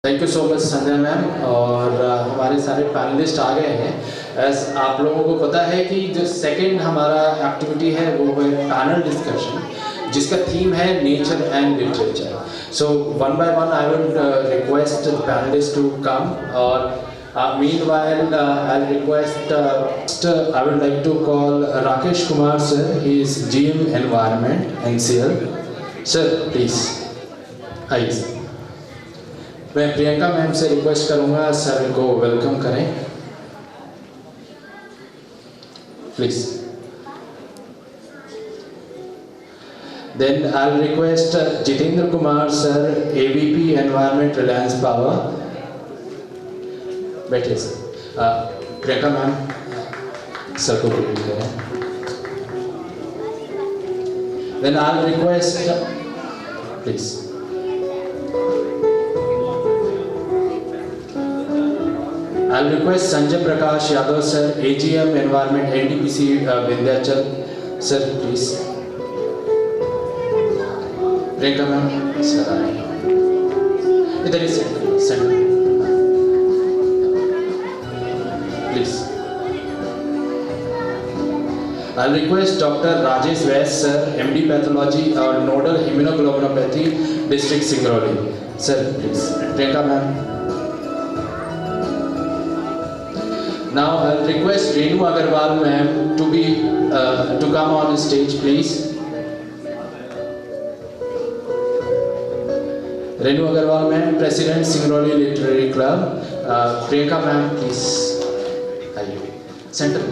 Thank you so much Sanjay ma'am. और हमारे सारे पैनलिस्ट आ गए हैं। एज आप लोगों को पता है कि जो सेकंड हमारा एक्टिविटी है वो है पैनल डिस्कशन, जिसका थीम है nature and literature. So one by one I would request the panelist to come. और meanwhile, I'll request, I would like to call Rakesh Kumar sir. He is GM Environment NCL. Sir, please. Hi. मैं Priyanka ma'am से request करूंगा sir को welcome करें please. Then I'll request Jitendra Kumar sir, AVP Environment Reliance Power. बैठिए sir. Priyanka ma'am sir को greet करें। Then I'll request, please. I'll request Sanjay Prakash Yadav sir, AGM Environment NTPC Vindhyachal sir, please. Priyanka ma'am sir आए इधर ही centre please. I'll request Dr. Rajesh Vaid sir, MD Pathology or Nodal Immunoglobulopathy, District Singrauli. Sir, please. Priyanka ma'am. Now I'll request Renu Agarwal ma'am to come on the stage, please. Renu Agarwal ma'am, President Singrauli Literary Club. Priyanka ma'am, please. Center.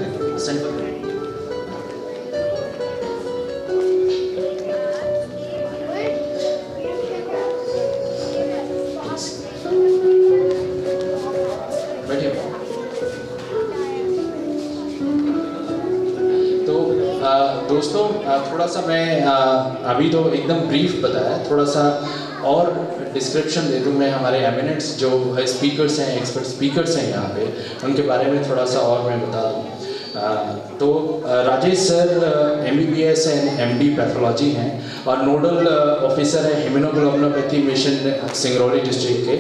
दोस्तों थोड़ा सा मैं अभी तो एकदम brief बताया, थोड़ा सा और डिस्क्रिप्शन दे दूं मैं हमारे एमिनेंट्स जो स्पीकर्स हैं, एक्सपर्ट स्पीकर्स हैं यहाँ पे, उनके बारे में थोड़ा सा और मैं बता दूँ। तो Rajesh sir MBBS and MD pathology हैं और नोडल ऑफिसर है इम्यूनोग्लोबुलोपैथी मिशन सिंगरौली डिस्ट्रिक्ट के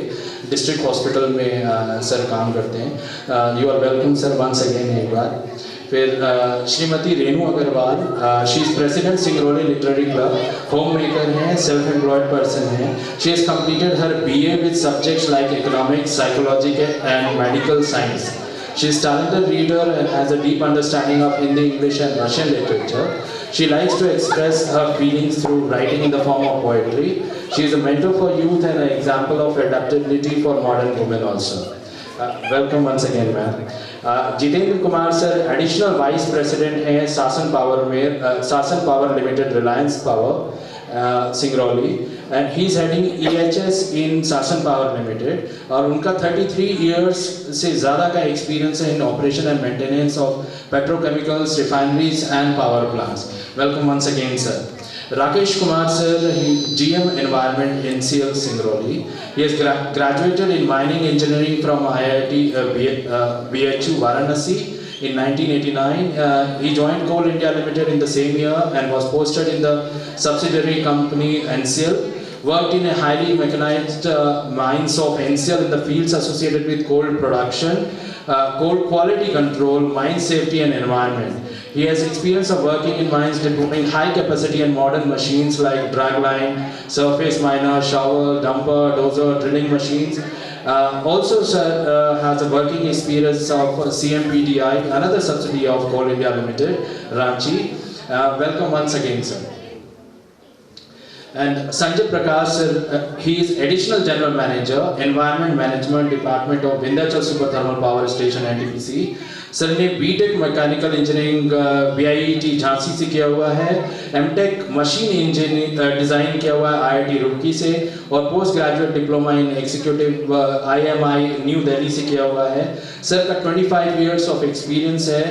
डिस्ट्रिक्ट हॉस्पिटल में सर काम करते हैं। You are welcome sir once again एक बार। फिर Shrimati Renu Agrawal, she is president Singrauli literary club, home maker हैं, सेल्फ एम्प्लॉयड पर्सन हैं। She has completed her BA with subjects like economics, psychology and medical science. She is talented reader and has a deep understanding of Hindi, English and Russian literature. She likes to express her feelings through writing in the form of poetry. She is a mentor for youth and an example of adaptability for modern women also. Welcome once again, ma'am. Jitendra Kumar sir, additional vice president है सासन power में, Sasan power limited, Reliance power Singrauli, and he is heading EHS in Sasan power limited और उनका 33 years से ज़्यादा का experience है in operation and maintenance of petrochemicals, refineries and power plants. Welcome once again sir. Rakesh Kumar sir, GM Environment NCL Singrauli. He has graduated in mining engineering from IIT BHU Varanasi in 1989. He joined Coal India Limited in the same year and was posted in the subsidiary company NCL. Worked in a highly mechanized mines of NCL in the fields associated with coal production, coal quality control, mine safety and environment. He has experience of working in mines deploying high capacity and modern machines like dragline, surface miner, shovel, dumper, dozer, drilling machines. Also sir has a working experience of CMPDI, another subsidiary of Coal India Limited, Ranchi. Welcome once again sir. And Sanjay Prakash sir, he is additional general manager, Environment Management Department of Vindhyachal Super Thermal Power Station NTPC. Sir ने BTech mechanical engineering BIET Jhansi से किया हुआ है, MTech machine engineering design किया हुआ है IIT Roorkee से और post graduate diploma in executive IMI new Delhi से किया हुआ है। सर का 25 years ऑफ एक्सपीरियंस है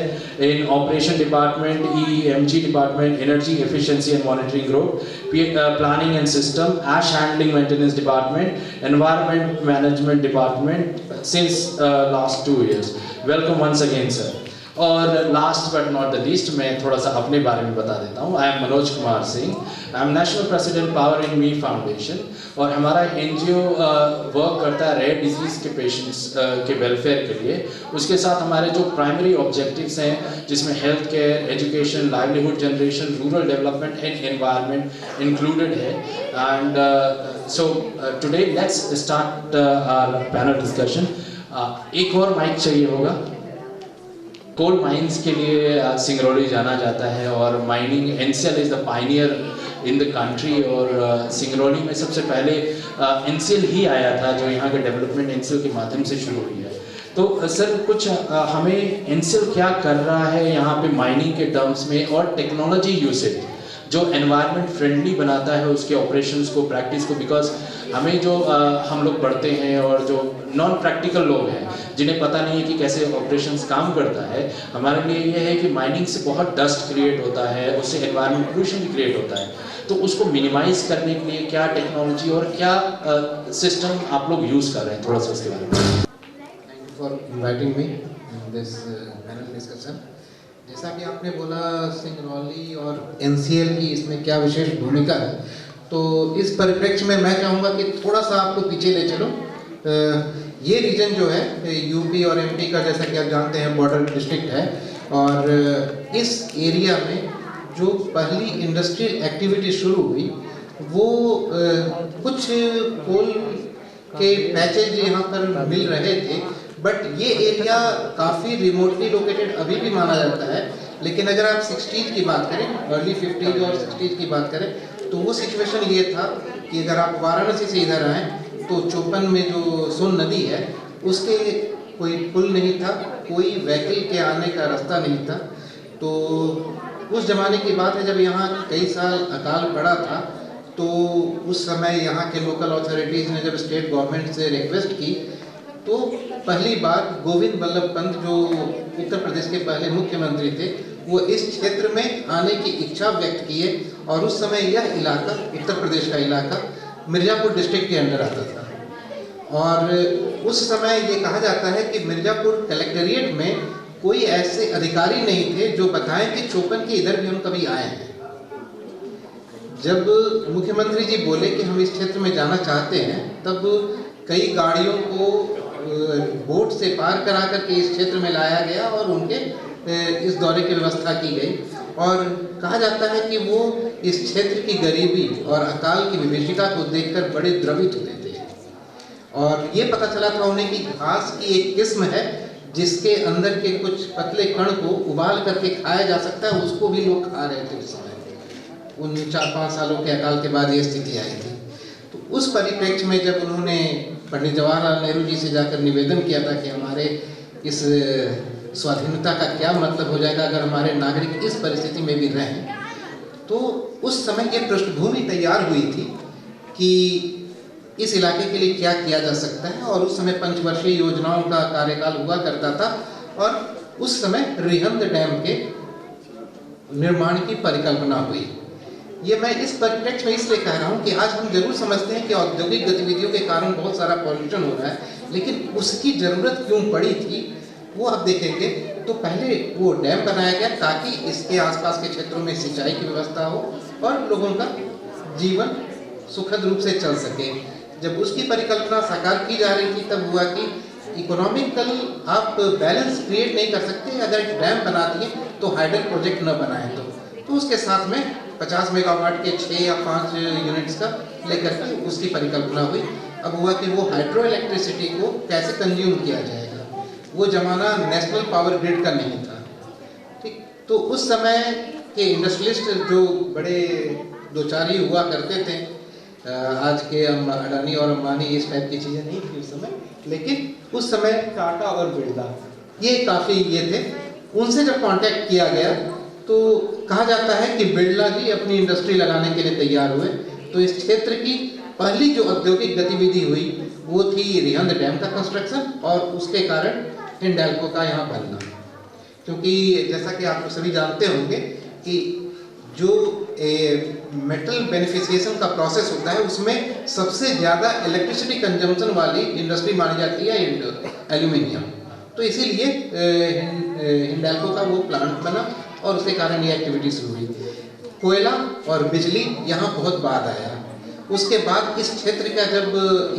in operation department, EMG department, energy efficiency and monitoring group, planning and system, ash handling maintenance department, environment management department since last 2 years. Welcome once again sir. और last but not the least मैं थोड़ा सा अपने बारे में बता देता हूँ। I am Manoj Kumar Singh, I am national president power in me foundation, और हमारा एनजीओ वर्क करता है रेयर डिजीज़ के पेशेंट्स के वेलफेयर के लिए। उसके साथ हमारे जो प्राइमरी ऑब्जेक्टिव्स हैं जिसमें health care, education, livelihood generation, rural development and environment included है। And so today let's start our panel discussion. एक और माइक चाहिए होगा। कोल माइंस के लिए सिंगरौली जाना जाता है और mining NCL is the Pioneer in the country, और सिंगरौली में सबसे पहले एनसीएल ही आया था जो यहाँ के डेवलपमेंट एनसीएल के माध्यम से शुरू हुई है। तो सर कुछ हमें एनसीएल क्या कर रहा है यहाँ पे माइनिंग के टर्म्स में, और टेक्नोलॉजी यूसेज जो एनवायरनमेंट फ्रेंडली बनाता है उसके ऑपरेशंस को, प्रैक्टिस को, बिकॉज हमें जो हम लोग पढ़ते हैं और जो नॉन प्रैक्टिकल लोग हैं जिन्हें पता नहीं है कि कैसे ऑपरेशंस काम करता है, हमारे लिए ये है कि माइनिंग से बहुत डस्ट क्रिएट होता है, उससे एनवायरनमेंट पोल्यूशन भी क्रिएट होता है। तो उसको मिनिमाइज करने के लिए क्या टेक्नोलॉजी और क्या सिस्टम आप लोग यूज़ कर रहे हैं, थोड़ा सा उसके बारे में। Thank you for inviting me in this panel discussion. जैसा कि आपने बोला सिंगरौली और एनसीएल की इसमें क्या विशेष भूमिका है, तो इस परिप्रेक्ष्य में मैं चाहूँगा कि थोड़ा सा आपको पीछे ले चलो। ये रीजन जो है यूपी और एमपी का, जैसा कि आप जानते हैं, बॉर्डर डिस्ट्रिक्ट है, और इस एरिया में जो पहली इंडस्ट्रियल एक्टिविटी शुरू हुई वो कुछ कोल के पैचेज यहाँ पर मिल रहे थे, बट ये एरिया काफ़ी रिमोटली लोकेटेड अभी भी माना जाता है। लेकिन अगर आप 60s की बात करें, अर्ली 50s और 60s की बात करें, तो वो सिचुएशन ये था कि अगर आप वाराणसी से इधर आएँ तो चोपन में जो सोन नदी है उसके कोई पुल नहीं था, कोई व्हीकल के आने का रास्ता नहीं था। तो उस ज़माने की बात है जब यहाँ कई साल अकाल पड़ा था, तो उस समय यहाँ के लोकल अथॉरिटीज़ ने जब स्टेट गवर्नमेंट से रिक्वेस्ट की, तो पहली बार गोविंद बल्लभ पंत जो उत्तर प्रदेश के पहले मुख्यमंत्री थे, वो इस क्षेत्र में आने की इच्छा व्यक्त किए, और उस समय यह इलाका, उत्तर प्रदेश का इलाका, मिर्ज़ापुर डिस्ट्रिक्ट के अंडर आता था। और उस समय ये कहा जाता है कि मिर्ज़ापुर कलेक्ट्रेट में कोई ऐसे अधिकारी नहीं थे जो बताएं कि चोपन के इधर भी हम कभी आए हैं। जब मुख्यमंत्री जी बोले कि हम इस क्षेत्र में जाना चाहते हैं, तब कई गाड़ियों को बोट से पार करा करके इस क्षेत्र में लाया गया और उनके इस दौरे की व्यवस्था की गई। और कहा जाता है कि वो इस क्षेत्र की गरीबी और अकाल की विभीषिका को देखकर बड़े द्रवित हुए थे, और ये पता चला था उन्हें कि घास की एक किस्म है जिसके अंदर के कुछ पतले कण को उबाल करके खाया जा सकता है, उसको भी लोग खा रहे थे उस समय। उन 4-5 सालों के अकाल के बाद ये स्थिति आई थी। तो उस परिप्रेक्ष्य में जब उन्होंने पंडित जवाहरलाल नेहरू जी से जाकर निवेदन किया था कि हमारे इस स्वाधीनता का क्या मतलब हो जाएगा अगर हमारे नागरिक इस परिस्थिति में भी रहें, तो उस समय ये पृष्ठभूमि तैयार हुई थी कि इस इलाके के लिए क्या किया जा सकता है। और उस समय पंचवर्षीय योजनाओं का कार्यकाल हुआ करता था, और उस समय रिहंद डैम के निर्माण की परिकल्पना हुई। ये मैं इस परिप्रेक्ष्य में इसलिए कह रहा हूँ कि आज हम जरूर समझते हैं कि औद्योगिक गतिविधियों के कारण बहुत सारा पॉल्यूशन हो रहा है, लेकिन उसकी ज़रूरत क्यों पड़ी थी वो आप देखेंगे। तो पहले वो डैम बनाया गया ताकि इसके आसपास के क्षेत्रों में सिंचाई की व्यवस्था हो और लोगों का जीवन सुखद रूप से चल सके। जब उसकी परिकल्पना साकार की जा रही थी, तब हुआ कि इकोनॉमिकल आप बैलेंस क्रिएट नहीं कर सकते अगर डैम बना दिए तो हाइडल प्रोजेक्ट न बनाए तो उसके साथ में 50 मेगावाट के 6 या 5 यूनिट्स का लेकर के उसकी परिकल्पना हुई। अब हुआ कि वो हाइड्रो इलेक्ट्रिसिटी को कैसे कंज्यूम किया जाएगा, वो जमाना नेशनल पावर ग्रिड का नहीं था, ठीक। तो उस समय के इंडस्ट्रियलिस्ट जो बड़े दो चार ही हुआ करते थे, आज के अडानी और अंबानी इस टाइप की चीज़ें नहीं थी उस समय, लेकिन उस समय टाटा और बिरला ये काफ़ी ये थे। उनसे जब कांटेक्ट किया गया तो कहा जाता है कि बिरला जी अपनी इंडस्ट्री लगाने के लिए तैयार हुए। तो इस क्षेत्र की पहली जो औद्योगिक गतिविधि हुई वो थी रिहंद डैम का कंस्ट्रक्शन और उसके कारण हिंडाल्को का यहाँ बनना। क्योंकि जैसा कि आप सभी जानते होंगे कि जो मेटल बेनिफिशिएशन का प्रोसेस होता है उसमें सबसे ज़्यादा इलेक्ट्रिसिटी कंजम्पशन वाली इंडस्ट्री मानी जाती है एल्यूमिनियम। तो इसीलिए हिंडाल्को का वो प्लांट बना और उसके कारण ये एक्टिविटी शुरू हुई। कोयला और बिजली यहाँ बहुत बाद आया। उसके बाद इस क्षेत्र का जब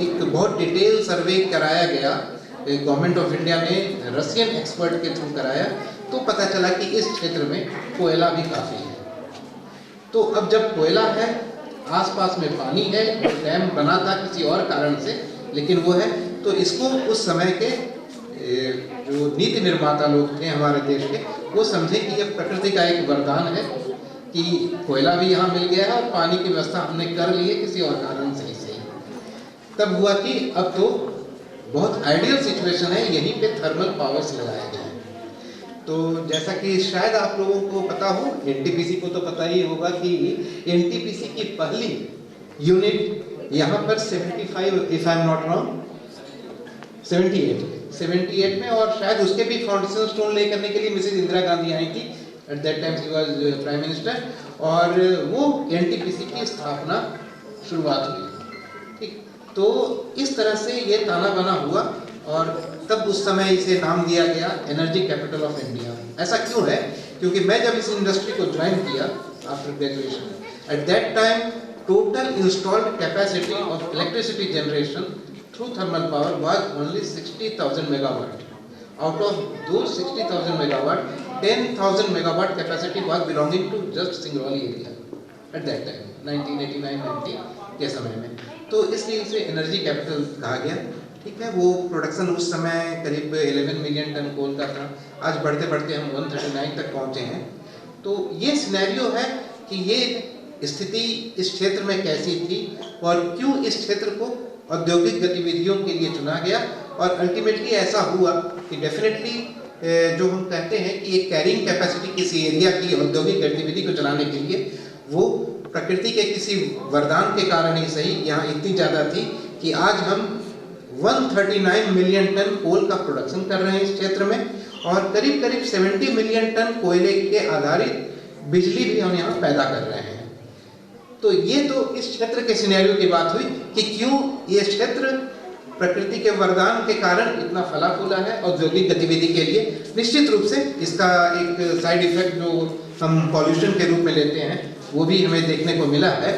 एक बहुत डिटेल सर्वे कराया गया गवर्नमेंट ऑफ इंडिया ने रशियन एक्सपर्ट के थ्रू कराया, तो पता चला कि इस क्षेत्र में कोयला भी काफ़ी है। तो अब जब कोयला है, आसपास में पानी है, डैम बना था किसी और कारण से, लेकिन वो है, तो इसको उस समय के जो नीति निर्माता लोग थे हमारे देश के, वो समझे कि यह प्रकृति का एक वरदान है कि कोयला भी यहाँ मिल गया है और पानी की व्यवस्था हमने कर ली है किसी और कारण से ही। तब हुआ कि अब तो बहुत आइडियल सिचुएशन है, यहीं पे थर्मल पावर्स लगाए गए हैं। तो जैसा कि शायद आप लोगों को पता हो, एनटीपीसी को तो पता ही होगा कि एनटीपीसी की पहली यूनिट यहाँ पर 75, if I am not wrong, 78 में, और शायद उसके भी फाउंडेशन स्टोन ले करने के लिए मिसेज इंदिरा गांधी आई थी। At that time she was prime minister, और वो एनटीपीसी की स्थापना शुरुआत हुई। ठीक, तो इस तरह से ये ताना बना हुआ, और तब उस समय इसे नाम दिया गया एनर्जी कैपिटल ऑफ इंडिया। ऐसा क्यों है? क्योंकि मैं जब इस इंडस्ट्री को ज्वाइन किया after graduation, at that time total installed capacity of electricity generation through thermal power was only 60,000 megawatt. Out of those 60,000 megawatt, 10,000 megawatt capacity was belonging to just Singrauli area at that time, 1989-90 के समय में। तो इसलिए इसे energy capital कहा गया। ठीक है, वो प्रोडक्शन उस समय करीब 11 मिलियन टन कोल का था। आज बढ़ते बढ़ते हम 139 तक पहुँचे हैं। तो ये सिनेरियो है कि ये स्थिति इस क्षेत्र में कैसी थी और क्यों इस क्षेत्र को औद्योगिक गतिविधियों के लिए चुना गया, और अल्टीमेटली ऐसा हुआ कि डेफिनेटली जो हम कहते हैं कि एक कैरिंग कैपेसिटी किसी एरिया की औद्योगिक गतिविधि को चलाने के लिए, वो प्रकृति के किसी वरदान के कारण ही सही यहाँ इतनी ज़्यादा थी कि आज हम 139 मिलियन टन कोल का प्रोडक्शन कर रहे हैं इस क्षेत्र में, और करीब करीब 70 मिलियन टन कोयले के आधारित बिजली भी हम यहाँ पैदा कर रहे हैं। तो ये तो इस क्षेत्र के सिनेरियो की बात हुई कि क्यों ये क्षेत्र प्रकृति के वरदान के कारण इतना फला फूला है औद्योगिक गतिविधि के लिए। निश्चित रूप से इसका एक साइड इफेक्ट जो हम पॉल्यूशन के रूप में लेते हैं वो भी हमें देखने को मिला है।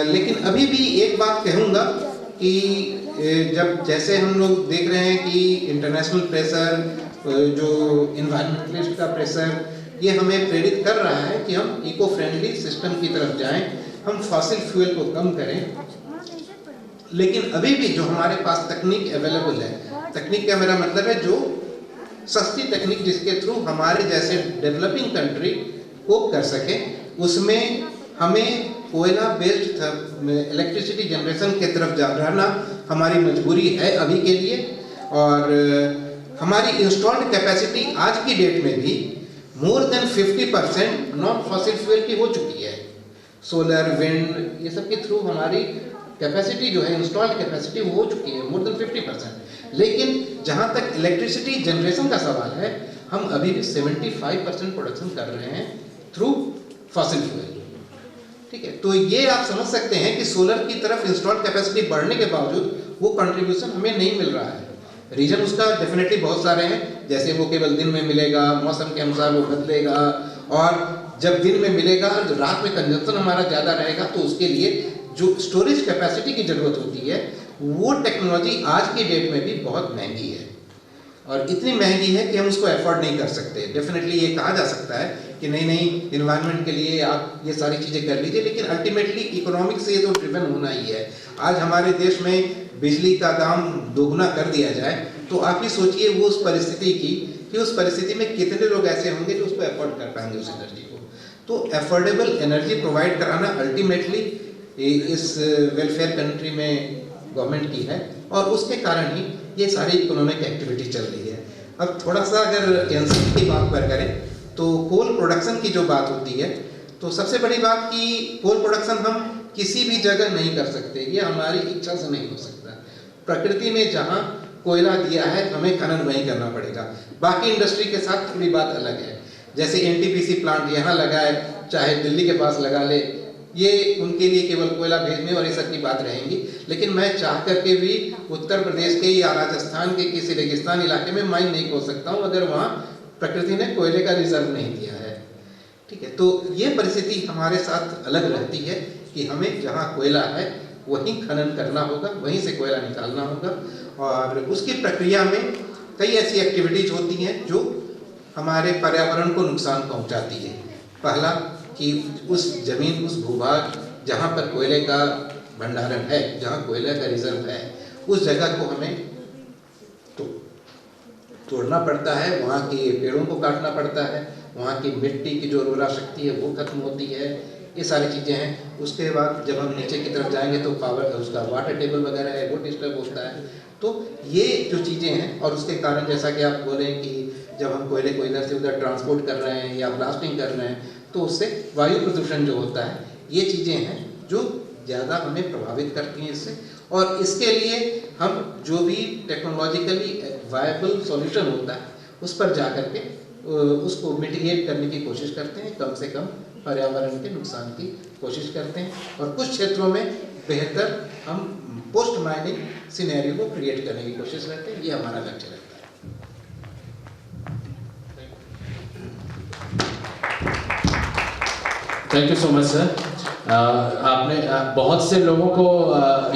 लेकिन अभी भी एक बात कहूँगा कि जब जैसे हम लोग देख रहे हैं कि इंटरनेशनल प्रेशर, जो इन्वायरमेंटलिस्ट का प्रेशर, ये हमें प्रेरित कर रहा है कि हम इको फ्रेंडली सिस्टम की तरफ जाएं, हम फॉसिल फ्यूल को कम करें। लेकिन अभी भी जो हमारे पास तकनीक अवेलेबल है, तकनीक का मेरा मतलब है जो सस्ती तकनीक जिसके थ्रू हमारे जैसे डेवलपिंग कंट्री कोप कर सके, उसमें हमें कोयला बेस्ड इलेक्ट्रिसिटी जनरेशन की तरफ जाना हमारी मजबूरी है अभी के लिए। और हमारी इंस्टॉल्ड कैपेसिटी आज की डेट में भी more than 50% non fossil fuel की हो चुकी है। सोलर, विंड, ये सब के थ्रू हमारी कैपेसिटी जो है, इंस्टॉल्ड कैपेसिटी वो हो चुकी है मोर देन 50%। लेकिन जहाँ तक इलेक्ट्रिसिटी जनरेशन का सवाल है, हम अभी भी 75% प्रोडक्शन कर रहे हैं थ्रू फॉसिल फ्यूल। ठीक है, तो ये आप समझ सकते हैं कि सोलर की तरफ इंस्टॉल्ड कैपेसिटी बढ़ने के बावजूद वो कंट्रीब्यूशन हमें नहीं मिल रहा है। रीजन उसका डेफिनेटली बहुत सारे हैं, जैसे वो केवल दिन में मिलेगा, मौसम के अनुसार वो बदलेगा, और जब दिन में मिलेगा जो रात में कंजम्पशन हमारा ज़्यादा रहेगा, तो उसके लिए जो स्टोरेज कैपेसिटी की ज़रूरत होती है, वो टेक्नोलॉजी आज की डेट में भी बहुत महंगी है, और इतनी महंगी है कि हम उसको एफोर्ड नहीं कर सकते। डेफिनेटली ये कहा जा सकता है कि नहीं इन्वायरमेंट के लिए आप ये सारी चीज़ें कर लीजिए, लेकिन अल्टीमेटली इकोनॉमिक से ये तो ड्रिवन होना ही है। आज हमारे देश में बिजली का दाम दोगुना कर दिया जाए, तो आप ही सोचिए वो उस परिस्थिति की कि उस परिस्थिति में कितने लोग ऐसे होंगे जो उसको अफोर्ड कर पाएंगे उस एनर्जी को। तो अफोर्डेबल एनर्जी प्रोवाइड कराना अल्टीमेटली इस वेलफेयर कंट्री में गवर्नमेंट की है, और उसके कारण ही ये सारी इकोनॉमिक एक्टिविटी चल रही है। अब थोड़ा सा अगर एनसीपी की बात पर करें, तो कोल प्रोडक्शन की जो बात होती है, तो सबसे बड़ी बात कि कोल प्रोडक्शन हम किसी भी जगह नहीं कर सकते, ये हमारी इच्छा से नहीं हो सकता। प्रकृति ने जहाँ कोयला दिया है, हमें खनन वहीं करना पड़ेगा। बाकी इंडस्ट्री के साथ थोड़ी बात अलग है, जैसे एनटीपीसी प्लांट यहाँ लगाए, चाहे दिल्ली के पास लगा ले, ये उनके लिए केवल कोयला भेजने और ये सब की बात रहेंगी। लेकिन मैं चाह करके भी उत्तर प्रदेश के या राजस्थान के किसी रेगिस्तान इलाके में माइन नहीं खोल सकता हूँ अगर वहाँ प्रकृति ने कोयले का रिजर्व नहीं दिया है। ठीक है, तो ये परिस्थिति हमारे साथ अलग रहती है कि हमें जहाँ कोयला है वहीं खनन करना होगा, वहीं से कोयला निकालना होगा, और उसकी प्रक्रिया में कई ऐसी एक्टिविटीज होती हैं जो हमारे पर्यावरण को नुकसान पहुंचाती है। पहला कि उस जमीन, उस भूभाग जहाँ पर कोयले का भंडारण है, जहाँ कोयले का रिजर्व है, उस जगह को हमें तोड़ना पड़ता है, वहाँ के पेड़ों को काटना पड़ता है, वहाँ की मिट्टी की जो उर्वरा शक्ति है वो खत्म होती है, ये सारी चीज़ें हैं। उसके बाद जब हम नीचे की तरफ जाएंगे तो पावर, उसका वाटर टेबल वगैरह है वो डिस्टर्ब होता है। तो ये जो चीज़ें हैं, और उसके कारण जैसा कि आप बोले कि जब हम कोयले को इधर से उधर ट्रांसपोर्ट कर रहे हैं या ब्लास्टिंग कर रहे हैं तो उससे वायु प्रदूषण जो होता है, ये चीज़ें हैं जो ज़्यादा हमें प्रभावित करती हैं इससे। और इसके लिए हम जो भी टेक्नोलॉजिकली वायबल सॉल्यूशन होता है उस पर जा कर के उसको मिटिगेट करने की कोशिश करते हैं, कम से कम पर्यावरण के नुकसान की कोशिश करते हैं, और कुछ क्षेत्रों में बेहतर हम पोस्ट माइनिंग सिनेरियो को क्रिएट करने की कोशिश करते हैं। ये हमारा लक्ष्य रहता है। Thank you so much sir. आपने बहुत से लोगों को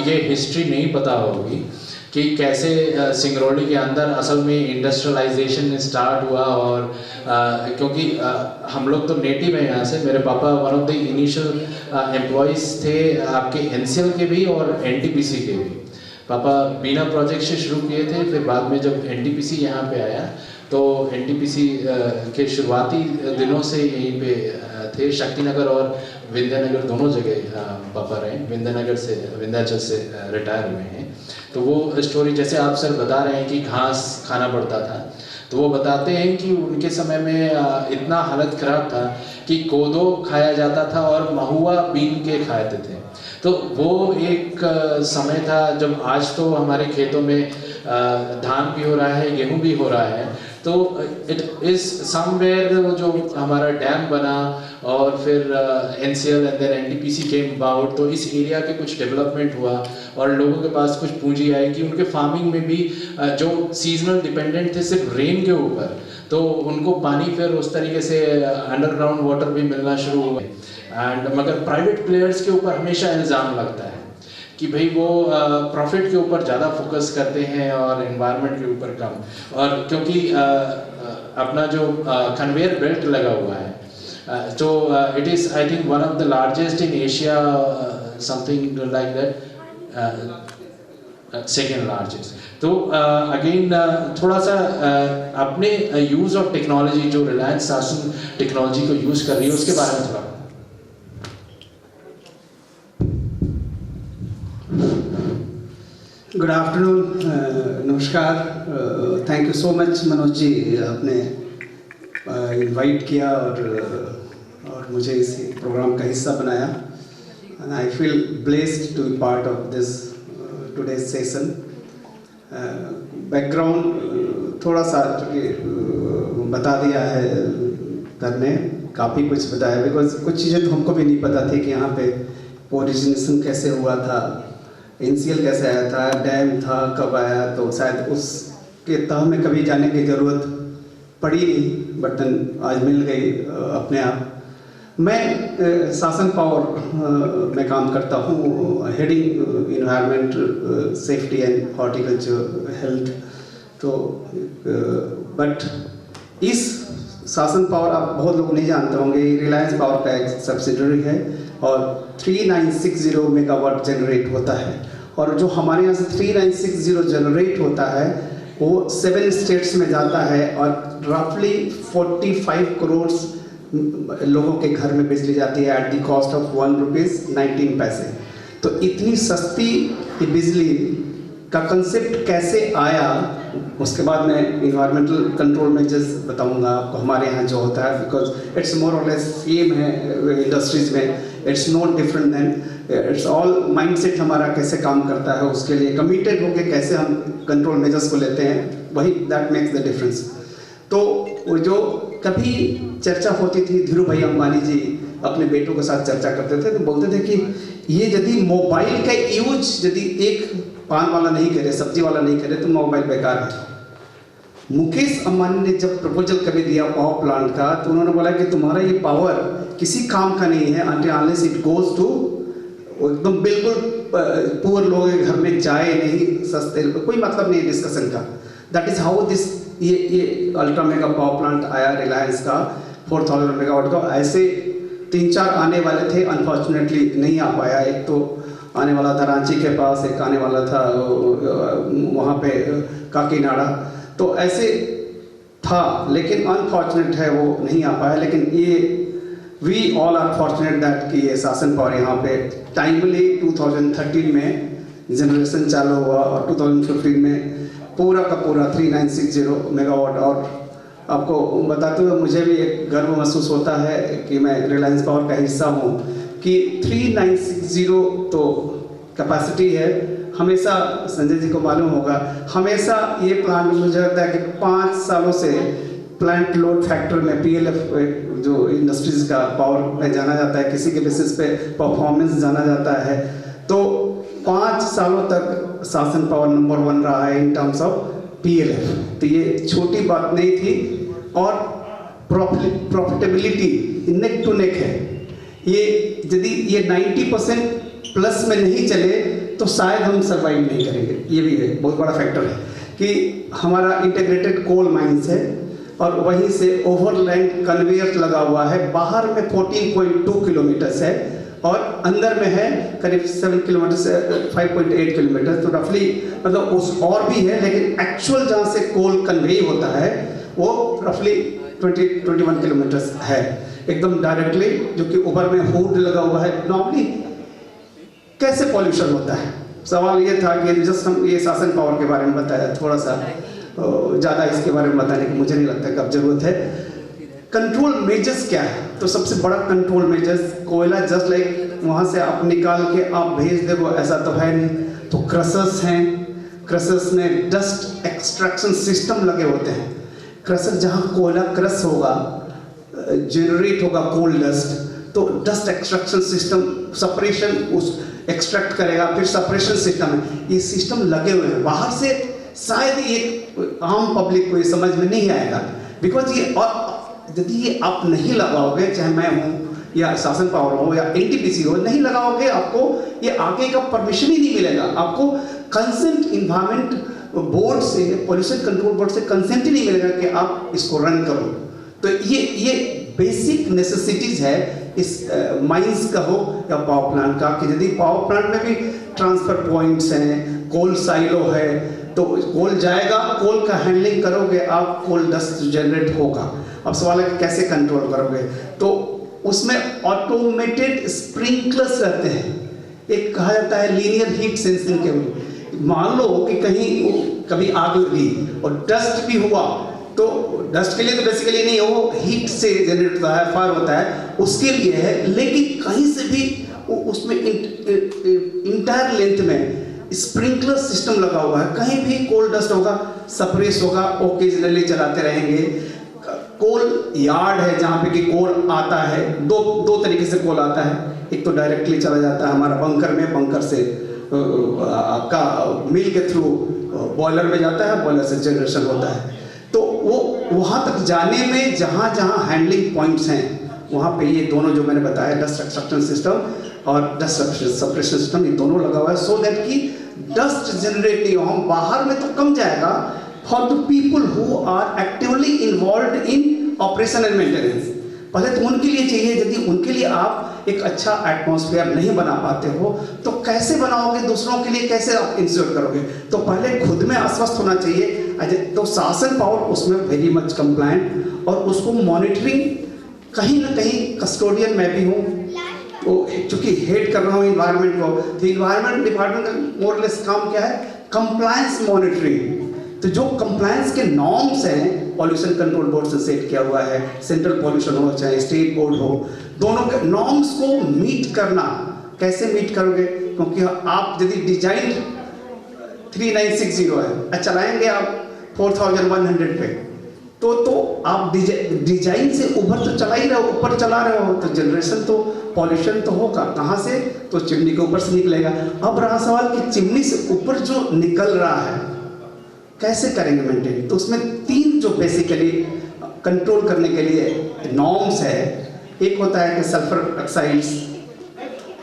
ये हिस्ट्री नहीं पता होगी कि कैसे सिंगरौली के अंदर असल में इंडस्ट्रियलाइजेशन स्टार्ट हुआ, और क्योंकि हम लोग तो नेटिव हैं यहाँ से। मेरे पापा one of the initial employees थे आपके एनसीएल के भी और एनटीपीसी के भी। पापा बीना प्रोजेक्ट से शुरू किए थे, फिर बाद में जब एनटीपीसी यहाँ पे आया तो एनटीपीसी के शुरुआती दिनों से यहीं पे थे। शक्तिनगर और विंध्यानगर दोनों जगह पापा रहे। विंध्याचल से रिटायर हुए हैं। तो वो स्टोरी जैसे आप सर बता रहे हैं कि घास खाना पड़ता था, तो वो बताते हैं कि उनके समय में इतना हालत ख़राब था कि कोदो खाया जाता था और महुआ बीन के खाते थे। तो वो एक समय था जब आज तो हमारे खेतों में धान भी हो रहा है, गेहूं भी हो रहा है। तो इट इज़ समवेयर जो हमारा डैम बना और फिर NCL and then NTPC came about, तो इस एरिया के कुछ डेवलपमेंट हुआ और लोगों के पास कुछ पूंजी आई कि उनके फार्मिंग में भी जो सीजनल डिपेंडेंट थे सिर्फ रेन के ऊपर, तो उनको पानी फिर उस तरीके से अंडरग्राउंड वाटर भी मिलना शुरू हुए। एंड मगर प्राइवेट प्लेयर्स के ऊपर हमेशा इल्ज़ाम लगता है कि भाई वो प्रॉफिट के ऊपर ज़्यादा फोकस करते हैं और एनवायरनमेंट के ऊपर कम। और क्योंकि अपना जो कन्वेयर बेल्ट लगा हुआ है, तो it is I think one of the largest in Asia, something like that, second largest. तो अगेन थोड़ा सा अपने यूज़ ऑफ टेक्नोलॉजी, जो रिलायंस सासन टेक्नोलॉजी को यूज़ कर रही है, उसके बारे में थोड़ा। गुड आफ्टरनून, नमस्कार। Thank you so much Manoj ji, आपने इनवाइट किया और मुझे इस प्रोग्राम का हिस्सा बनाया। And I feel blessed to be part of this today's session. Background थोड़ा सा बता दिया है सर ने, काफ़ी कुछ बताया, बिकॉज कुछ चीज़ें तो हमको भी नहीं पता थी कि यहाँ पे ओरिजिनेशन कैसे हुआ था, एनसीएल कैसे आया था, डैम था कब आया, तो शायद उसके तह में कभी जाने की ज़रूरत पड़ी नहीं, बट आज मिल गई अपने आप। मैं शासन पावर में काम करता हूँ, heading environment safety and horticulture health. तो बट इस शासन पावर आप बहुत लोग नहीं जानते होंगे, रिलायंस पावर का एक सब्सिडरी है और 3960 मेगावाट जनरेट होता है। और जो हमारे यहाँ से 3960 जनरेट होता है वो 7 स्टेट्स में जाता है और रफली 45 करोड़ लोगों के घर में बिजली जाती है एट द कॉस्ट ऑफ ₹1.19। तो इतनी सस्ती बिजली का कंसेप्ट कैसे आया, उसके बाद मैं इन्वायरमेंटल कंट्रोल मेजर्स बताऊंगा आपको हमारे यहाँ जो होता है, because it's more or less same है इंडस्ट्रीज में, it's not different than, it's all mindset हमारा कैसे काम करता है, उसके लिए कमिटेड होकर कैसे हम कंट्रोल मेजर्स को लेते हैं, वही दैट मेक्स द डिफरेंस। तो वो जो कभी चर्चा होती थी, धीरू भाई अंबानी जी अपने बेटों के साथ चर्चा करते थे तो बोलते थे कि ये यदि मोबाइल का यूज यदि एक पान वाला नहीं करे, सब्जी वाला नहीं करे तो मोबाइल बेकार है। मुकेश अंबानी ने जब प्रपोजल कभी दिया पावर प्लांट का, तो उन्होंने बोला कि तुम्हारा ये पावर किसी काम का नहीं है अनलेस इट गोज टू, एकदम बिल्कुल पुअर लोगों के घर में जाए नहीं, सस्ते, कोई मतलब नहीं डिस्कशन का। दैट इज हाउ दिस ये अल्ट्रा मेगा पावर प्लांट आया रिलायंस का 4000 मेगावाट का। ऐसे 3-4 आने वाले थे, अनफॉर्चुनेटली नहीं आ पाया। एक तो आने वाला था रांची के पास, एक आने वाला था वहाँ पे काकीनाडा, तो ऐसे था, लेकिन अनफॉर्चुनेट है वो नहीं आ पाया। लेकिन ये we all are fortunate that कि ये शासन पावर यहाँ पे टाइमली 2013 में जनरेशन चालू हुआ और 2015 में पूरा का पूरा 3960 मेगावाट। और आपको बताते हुए मुझे भी एक गर्व महसूस होता है कि मैं रिलायंस पावर का हिस्सा हूँ कि 3960 तो कैपेसिटी है। हमेशा संजय जी को मालूम होगा, हमेशा ये प्लांट मुझे लगता है कि 5 सालों से प्लांट लोड फैक्टर में PLF जो इंडस्ट्रीज का पावर में जाना जाता है, किसी के बेसिस पे परफॉर्मेंस जाना जाता है, तो 5 सालों तक शासन पावर नंबर 1 रहा है इन टर्म्स ऑफ PLF। तो ये छोटी बात नहीं थी और प्रॉफिटेबिलिटी नेक टू नेक है। ये यदि ये 90% प्लस में नहीं चले तो शायद हम सर्वाइव नहीं करेंगे। ये भी है बहुत बड़ा फैक्टर है कि हमारा इंटीग्रेटेड कोल माइंस है और वहीं से ओवरलैंड कन्वेयर लगा हुआ है। बाहर में 14.2 किलोमीटर है और अंदर में है करीब 7 किलोमीटर से 5.8 किलोमीटर, तो रफली मतलब उस और भी है, लेकिन एक्चुअल जहाँ से कोल कन्वे होता है वो रफली 21 किलोमीटर है एकदम डायरेक्टली, जो कि ऊपर में हुड लगा हुआ है। नॉर्मली कैसे पॉल्यूशन होता है, सवाल ये था कि जस्ट हम ये शासन पावर के बारे में बताया, थोड़ा सा ज़्यादा इसके बारे में बताने की मुझे नहीं लगता कि अब जरूरत है। कंट्रोल मेजर्स क्या है, तो सबसे बड़ा कंट्रोल मेजर्स कोयला जस्ट लाइक वहाँ से आप निकाल के आप भेज दे वो ऐसा तो है नहीं, तो क्रशर्स हैं, क्रशर्स में डस्ट एक्सट्रैक्शन सिस्टम लगे होते हैं। क्रशर जहाँ कोयला क्रश होगा, जनरेट होगा कोल डस्ट, तो डस्ट एक्सट्रैक्शन सिस्टम सेपरेशन उस एक्सट्रैक्ट करेगा, फिर सेपरेशन सिस्टम है, ये सिस्टम लगे हुए हैं। बाहर से शायद ये आम पब्लिक को ये समझ में नहीं आएगा, बिकॉज ये, और यदि ये आप नहीं लगाओगे, चाहे मैं हूँ या शासन पावर हो या NTPC हो, नहीं लगाओगे आपको ये आगे का परमिशन ही नहीं मिलेगा। आपको कंसेंट इन्वायरमेंट बोर्ड से, पोल्यूशन कंट्रोल बोर्ड से कंसेंट ही नहीं मिलेगा कि आप इसको रन करो। तो ये बेसिक नेसेसिटीज है इस माइंस का हो या पावर प्लांट का, कि यदि पावर प्लांट में भी ट्रांसफर पॉइंट्स हैं, कोल साइलो है, तो कोल जाएगा, कोल का हैंडलिंग करोगे आप, कोल डस्ट जनरेट होगा। अब सवाल है कि कैसे कंट्रोल करोगे, तो उसमें ऑटोमेटेड स्प्रिंकलर्स रहते हैं। एक कहा जाता है लीनियर हीट सेंसिंग के, मान लो कि कहीं कभी आग लगी और डस्ट भी हुआ, तो डस्ट के लिए तो बेसिकली नहीं है, वो हीट से जनरेट होता है, फायर होता है, उसके लिए है। लेकिन कहीं से भी उसमें इंटायर लेंथ में स्प्रिंकलर सिस्टम लगा हुआ है, कहीं भी कोल डस्ट होगा, सप्रेस होगा, ओकेजनली चलाते रहेंगे। कोल यार्ड है जहाँ पे कि कोल आता है, दो तरीके से कोल आता है। एक तो डायरेक्टली चला जाता है हमारा बंकर में, बंकर से आपका मिल के थ्रू बॉयलर में जाता है, बॉयलर से जनरेशन होता है। तो वो वहाँ तक जाने में जहाँ जहाँ हैंडलिंग पॉइंट्स हैं, वहाँ पे ये दोनों जो मैंने बताया, डस्ट एक्सट्रैक्शन सिस्टम और डस्ट सेपरेशन सिस्टम, ये दोनों लगा हुआ है, सो दैट कि डस्ट जनरेट नहीं हो। बाहर में तो कम जाएगा for the people who are actively involve in operation and maintenance. पहले तो उनके लिए चाहिए, यदि उनके लिए आप एक अच्छा एटमॉस्फेयर नहीं बना पाते हो तो कैसे बनाओगे, दूसरों के लिए कैसे आप इंश्योर करोगे? तो पहले खुद में आश्वस्त होना चाहिए। तो शासन पावर उसमें वेरी मच कंप्लायंट, और उसको मॉनिटरिंग कहीं ना कहीं कस्टोडियन मैं भी हूँ, तो चूँकि हेड कर रहा हूँ इन्वायरमेंट को, तो इन्वायरमेंट डिपार्टमेंट का मोरलेस काम क्या है? Compliance monitoring. तो जो कंप्लायंस के नॉर्म्स हैं, पॉल्यूशन कंट्रोल बोर्ड से सेट किया हुआ है, सेंट्रल पॉल्यूशन हो चाहे स्टेट बोर्ड हो, दोनों के नॉर्म्स को मीट करना। कैसे मीट करोगे? क्योंकि आप यदि डिजाइन 3960 है, चलाएंगे आप 4100 पे, तो आप डिजाइन से ऊपर तो चला ही रहे हो, ऊपर चला रहे हो, तो जनरेशन तो पॉल्यूशन तो होगा। कहाँ से? तो चिमनी के ऊपर से निकलेगा। अब रहा सवाल कि चिमनी से ऊपर जो निकल रहा है कैसे करेंगे मेंटेन? तो उसमें 3 जो बेसिकली कंट्रोल करने के लिए नॉर्म्स है, एक होता है कि सल्फर ऑक्साइड्स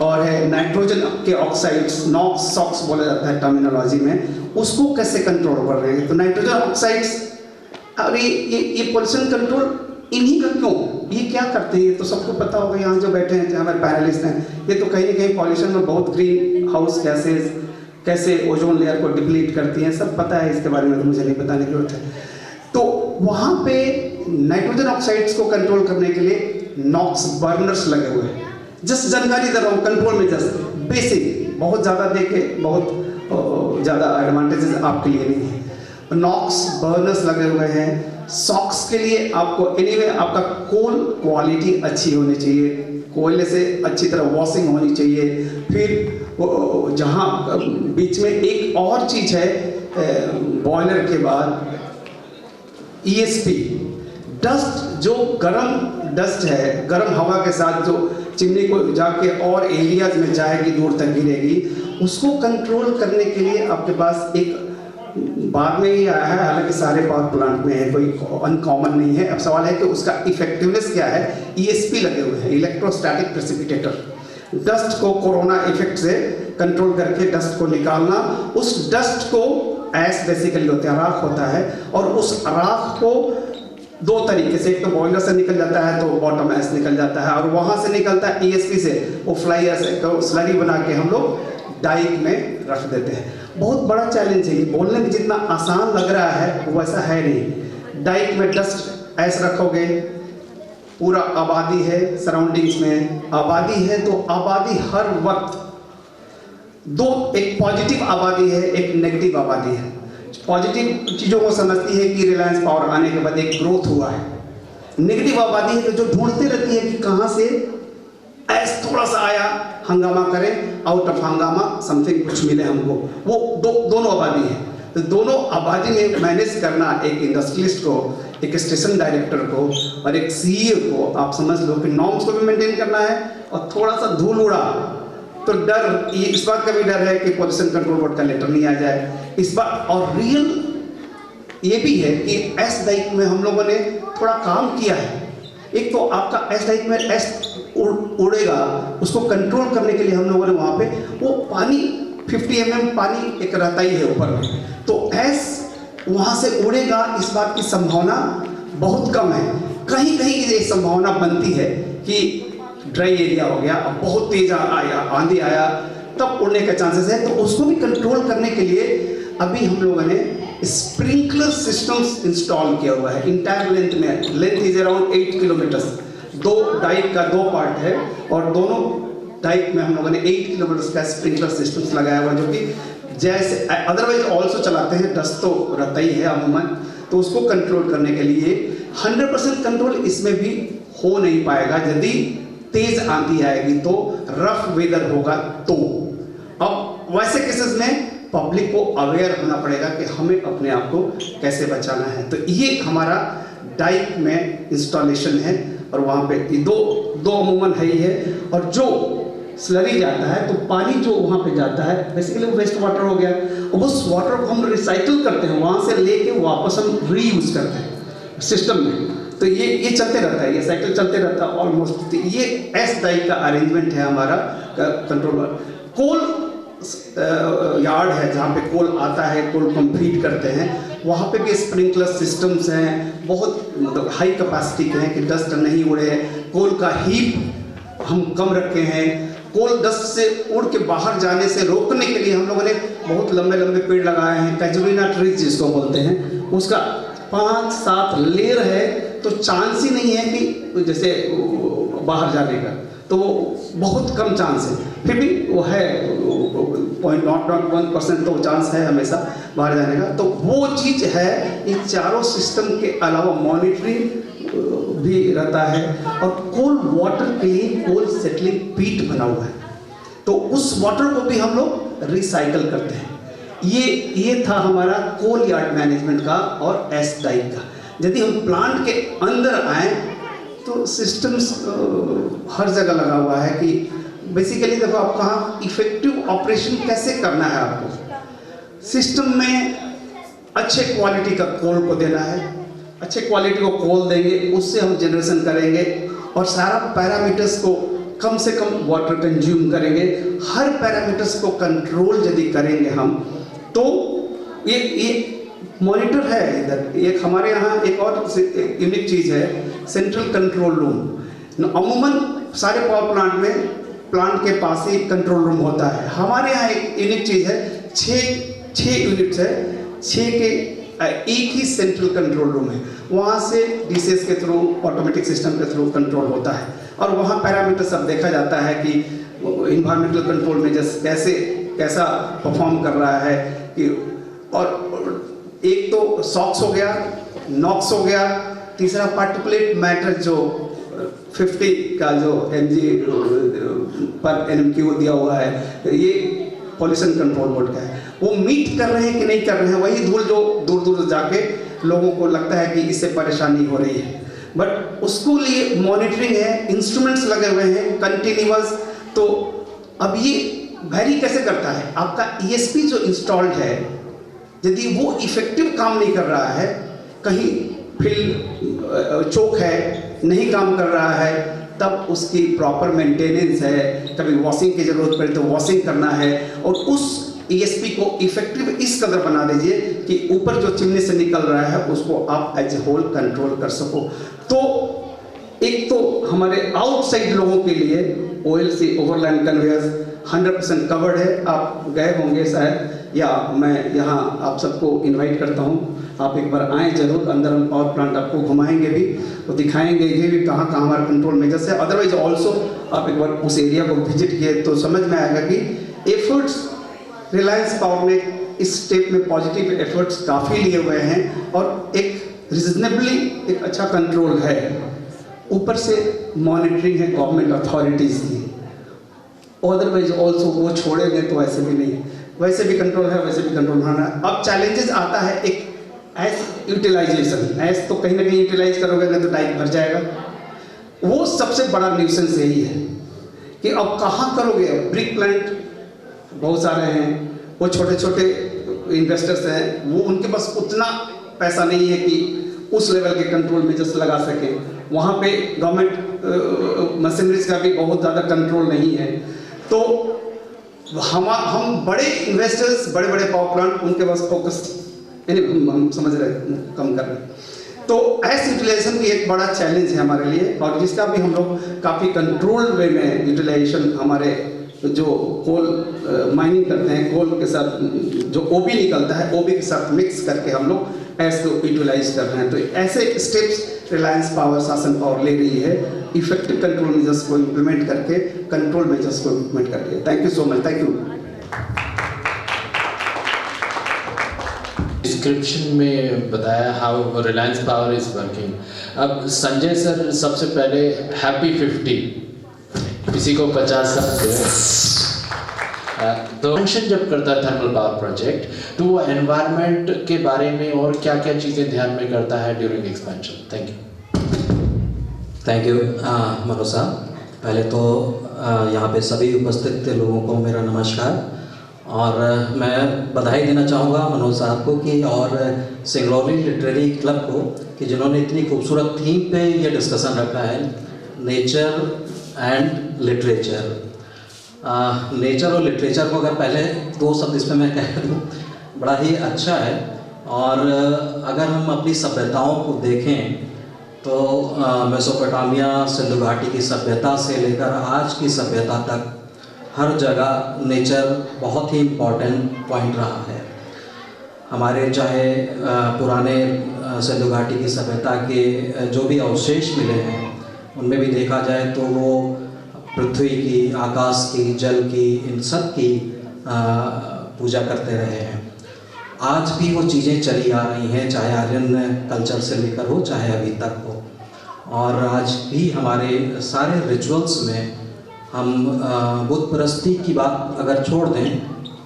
और है नाइट्रोजन के ऑक्साइड्स, नॉक्स सॉक्स बोला जाता है टर्मिनोलॉजी में, उसको कैसे कंट्रोल कर रहे हैं? तो नाइट्रोजन ऑक्साइड्स और ये पोल्यूशन कंट्रोल इन्हीं का क्यों, ये क्या करते हैं? ये तो सबको पता होगा, यहाँ जो बैठे हैं, हमारे पैनलिस्ट हैं, ये तो कहीं ना कहीं पॉल्यूशन में बहुत ग्रीन हाउस गैसेज कैसे ओजोन लेयर को डिप्लीट करती हैं, सब पता है, इसके बारे में तो मुझे नहीं बताने की जरूरत है। तो वहाँ पे नाइट्रोजन ऑक्साइड्स को कंट्रोल करने के लिए नॉक्स बर्नर्स लगे हुए हैं। जस्ट जानकारी दे रहा हूँ, कंट्रोल में जस्ट बेसिक, बहुत ज़्यादा देखे बहुत ज़्यादा एडवांटेजेस आपके लिए नहीं है। नॉक्स बर्नर्स लगे हुए हैं। सॉक्स के लिए आपको एनीवे आपका कोल क्वालिटी अच्छी होनी चाहिए, कोयले से अच्छी तरह वॉशिंग होनी चाहिए। फिर जहाँ बीच में एक और चीज़ है बॉयलर के बाद ESP डस्ट, जो गर्म डस्ट है, गर्म हवा के साथ जो चिमनी को जाके और एरियाज में जाएगी, दूर तक गिरेगी, उसको कंट्रोल करने के लिए आपके पास एक बाद में ही आया है, हालांकि सारे पावर प्लांट में है, कोई अनकॉमन नहीं है। अब सवाल है कि उसका इफेक्टिवनेस क्या है? ESP लगे हुए हैं, इलेक्ट्रोस्टैटिक प्रेसिपिटेटर। डस्ट को कोरोना इफेक्ट से कंट्रोल करके डस्ट को निकालना, उस डस्ट को ऐश बेसिकली होते हैं, राख होता है, और उस राख को 2 तरीके से, एक तो बॉयलर से निकल जाता है तो बॉटम ऐश निकल जाता है, और वहाँ से निकलता है ESP से, वो फ्लाई ऐश को स्लरी बना के हम लोग डाइक में रख देते हैं। बहुत बड़ा चैलेंज है ये, बोलने में जितना आसान लग रहा है वैसा है नहीं। डाइक में डस्ट ऐश रखोगे, पूरा आबादी है, सराउंडिंग्स में आबादी है, तो आबादी हर वक्त एक पॉजिटिव आबादी है, एक नेगेटिव आबादी है। पॉजिटिव चीज़ों को समझती है कि रिलायंस पावर आने के बाद एक ग्रोथ हुआ है। नेगेटिव आबादी है तो जो ढूंढती रहती है कि कहाँ से ऐसा थोड़ा सा आया, हंगामा करें, आउट ऑफ हंगामा समथिंग कुछ मिले हमको, वो दोनों आबादी है। तो दोनों आबादी में मैनेज करना एक इंडस्ट्रियलिस्ट को, एक स्टेशन डायरेक्टर को और एक CEO को, आप समझ लो कि नॉर्म्स को भी मेंटेन करना है, और थोड़ा सा धूल उड़ा तो डर, ये इस बात का भी डर है कि पोल्यूशन कंट्रोल बोर्ड का लेटर नहीं आ जाए इस बात। और रियल ये भी है कि एस डाइक में हम लोगों ने थोड़ा काम किया है। एक तो आपका एस डाइक में एस उड़ेगा, उसको कंट्रोल करने के लिए हम लोगों ने वहाँ पे वो पानी 50 mm पानी एक रहता ही है ऊपर में, तो एस वहाँ से उड़ेगा, इस बात की संभावना बहुत कम है। कहीं कहीं ये संभावना बनती है कि ड्राई एरिया हो गया, अब बहुत तेज आया, आंधी आया, तब उड़ने के चांसेस है। तो उसको भी कंट्रोल करने के लिए अभी हम लोगों ने स्प्रिंकलर सिस्टम्स इंस्टॉल किया हुआ है। Entire length is around 8 kilometers. 2 dyke का 2 पार्ट है, और दोनों डाइक में हम लोगों ने 8 किलोमीटर का स्प्रिंकलर सिस्टम्स लगाया हुआ, जो कि जैसे अदरवाइज ऑल्सो चलाते हैं, डस्ट तो रहता ही है अमूमन, तो उसको कंट्रोल करने के लिए 100% कंट्रोल इसमें भी हो नहीं पाएगा यदि तेज आंधी आएगी, तो रफ वेदर होगा। तो अब वैसे केसेस में पब्लिक को अवेयर होना पड़ेगा कि हमें अपने आप को कैसे बचाना है। तो ये हमारा डाइक में इंस्टॉलेशन है, और वहाँ पे दो अमूमन है ही है। और जो स्लरी जाता है, तो पानी जो वहाँ पे जाता है बेसिकली वेस्ट वाटर हो गया, और उस वाटर को हम रिसाइकिल करते हैं, वहाँ से लेके वापस हम रीयूज करते हैं सिस्टम में। तो ये चलते रहता है, ये साइकिल चलते रहता है ऑलमोस्ट। ये एस डाइक का अरेंजमेंट है हमारा कंट्रोल। कोल यार्ड है जहाँ पे कोल आता है, कोल को हम फीड करते हैं, वहाँ पे भी स्प्रिंकलर सिस्टम्स हैं, बहुत मतलब हाई कैपेसिटी के हैं कि डस्ट नहीं उड़े। कोल का हीप हम कम रखे हैं, कोल डस्ट से उड़ के बाहर जाने से रोकने के लिए हम लोगों ने बहुत लंबे लंबे पेड़ लगाए हैं, कैजुलिना ट्रीज जिसको बोलते हैं, उसका 5-7 लेयर है, तो चांस ही नहीं है कि जैसे बाहर जाने का, तो बहुत कम चांस है। फिर भी वो है 0.01% तो चांस है हमेशा बाहर जाने का। तो वो चीज़ है, इन चारों सिस्टम के अलावा मॉनिटरिंग भी रहता है, और कोल वाटर के लिए कोल सेटलिंग पीट बना हुआ है, तो उस वाटर को भी हम लोग रिसाइकल करते हैं। ये था हमारा कोल यार्ड मैनेजमेंट का और एस डाइक का। यदि हम प्लांट के अंदर आए तो सिस्टम्स हर जगह लगा हुआ है कि बेसिकली देखो आप कहाँ इफेक्टिव ऑपरेशन कैसे करना है आपको। सिस्टम में अच्छे क्वालिटी का कोल को देना है, अच्छे क्वालिटी को कोल देंगे, उससे हम जनरेशन करेंगे और सारा पैरामीटर्स को कम से कम वाटर कंज्यूम करेंगे। हर पैरामीटर्स को कंट्रोल यदि करेंगे हम, तो ये मॉनिटर है इधर। एक हमारे यहाँ एक और यूनिक चीज़ है, सेंट्रल कंट्रोल रूम। अमूमन सारे पावर प्लांट में प्लांट के पास ही कंट्रोल रूम होता है। हमारे यहाँ एक यूनिक चीज़ है, छः यूनिट्स है, 6 के एक ही सेंट्रल कंट्रोल रूम है। वहाँ से डीसीएस के थ्रू, ऑटोमेटिक सिस्टम के थ्रू कंट्रोल होता है और वहाँ पैरामीटर सब देखा जाता है कि इन्वायरमेंटल कंट्रोल में कैसा परफॉर्म कर रहा है कि, और एक तो सॉक्स हो गया, नॉक्स हो गया, तीसरा पार्टिकुलेट मैटर जो 50 का जो mg पर NMQ दिया हुआ है, ये पॉल्यूशन कंट्रोल बोर्ड का है। वो मीट कर रहे हैं कि नहीं कर रहे हैं, वही धूल जो दूर दूर जाके लोगों को लगता है कि इससे परेशानी हो रही है, बट उसको लिए मॉनिटरिंग है, इंस्ट्रूमेंट्स लगे हुए हैं कंटिन्यूअस। तो अब ये वेरी कैसे करता है, आपका ESP जो इंस्टॉल्ड है, यदि वो इफेक्टिव काम नहीं कर रहा है, कहीं फिल चोक है, नहीं काम कर रहा है, तब उसकी प्रॉपर मेंटेनेंस है, कभी वॉशिंग की जरूरत पड़े तो वॉशिंग करना है, और उस ESP को इफेक्टिव इस कदर बना दीजिए कि ऊपर जो चिमनी से निकल रहा है उसको आप एज ए होल कंट्रोल कर सको। तो एक तो हमारे आउटसाइड लोगों के लिए OLC ओवरलैंड कन्वेयर्स 100% कवर्ड है। आप गए होंगे शायद, या मैं यहाँ आप सबको इनवाइट करता हूँ, आप एक बार आएँ जरूर। अंदर हम पावर प्लांट आपको घुमाएंगे भी, तो दिखाएंगे ये भी कहाँ कहाँ हमारे कंट्रोल मेजर्स है। अदरवाइज ऑल्सो आप एक बार उस एरिया को विजिट किए तो समझ में आएगा कि एफर्ट्स रिलायंस पावर ने इस स्टेप में पॉजिटिव एफर्ट्स काफ़ी लिए हुए हैं और एक रिजनेबली एक अच्छा कंट्रोल है। ऊपर से मॉनिटरिंग है गवर्नमेंट अथॉरिटीज़ की, अदरवाइज ऑल्सो वो छोड़ेंगे तो वैसे भी नहीं, वैसे भी कंट्रोल है, वैसे भी कंट्रोल होना है। अब चैलेंजेस आता है एक एज यूटिलाइजेशन, एज तो कहीं ना कहीं यूटिलाइज करोगे नहीं तो टाइम भर जाएगा। वो सबसे बड़ा न्यूसेंस यही है कि अब कहाँ करोगे। ब्रिक प्लांट बहुत सारे हैं, वो छोटे छोटे इन्वेस्टर्स हैं, वो उनके पास उतना पैसा नहीं है कि उस लेवल के कंट्रोल मेजर्स लगा सके। वहाँ पे गवर्नमेंट मशीनरीज का भी बहुत ज़्यादा कंट्रोल नहीं है। तो हम बड़े इन्वेस्टर्स, बड़े बड़े पावर प्लांट, उनके पास फोकस हम समझ रहे कम कर रहे हैं। तो एस यूटिलाइजेशन भी एक बड़ा चैलेंज है हमारे लिए, और जिसका भी हम लोग काफ़ी कंट्रोल्ड वे में यूटिलाइजेशन, हमारे जो कोल माइनिंग करते हैं, कोल के साथ जो OB निकलता है, OB के साथ मिक्स करके हम लोग एस को यूटिलाइज कर रहे हैं। तो ऐसे स्टेप्स रिलायंस पावर, शासन पावर ले रही है, इफेक्टिव कंट्रोल मेजर्स को इम्प्लीमेंट करके, कंट्रोल मेजर्स को इम्प्लीमेंट करके। Thank you so much, thank you. Description में बताया how Reliance power is working. अब संजय सर सबसे पहले हैप्पी 50, किसी को 50 साल तो फंक्शन जब करता है थर्मल पावर प्रोजेक्ट, तो वो एनवायरनमेंट के बारे में और क्या क्या चीज़ें ध्यान में करता है during expansion. Thank you Manoj साहब। पहले तो यहाँ पे सभी उपस्थित लोगों को मेरा नमस्कार, और मैं बधाई देना चाहूँगा मनोज साहब को कि और सिंगरौली लिटरेरी क्लब को कि जिन्होंने इतनी खूबसूरत थीम पे ये डिस्कशन रखा है, नेचर एंड लिटरेचर। नेचर और लिटरेचर को अगर पहले 2 शब्द इसमें मैं कह दूँ, बड़ा ही अच्छा है। और अगर हम अपनी सभ्यताओं को देखें तो मेसोपोटामिया, सिंधु घाटी की सभ्यता से लेकर आज की सभ्यता तक हर जगह नेचर बहुत ही इम्पॉर्टेंट पॉइंट रहा है। हमारे चाहे पुराने सिंधु घाटी की सभ्यता के जो भी अवशेष मिले हैं, उनमें भी देखा जाए तो वो पृथ्वी की, आकाश की, जल की, इन सब की पूजा करते रहे हैं। आज भी वो चीज़ें चली आ रही हैं, चाहे आर्यन कल्चर से लेकर हो, चाहे अभी तक हो। और आज भी हमारे सारे रिचुअल्स में हम बुत परस्ती की बात अगर छोड़ दें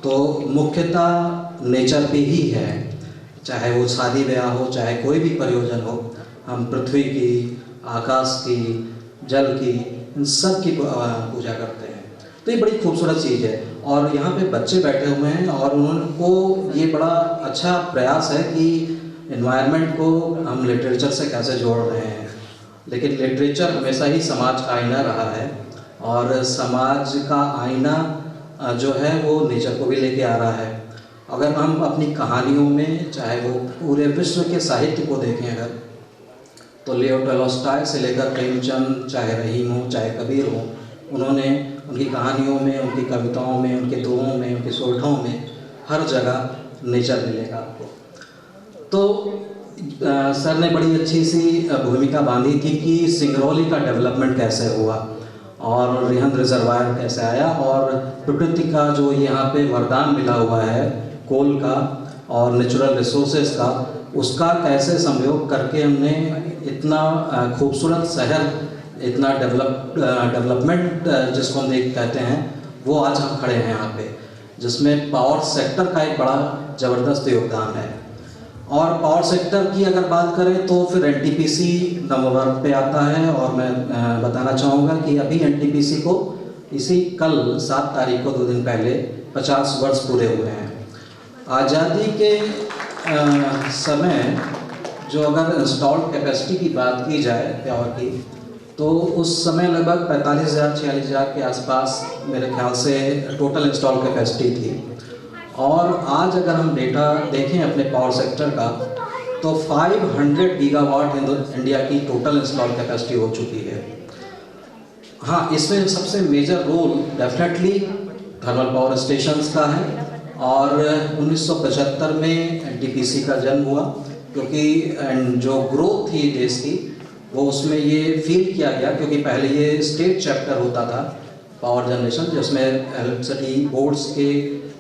तो मुख्यतः नेचर पे ही है। चाहे वो शादी ब्याह हो, चाहे कोई भी प्रयोजन हो, हम पृथ्वी की, आकाश की, जल की, इन सब की पूजा करते हैं। तो तो ये बड़ी खूबसूरत चीज़ है। और यहाँ पे बच्चे बैठे हुए हैं और उनको ये बड़ा अच्छा प्रयास है कि एनवायरनमेंट को हम लिटरेचर से कैसे जोड़ रहे हैं। लेकिन लिटरेचर हमेशा ही समाज का आईना रहा है और समाज का आईना जो है वो नेचर को भी लेके आ रहा है। अगर हम अपनी कहानियों में, चाहे वो पूरे विश्व के साहित्य को देखें अगर, तो लियो टॉल्स्टॉय से लेकर प्रेमचंद, चाहे रहीम हो, चाहे कबीर हो, उन्होंने उनकी कहानियों में, उनकी कविताओं में, उनके दोहों में, उनके सोलठों में हर जगह नेचर मिलेगा आपको। तो सर ने बड़ी अच्छी सी भूमिका बांधी थी कि सिंगरौली का डेवलपमेंट कैसे हुआ और रिहंद रिजर्वायर कैसे आया और प्रकृति का जो यहाँ पे वरदान मिला हुआ है कोल का और नेचुरल रिसोर्सेज का, उसका कैसे संयोग करके हमने इतना खूबसूरत शहर, इतना डेवलपमेंट जिसको हम कहते हैं, वो आज हम खड़े हैं यहाँ पे, जिसमें पावर सेक्टर का एक बड़ा ज़बरदस्त योगदान है। और पावर सेक्टर की अगर बात करें तो फिर एनटीपीसी नंबर पे आता है और मैं बताना चाहूँगा कि अभी एनटीपीसी को इसी कल 7 तारीख को 2 दिन पहले 50 वर्ष पूरे हुए हैं। आज़ादी के समय जो अगर इंस्टॉल्ड कैपेसिटी की बात की जाए पावर की, तो उस समय लगभग 45,000-46,000 के आसपास मेरे ख्याल से टोटल इंस्टॉल कैपेसिटी थी। और आज अगर हम डेटा देखें अपने पावर सेक्टर का, तो 500 गीगावाट इंडिया की टोटल इंस्टॉल कैपेसिटी हो चुकी है। हाँ, इसमें सबसे major role definitely thermal power stations का है और 1975 में एनटीपीसी का जन्म हुआ, क्योंकि जो ग्रोथ थी देश की वो उसमें ये फील किया गया, क्योंकि पहले ये स्टेट चैप्टर होता था पावर जनरेशन, जिसमें इलेक्ट्रिसिटी बोर्ड्स के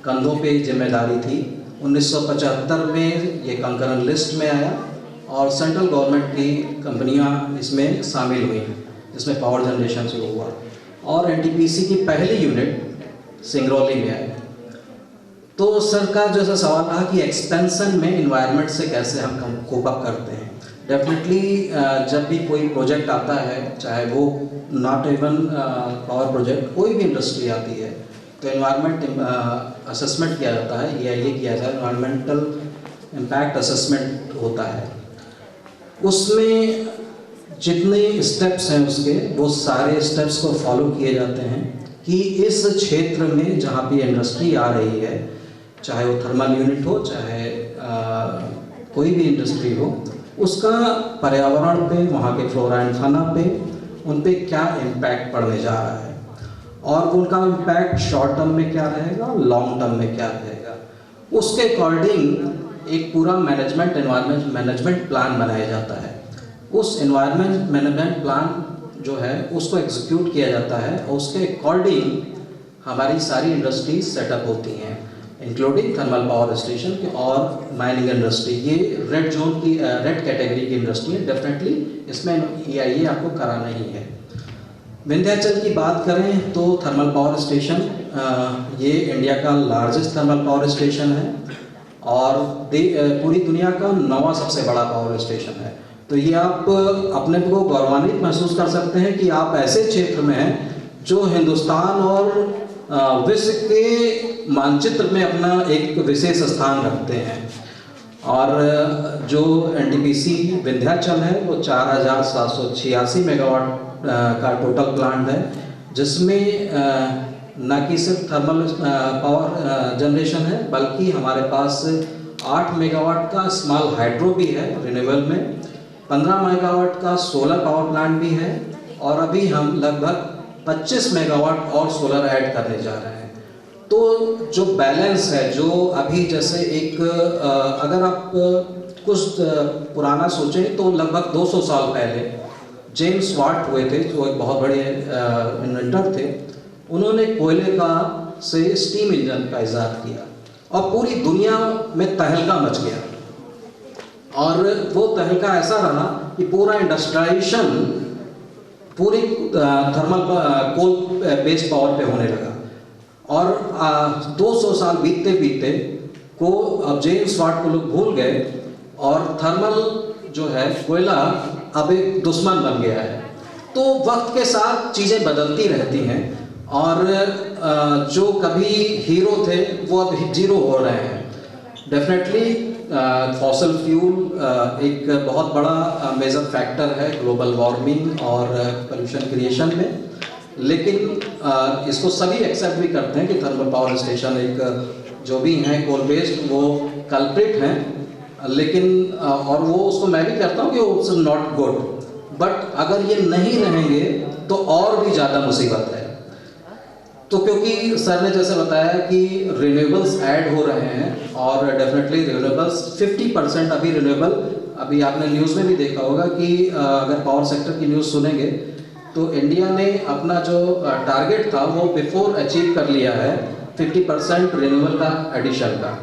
कंधों पे जिम्मेदारी थी। 1975 में ये कंकरेंट लिस्ट में आया और सेंट्रल गवर्नमेंट की कंपनियां इसमें शामिल हुई, जिसमें पावर जनरेशन शुरू हुआ और एनटीपीसी की पहली यूनिट सिंगरौली में आई। तो सर का जैसा सवाल रहा कि एक्सपेंशन में इन्वायरमेंट से कैसे हम कोप अप करते हैं। डेफिनेटली जब भी कोई प्रोजेक्ट आता है, चाहे वो नॉट इवन पावर प्रोजेक्ट, कोई भी इंडस्ट्री आती है, तो इन्वायरमेंट असेसमेंट किया जाता है, ये किया जाता है, इन्वायरमेंटल इम्पैक्ट असेसमेंट होता है। उसमें जितने स्टेप्स हैं उसके, वो सारे स्टेप्स को फॉलो किए जाते हैं कि इस क्षेत्र में जहाँ भी इंडस्ट्री आ रही है, चाहे वो थर्मल यूनिट हो, चाहे कोई भी इंडस्ट्री हो, उसका पर्यावरण पे, वहाँ के फ्लोरा एंड फाना पे, उन पे क्या इम्पैक्ट पड़ने जा रहा है और उनका इम्पैक्ट शॉर्ट टर्म में क्या रहेगा, लॉन्ग टर्म में क्या रहेगा, उसके अकॉर्डिंग एक पूरा एनवायरमेंट मैनेजमेंट प्लान बनाया जाता है। उस एनवायरमेंट मैनेजमेंट प्लान जो है उसको एग्जीक्यूट किया जाता है और उसके अकॉर्डिंग हमारी सारी इंडस्ट्रीज सेटअप होती हैं, इंक्लूडिंग थर्मल पावर स्टेशन और माइनिंग इंडस्ट्री। ये रेड जोन की, रेड कैटेगरी की इंडस्ट्री है। डेफिनेटली इसमें EIA आपको कराना ही है। विंध्याचल की बात करें तो थर्मल पावर स्टेशन ये इंडिया का लार्जेस्ट थर्मल पावर स्टेशन है और पूरी दुनिया का 9वां सबसे बड़ा पावर स्टेशन है। तो ये आप अपने को गौरवान्वित महसूस कर सकते हैं कि आप ऐसे क्षेत्र में हैं जो हिंदुस्तान और विश्व के मानचित्र में अपना एक विशेष स्थान रखते हैं। और जो एनटीपीसी विंध्याचल है वो 4,786 मेगावाट का टोटल प्लांट है, जिसमें न कि सिर्फ थर्मल पावर जनरेशन है, बल्कि हमारे पास 8 मेगावाट का स्मॉल हाइड्रो भी है रिन्यूएबल में, 15 मेगावाट का सोलर पावर प्लांट भी है और अभी हम लगभग 25 मेगावाट और सोलर ऐड करने जा रहे हैं। तो जो बैलेंस है, जो अभी जैसे एक अगर आप कुछ पुराना सोचें तो लगभग 200 साल पहले जेम्स वाट हुए थे, जो एक बहुत बड़े इन्वेंटर थे। उन्होंने कोयले का से स्टीम इंजन का इजाद किया और पूरी दुनिया में तहलका मच गया और वो तहलका ऐसा रहा कि पूरा इंडस्ट्रियलाइजेशन पूरी थर्मल कोल बेस्ड पावर पे होने लगा और 200 साल बीतते बीतते को अब जेम्स वाट को लोग भूल गए और थर्मल जो है कोयला अब एक दुश्मन बन गया है। तो वक्त के साथ चीज़ें बदलती रहती हैं और जो कभी हीरो थे वो अब जीरो हो रहे हैं। डेफिनेटली फॉसल फ्यूल एक बहुत बड़ा मेजर फैक्टर है ग्लोबल वार्मिंग और पोल्यूशन क्रिएशन में, लेकिन इसको सभी एक्सेप्ट भी करते हैं कि थर्मल पावर स्टेशन एक जो भी हैं कोल बेस्ड वो कल्प्रिट हैं, लेकिन और वो उसको मैं भी कहता हूँ कि इट्स नॉट गुड, बट अगर ये नहीं रहेंगे तो और भी ज़्यादा मुसीबत है। तो क्योंकि सर ने जैसे बताया कि रिन्यूएबल्स ऐड हो रहे हैं और डेफिनेटली रिन्यूएबल्स 50% अभी रिन्यूएबल, अभी आपने न्यूज़ में भी देखा होगा कि अगर पावर सेक्टर की न्यूज़ सुनेंगे तो इंडिया ने अपना जो टारगेट था वो बिफोर अचीव कर लिया है 50% रिन्यूएबल का एडिशन का।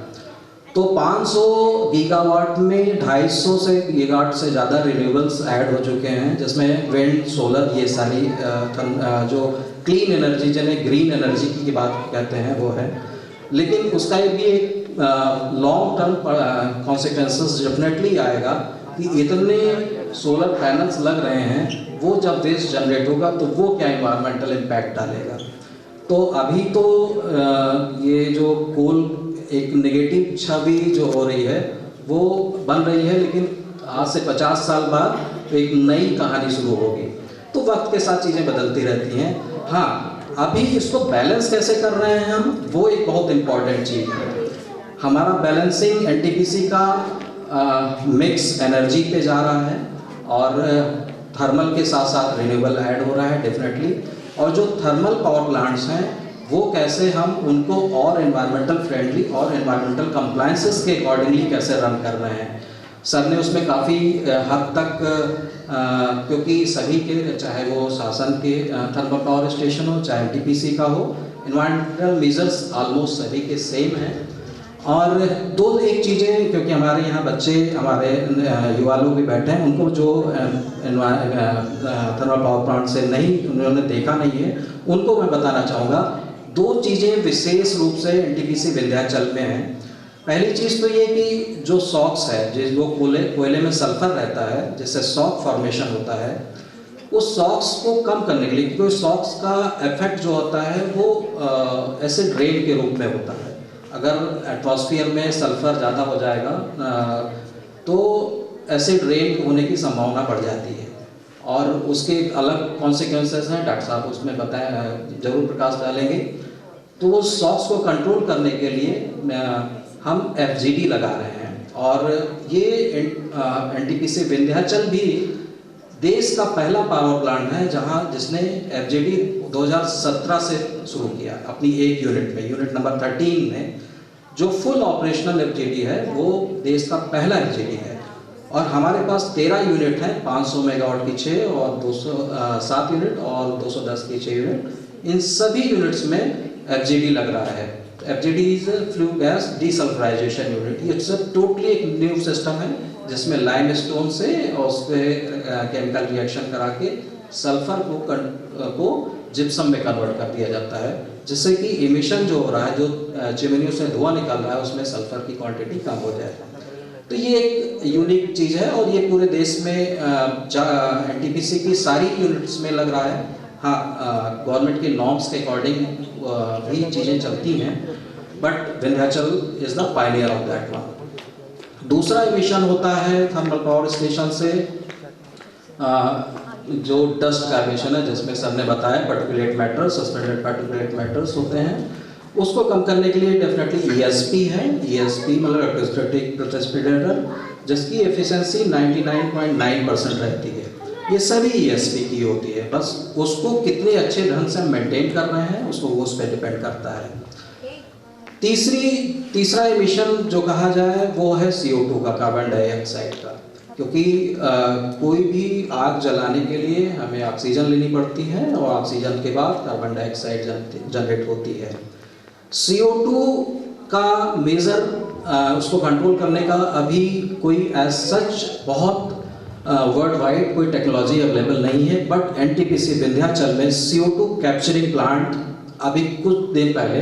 तो 500 गीगावाट में 250 से गीगावाट से ज़्यादा रिन्यूएबल्स ऐड हो चुके हैं, जिसमें विंड, सोलर, ये सारी जो क्लीन एनर्जी जिन्हें ग्रीन एनर्जी की बात कहते हैं वो है। लेकिन उसका भी एक लॉन्ग टर्म कॉन्सिक्वेंसेस डेफिनेटली आएगा कि इतने सोलर पैनल्स लग रहे हैं, वो जब वेस्ट जनरेट होगा तो वो क्या इन्वायरमेंटल इम्पैक्ट डालेगा। तो अभी तो ये जो कोल एक नेगेटिव छवि जो हो रही है वो बन रही है, लेकिन आज से 50 साल बाद एक नई कहानी शुरू होगी। तो वक्त के साथ चीज़ें बदलती रहती हैं। हाँ, अभी इसको बैलेंस कैसे कर रहे हैं हम, वो एक बहुत इम्पॉर्टेंट चीज़ है। हमारा बैलेंसिंग एनटीपीसी का मिक्स एनर्जी पे जा रहा है और थर्मल के साथ साथ रिन्यूएबल ऐड हो रहा है डेफिनेटली। और जो थर्मल पावर प्लांट्स हैं वो कैसे हम उनको और एनवायरमेंटल फ्रेंडली और एनवायरमेंटल कंप्लायंसेस के अकॉर्डिंगली कैसे रन कर रहे हैं। सर ने उसमें काफ़ी हद तक क्योंकि सभी के, चाहे वो शासन के थर्मल पावर स्टेशन हो चाहे एनटीपीसी का हो, एनवायरमेंटल मेजर्स ऑलमोस्ट सभी के सेम हैं। और एक चीज़ें, क्योंकि हमारे यहाँ बच्चे, हमारे युवा लोग भी बैठे हैं, उनको जो थर्मल पावर प्लांट से नहीं उन्होंने देखा नहीं है, उनको मैं बताना चाहूँगा। 2 चीज़ें विशेष रूप से एनटीपीसी विंध्याचल में हैं। पहली चीज़ तो ये कि जो सॉक्स है, जो कोयले में सल्फर रहता है जिससे सॉक फॉर्मेशन होता है, उस सॉक्स को कम करने के लिए, क्योंकि सॉक्स का इफेक्ट जो होता है वो एसिड रेन के रूप में होता है। अगर एटमॉस्फेयर में सल्फर ज़्यादा हो जाएगा तो एसिड रेन होने की संभावना बढ़ जाती है और उसके अलग कॉन्सिक्वेंसेस हैं। डॉक्टर साहब उसमें बताया, जरूर प्रकाश डालेंगे। तो वो सॉक्स को कंट्रोल करने के लिए हम FGD लगा रहे हैं और ये एनटीपीसी विंध्याचल भी देश का पहला पावर प्लांट है जिसने FGD 2017 से शुरू किया अपनी एक यूनिट में, यूनिट नंबर 13 में। जो फुल ऑपरेशनल FGD है वो देश का पहला FGD है और हमारे पास 13 यूनिट हैं, 500 मेगावाट की 6 और 207 यूनिट और 210 की 6 यूनिट। इन सभी यूनिट्स में FGD लग रहा है। FGD is flue gas desulphurisation unit. It's totally एक न्यू सिस्टम है जिसमें लाइमस्टोन से और उस पर केमिकल रिएक्शन करा के सल्फर को जिप्सम में कन्वर्ट कर दिया जाता है, जिससे कि इमिशन जो हो रहा है, जो चिमनियों से धुआं निकल रहा है, उसमें सल्फर की क्वांटिटी कम हो जाए। तो ये एक यूनिक चीज़ है और ये पूरे देश में एनटीपीसी की सारी यूनिट्स में लग रहा है। हाँ, गवर्नमेंट के नॉर्म्स के अकॉर्डिंग भी चीज़ें चलती हैं, but Vindhyachal is the Pioneer of that one. दूसरा इमिशन होता है थर्मल पावर स्टेशन से जो डस्ट का इमिशन है, जिसमें सर ने बताया particulate matter, suspended particulate matters होते हैं। उसको कम करने के लिए डेफिनेटली ESP है। ESP मतलब इलेक्ट्रोस्टैटिक प्रेसिपिटेटर, जिसकी एफिशिएंसी 99.9% रहती है। ये सभी ESP की होती है, बस उसको कितने अच्छे ढंग से मेंटेन कर रहे हैं उसको वो उस पर डिपेंड करता है। तीसरा एमिशन जो कहा जाए वो है CO2 का, कार्बन डाइऑक्साइड का, क्योंकि कोई भी आग जलाने के लिए हमें ऑक्सीजन लेनी पड़ती है और ऑक्सीजन के बाद कार्बन डाइऑक्साइड जनरेट होती है। CO2 का मेजर उसको कंट्रोल करने का अभी कोई एज सच बहुत वर्ल्ड वाइड कोई टेक्नोलॉजी अवेलेबल नहीं है, बट एनटीपीसी विंध्याचल में CO2 कैप्चरिंग प्लांट अभी कुछ दिन पहले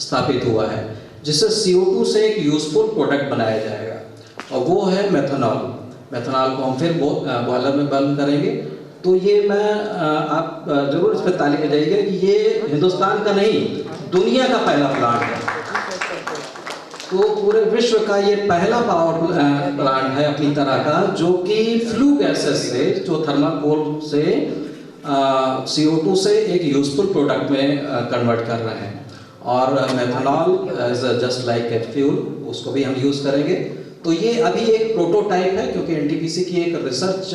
स्थापित हुआ है, जिससे CO2 से एक यूजफुल प्रोडक्ट बनाया जाएगा और वो है मेथनॉल। मेथनॉल को हम फिर बॉयलर में बर्न करेंगे तो ये मैं आप ज़रूर इस पर ताली बजाइएगा कि ये हिंदुस्तान का नहीं, दुनिया का पहला प्लांट है। तो पूरे विश्व का ये पहला पावर प्लांट है अपनी तरह का, जो कि फ्लू गैसेस से, जो थर्माकोल से CO2 से एक यूजफुल प्रोडक्ट में कन्वर्ट कर रहे हैं। और methanol as just like a fuel, उसको भी हम यूज़ करेंगे। तो ये अभी एक प्रोटोटाइप है, क्योंकि NTPC की एक रिसर्च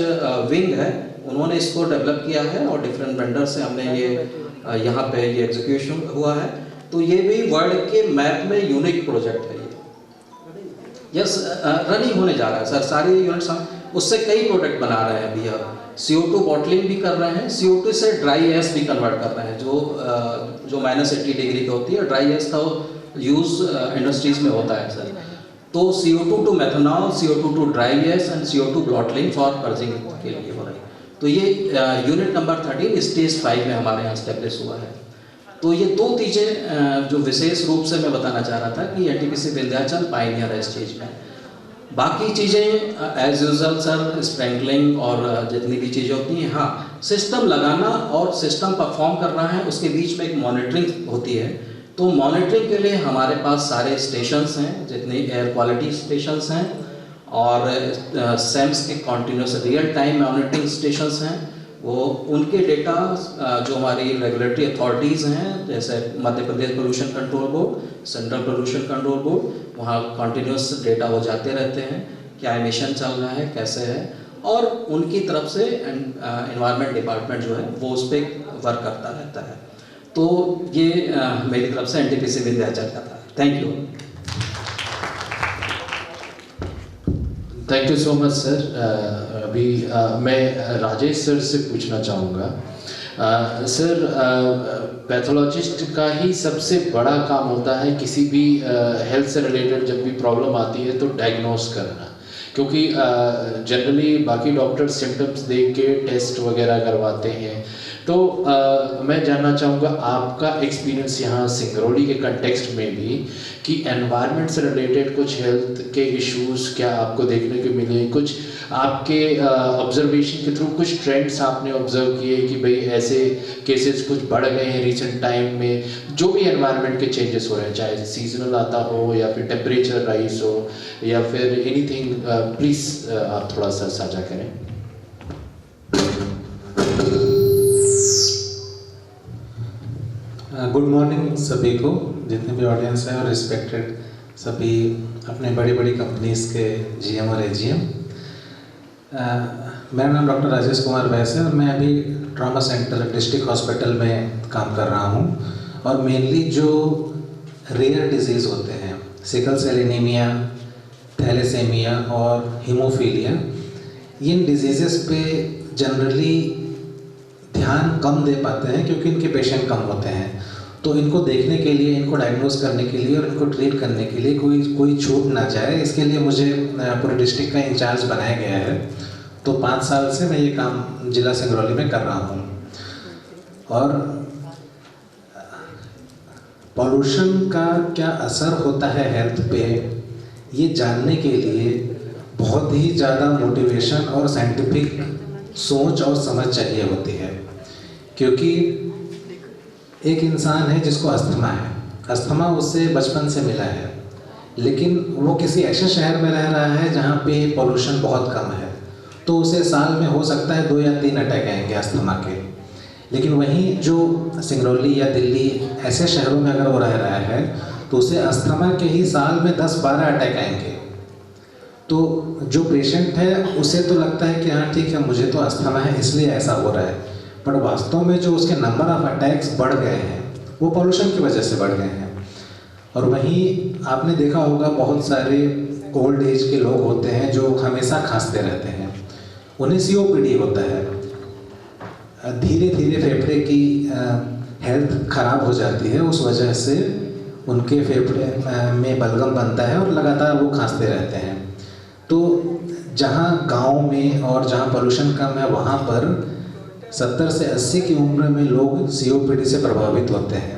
विंग है, उन्होंने इसको डेवलप किया है और डिफरेंट वेंडर से हमने ये यहाँ पे ये एग्जीक्यूशन हुआ है। तो ये भी वर्ल्ड के मैप में यूनिक प्रोजेक्ट है। यस, रनिंग होने जा रहा है सर, सारे यूनिट्स हम उससे कई प्रोडक्ट बना रहे हैं अभी। अब CO2 बॉटलिंग भी कर रहे हैं, CO2 से ड्राई एस भी कन्वर्ट कर रहे हैं, जो -80 डिग्री की होती है। ड्राई एस का यूज़ इंडस्ट्रीज में होता है सर। तो CO2 to methanol, CO2 to dry ice and CO2 bottling for purging के लिए हो रही है। तो ये यूनिट नंबर 13 स्टेज 5 में हमारे यहाँ स्टेब्लिश हुआ है। तो ये दो चीज़ें जो विशेष रूप से मैं बताना चाह रहा था कि NTPC विंध्याचल पायनियर है स्टेज में। बाकी चीज़ें एज यूजल सर, स्प्रिंकलिंग और जितनी भी चीज़ें होती हैं, हाँ, सिस्टम लगाना और सिस्टम परफॉर्म कर रहा है, उसके बीच में एक मॉनिटरिंग होती है। तो मॉनिटरिंग के लिए हमारे पास सारे स्टेशंस हैं, जितने एयर क्वालिटी स्टेशंस हैं और सेम्स के continuous real time monitoring stations हैं। वो उनके डेटा जो हमारी रेगुलेटरी अथॉरिटीज़ हैं, जैसे Madhya Pradesh pollution control board, central pollution control board, वहाँ कॉन्टीन्यूस डेटा वो जाते रहते हैं, क्या एमिशन चल रहा है, कैसे है, और उनकी तरफ से एनवायरनमेंट डिपार्टमेंट जो है वो उस पर वर्क करता रहता है। तो ये मेरी तरफ से NTPC विंध्याचल का था। Thank you. Thank you so much sir. अभी मैं राजेश सर से पूछना चाहूँगा। सर, पैथोलॉजिस्ट का ही सबसे बड़ा काम होता है किसी भी हेल्थ से रिलेटेड जब भी प्रॉब्लम आती है तो डायग्नोस करना, क्योंकि जनरली बाकी डॉक्टर सिम्टम्स देख के टेस्ट वगैरह करवाते हैं। तो मैं जानना चाहूँगा आपका एक्सपीरियंस यहाँ सिंगरौली के कंटेक्स्ट में भी कि एनवायरनमेंट से रिलेटेड कुछ हेल्थ के इश्यूज क्या आपको देखने को मिले, कुछ आपके ऑब्जर्वेशन के थ्रू कुछ ट्रेंड्स आपने ऑब्जर्व किए कि भाई ऐसे केसेस कुछ बढ़ गए हैं रिसेंट टाइम में, जो भी एनवायरनमेंट के चेंजेस हो रहे हैं, चाहे सीजनल आता हो या फिर टेम्परेचर राइज हो या फिर एनीथिंग, प्लीज़ आप थोड़ा सा साझा करें। गुड मॉर्निंग सभी को, जितने भी ऑडियंस है और रिस्पेक्टेड सभी अपने बड़ी बड़ी कंपनीज के GM और AGM। मेरा नाम डॉक्टर राजेश कुमार वैस है और मैं अभी ट्रॉमा सेंटर डिस्ट्रिक्ट हॉस्पिटल में काम कर रहा हूँ। और मेनली जो रेयर डिजीज़ होते हैं, सिकल सेल एनीमिया, थैलेसेमिया और हीमोफीलिया, इन डिजीज़ेस पे जनरली ध्यान कम दे पाते हैं क्योंकि इनके पेशेंट कम होते हैं। तो इनको देखने के लिए, इनको डायग्नोस करने के लिए और इनको ट्रीट करने के लिए कोई छूट ना जाए, इसके लिए मुझे पूरे डिस्ट्रिक्ट का इंचार्ज बनाया गया है। तो 5 साल से मैं ये काम जिला सिंगरौली में कर रहा हूँ। और पॉल्यूशन का क्या असर होता है हेल्थ पे, ये जानने के लिए बहुत ही ज़्यादा मोटिवेशन और साइंटिफिक सोच और समझ चाहिए होती है। क्योंकि एक इंसान है जिसको अस्थमा है, अस्थमा उससे बचपन से मिला है, लेकिन वो किसी ऐसे शहर में रह रहा है जहाँ पे पॉल्यूशन बहुत कम है, तो उसे साल में हो सकता है 2 या 3 अटैक आएंगे अस्थमा के। लेकिन वहीं जो सिंगरौली या दिल्ली ऐसे शहरों में अगर वो रह रहा है तो उसे अस्थमा के ही साल में 10-12 अटैक आएंगे। तो जो पेशेंट है उसे तो लगता है कि हाँ ठीक है, मुझे तो अस्थमा है इसलिए ऐसा हो रहा है, पर वास्तव में जो उसके नंबर ऑफ अटैक्स बढ़ गए हैं वो पॉल्यूशन की वजह से बढ़ गए हैं। और वहीं आपने देखा होगा बहुत सारे ओल्ड एज के लोग होते हैं जो हमेशा खांसते रहते हैं, उन्हें COPD होता है। धीरे धीरे फेफड़े की हेल्थ खराब हो जाती है, उस वजह से उनके फेफड़े में बलगम बनता है और लगातार वो खांसते रहते हैं। तो जहाँ गांव में और जहाँ पोल्यूशन कम है वहाँ पर 70 से 80 की उम्र में लोग COPD से प्रभावित होते हैं।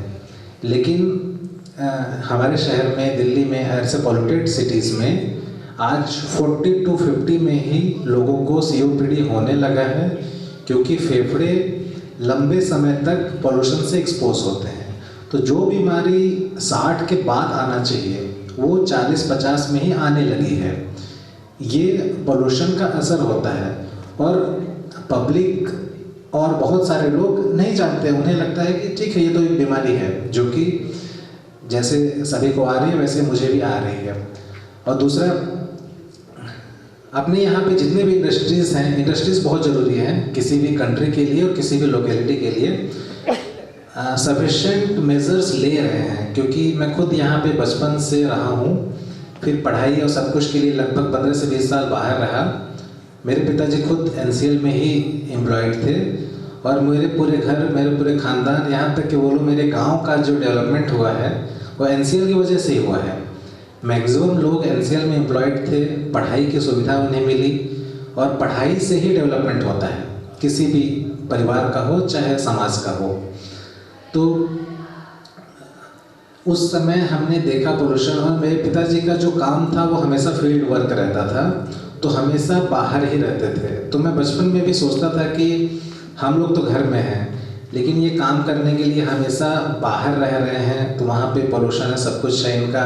लेकिन हमारे शहर में, दिल्ली में, ऐसे पॉल्यूटेड सिटीज़ में आज 40 to 50 में ही लोगों को COPD होने लगा है, क्योंकि फेफड़े लंबे समय तक पोल्यूशन से एक्सपोज होते हैं। तो जो बीमारी 60 के बाद आना चाहिए वो 40-50 में ही आने लगी है। ये पोल्यूशन का असर होता है और पब्लिक और बहुत सारे लोग नहीं जानते, उन्हें लगता है कि ठीक है ये तो एक बीमारी है जो कि जैसे सभी को आ रही है वैसे मुझे भी आ रही है। और दूसरा, अपने यहाँ पे जितने भी इंडस्ट्रीज़ हैं, इंडस्ट्रीज़ बहुत ज़रूरी हैं किसी भी कंट्री के लिए और किसी भी लोकेलिटी के लिए। सफिशेंट मेजर्स ले रहे हैं, क्योंकि मैं खुद यहाँ पे बचपन से रहा हूँ, फिर पढ़ाई और सब कुछ के लिए लगभग 15 से 20 साल बाहर रहा। मेरे पिताजी खुद NCL में ही एम्प्लॉयड थे और मेरे पूरे घर, मेरे पूरे ख़ानदान, यहाँ तक कि वो लोग, मेरे गांव का जो डेवलपमेंट हुआ है वो NCL की वजह से ही हुआ है। मैक्सिमम लोग NCL में एम्प्लॉयड थे, पढ़ाई की सुविधा उन्हें मिली और पढ़ाई से ही डेवलपमेंट होता है, किसी भी परिवार का हो चाहे समाज का हो। तो उस समय हमने देखा पोल्यूशन, और मेरे पिताजी का जो काम था वो हमेशा फील्ड वर्क रहता था, तो हमेशा बाहर ही रहते थे। तो मैं बचपन में भी सोचता था कि हम लोग तो घर में हैं, लेकिन ये काम करने के लिए हमेशा बाहर रह रहे हैं, तो वहाँ पे पोल्यूशन है, सब कुछ है, इनका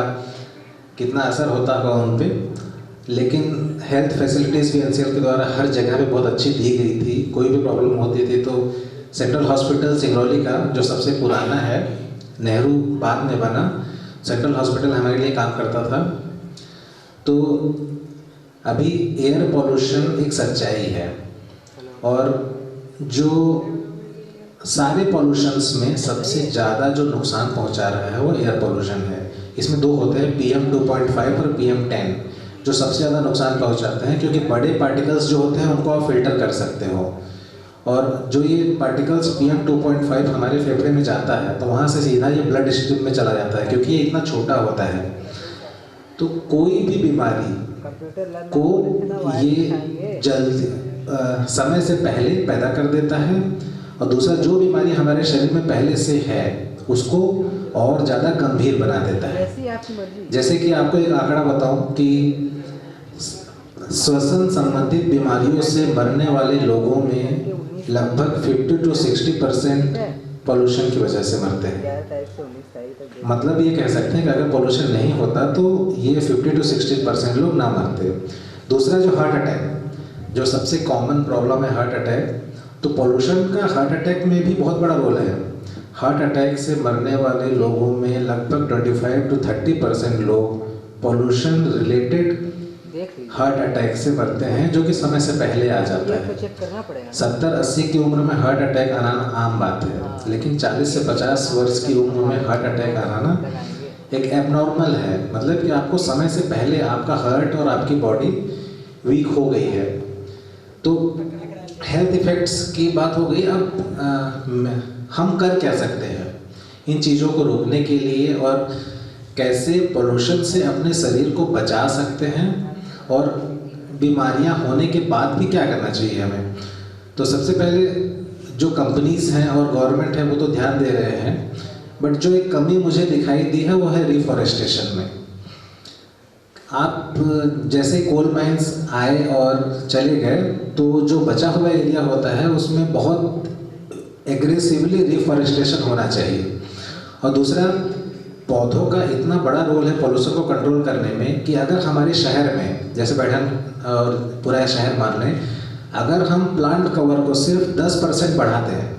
कितना असर होता होगा उन पे। लेकिन हेल्थ फैसिलिटीज़ भी NCL के द्वारा हर जगह पे बहुत अच्छी दी गई थी। कोई भी प्रॉब्लम होती थी तो सेंट्रल हॉस्पिटल सिंगरौली का जो सबसे पुराना है, नेहरू बाद में बना, सेंट्रल हॉस्पिटल हमारे लिए काम करता था। तो अभी एयर पोल्यूशन एक सच्चाई है, और जो सारे पोल्यूशंस में सबसे ज़्यादा जो नुकसान पहुंचा रहा है वो एयर पोल्यूशन है। इसमें दो होते हैं, PM 2.5 और PM 10, जो सबसे ज़्यादा नुकसान पहुंचाते हैं, क्योंकि बड़े पार्टिकल्स जो होते हैं उनको आप फिल्टर कर सकते हो, और जो ये पार्टिकल्स PM 2.5 हमारे फेफड़े में जाता है तो वहाँ से सीधा ये ब्लड स्ट्रीम में चला जाता है, क्योंकि ये इतना छोटा होता है। तो कोई भी बीमारी को ये जल्द समय से पहले पैदा कर देता है, और दूसरा जो बीमारी हमारे शरीर में पहले से है उसको और ज़्यादा गंभीर बना देता है। जैसे कि आपको एक आंकड़ा बताऊं कि श्वसन संबंधित बीमारियों से मरने वाले लोगों में लगभग 50 to 60% पोल्यूशन की वजह से मरते हैं। मतलब ये कह सकते हैं कि अगर पोल्यूशन नहीं होता तो ये 50 to 60% लोग ना मरते। दूसरा, जो हार्ट अटैक, जो सबसे कॉमन प्रॉब्लम है हार्ट अटैक, तो पोल्यूशन का हार्ट अटैक में भी बहुत बड़ा रोल है। हार्ट अटैक से मरने वाले लोगों में लगभग 25 to 30% लोग पोल्यूशन रिलेटेड हार्ट अटैक से मरते हैं, जो कि समय से पहले आ जाता है। 70-80 की उम्र में हार्ट अटैक आना आम बात है, लेकिन 40 से 50 वर्ष की उम्र में हार्ट अटैक आना एक एबनॉर्मल है। मतलब कि आपको समय से पहले आपका हार्ट और आपकी बॉडी वीक हो गई है। तो हेल्थ इफ़ेक्ट्स की बात हो गई। अब हम कर क्या सकते हैं इन चीज़ों को रोकने के लिए, और कैसे पोल्यूशन से अपने शरीर को बचा सकते हैं, और बीमारियां होने के बाद भी क्या करना चाहिए हमें। तो सबसे पहले जो कंपनीज़ हैं और गवर्नमेंट है वो तो ध्यान दे रहे हैं, बट जो एक कमी मुझे दिखाई दी है वो है रिफॉरेस्टेशन में। आप जैसे कोल माइंस आए और चले गए तो जो बचा हुआ एरिया होता है उसमें बहुत एग्रेसिवली रिफॉरेस्टेशन होना चाहिए। और दूसरा, पौधों का इतना बड़ा रोल है पोल्यूशन को कंट्रोल करने में कि अगर हमारे शहर में, जैसे बैठन और पूरा शहर मान लें, अगर हम प्लांट कवर को सिर्फ 10% बढ़ाते हैं,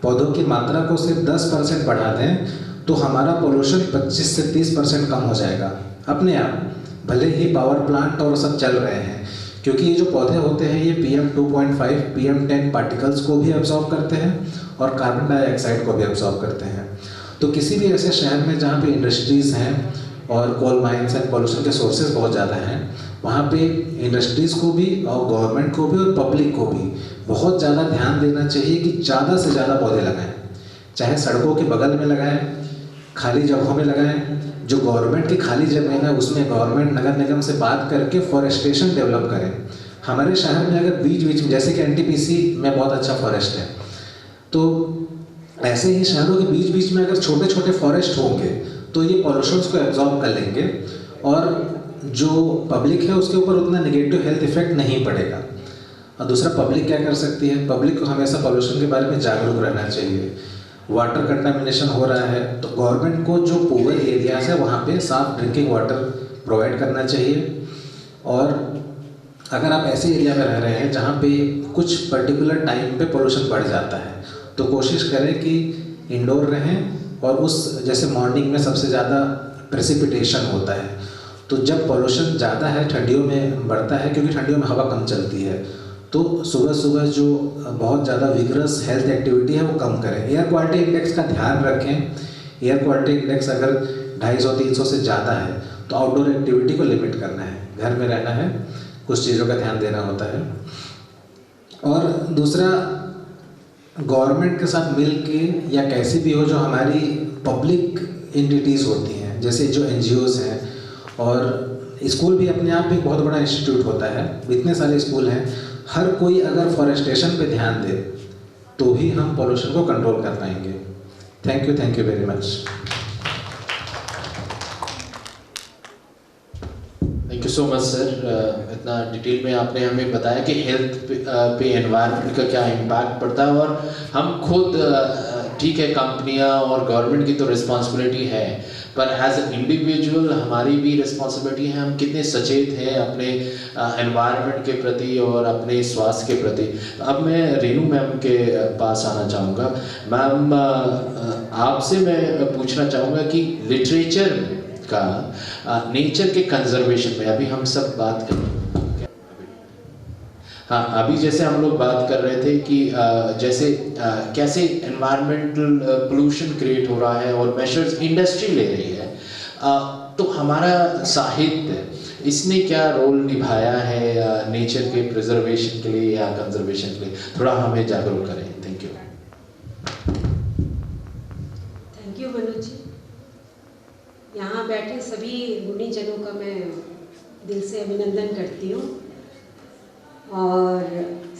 पौधों की मात्रा को सिर्फ 10% बढ़ा दें, तो हमारा पोल्यूशन 25 से 30% कम हो जाएगा अपने आप। भले ही पावर प्लांट और सब चल रहे हैं, क्योंकि ये जो पौधे होते हैं ये PM 2.5, PM 10 पार्टिकल्स को भी एब्जॉर्ब करते हैं और कार्बन डाइऑक्साइड को भी एब्जॉर्ब करते हैं। तो किसी भी ऐसे शहर में जहाँ पे इंडस्ट्रीज़ हैं और कोल माइंस एंड पोल्यूशन के सोर्सेज बहुत ज़्यादा हैं, वहाँ पे इंडस्ट्रीज़ को भी और गवर्नमेंट को भी और पब्लिक को भी बहुत ज़्यादा ध्यान देना चाहिए कि ज़्यादा से ज़्यादा पौधे लगाएं। चाहे सड़कों के बगल में लगाएं, खाली जगहों में लगाएं। जो गवर्नमेंट की खाली ज़मीन है उसमें गवर्नमेंट नगर निगम से बात करके फॉरेस्टेशन डेवलप करें। हमारे शहर में अगर बीच बीच में, जैसे कि NTPC में बहुत अच्छा फॉरेस्ट है, तो ऐसे ही शहरों के बीच बीच में अगर छोटे छोटे फॉरेस्ट होंगे तो ये पॉल्यूशंस को एब्जॉर्ब कर लेंगे और जो पब्लिक है उसके ऊपर उतना नेगेटिव हेल्थ इफेक्ट नहीं पड़ेगा। और दूसरा पब्लिक क्या कर सकती है, पब्लिक को हमेशा पॉल्यूशन के बारे में जागरूक रहना चाहिए। वाटर कंटामिनेशन हो रहा है तो गवर्नमेंट को जो पुअर एरियाज है वहाँ पे साफ ड्रिंकिंग वाटर प्रोवाइड करना चाहिए। और अगर आप ऐसे एरिया में रह रहे हैं जहाँ पे कुछ पर्टिकुलर टाइम पे पोल्यूशन बढ़ जाता है तो कोशिश करें कि इंडोर रहें। और उस जैसे मॉर्निंग में सबसे ज़्यादा प्रेसिपिटेशन होता है, तो जब पोल्यूशन ज़्यादा है ठंडियों में बढ़ता है क्योंकि ठंडियों में हवा कम चलती है, तो सुबह सुबह जो बहुत ज़्यादा विगरस हेल्थ एक्टिविटी है वो कम करें। एयर क्वालिटी इंडेक्स का ध्यान रखें। एयर क्वालिटी इंडेक्स अगर 250-300 से ज़्यादा है तो आउटडोर एक्टिविटी को लिमिट करना है, घर में रहना है, कुछ चीज़ों का ध्यान देना होता है। और दूसरा, गवर्नमेंट के साथ मिल के या कैसी भी हो जो हमारी पब्लिक एंटिटीज़ होती हैं, जैसे जो NGOs हैं, और स्कूल भी अपने आप एक बहुत बड़ा इंस्टीट्यूट होता है, इतने सारे स्कूल हैं, हर कोई अगर फॉरेस्टेशन पे ध्यान दे तो ही हम पोल्यूशन को कंट्रोल कर पाएंगे। Thank you very much. Thank you so much sir, इतना डिटेल में आपने हमें बताया कि हेल्थ पे एनवायरनमेंट का क्या इम्पैक्ट पड़ता है। और हम खुद ठीक है, कंपनियां और गवर्नमेंट की तो रिस्पॉन्सिबिलिटी है, पर एज ए इंडिविजुअल हमारी भी रिस्पॉन्सिबिलिटी है, हम कितने सचेत हैं अपने एनवायरनमेंट के प्रति और अपने स्वास्थ्य के प्रति। अब मैं रेनू मैम के पास आना चाहूँगा। मैम, आपसे मैं पूछना चाहूँगा कि लिटरेचर का नेचर के कंजर्वेशन में अभी हम सब बात कर, हाँ, अभी जैसे हम लोग बात कर रहे थे कि जैसे कैसे एनवायरमेंटल पोल्यूशन क्रिएट हो रहा है और मेजर्स इंडस्ट्री ले रही है, तो हमारा साहित्य इसने क्या रोल निभाया है नेचर के प्रिजर्वेशन के लिए या कंजर्वेशन के लिए? थोड़ा हमें जागरूक करें। Thank you. Thank you Manoj ji. यहाँ बैठे सभी गुणीजनों का मैं दिल से अभिनंदन करती हूँ और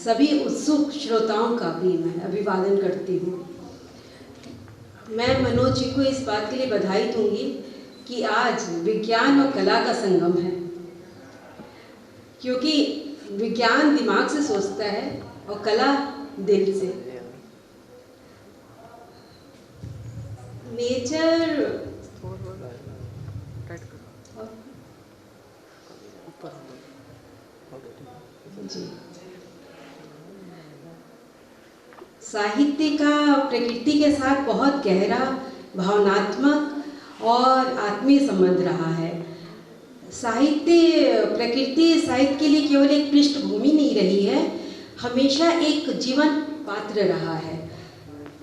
सभी उत्सुक श्रोताओं का भी मैं अभिवादन करती हूँ। मैं मनोज जी को इस बात के लिए बधाई दूंगी कि आज विज्ञान और कला का संगम है, क्योंकि विज्ञान दिमाग से सोचता है और कला दिल से। नेचर जी, साहित्य का प्रकृति के साथ बहुत गहरा भावनात्मक और आत्मीय संबंध रहा है। साहित्य प्रकृति साहित्य के लिए केवल एक पृष्ठभूमि नहीं रही है, हमेशा एक जीवन पात्र रहा है।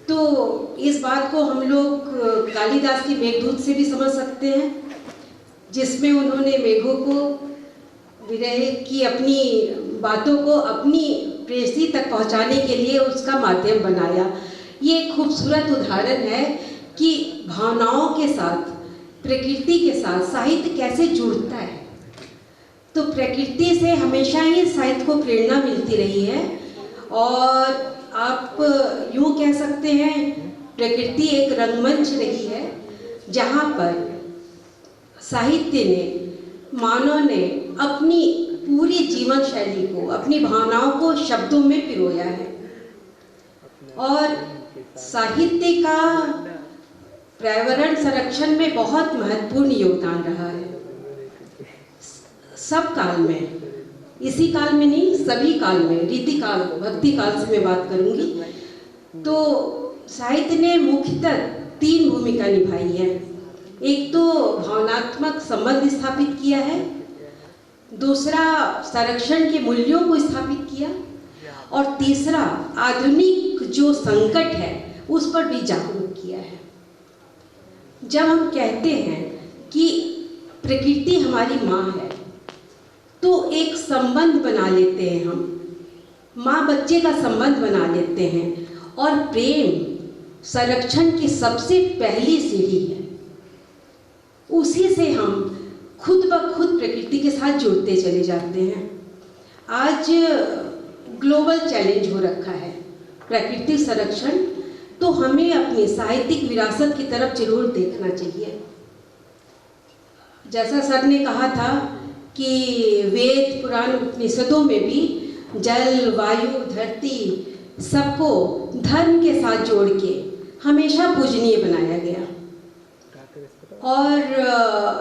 तो इस बात को हम लोग कालिदास की मेघदूत से भी समझ सकते हैं, जिसमें उन्होंने मेघों को विरह की अपनी बातों को अपनी प्रेयसी तक पहुंचाने के लिए उसका माध्यम बनाया। ये एक खूबसूरत उदाहरण है कि भावनाओं के साथ, प्रकृति के साथ साहित्य कैसे जुड़ता है। तो प्रकृति से हमेशा ही साहित्य को प्रेरणा मिलती रही है और आप यूँ कह सकते हैं प्रकृति एक रंगमंच रही है जहाँ पर साहित्य ने, मानव ने अपनी पूरी जीवन शैली को, अपनी भावनाओं को शब्दों में पिरोया है। और साहित्य का पर्यावरण संरक्षण में बहुत महत्वपूर्ण योगदान रहा है। सब काल में, इसी काल में नहीं, सभी काल में, रीति काल, भक्ति काल से मैं बात करूंगी, तो साहित्य ने मुख्यतः 3 भूमिका निभाई है। एक तो भावनात्मक संबंध स्थापित किया है, दूसरा संरक्षण के मूल्यों को स्थापित किया, और तीसरा आधुनिक जो संकट है उस पर भी जागरूक किया है। जब हम कहते हैं कि प्रकृति हमारी माँ है, तो एक संबंध बना लेते हैं हम, माँ बच्चे का संबंध बना लेते हैं, और प्रेम संरक्षण की सबसे पहली सीढ़ी है। उसी से हम खुद ब खुद प्रकृति के साथ जुड़ते चले जाते हैं। आज ग्लोबल चैलेंज हो रखा है प्रकृति संरक्षण, तो हमें अपनी साहित्यिक विरासत की तरफ जरूर देखना चाहिए। जैसा सर ने कहा था कि वेद पुराण उपनिषदों में भी जल, वायु, धरती सबको धर्म के साथ जोड़ के हमेशा पूजनीय बनाया गया। और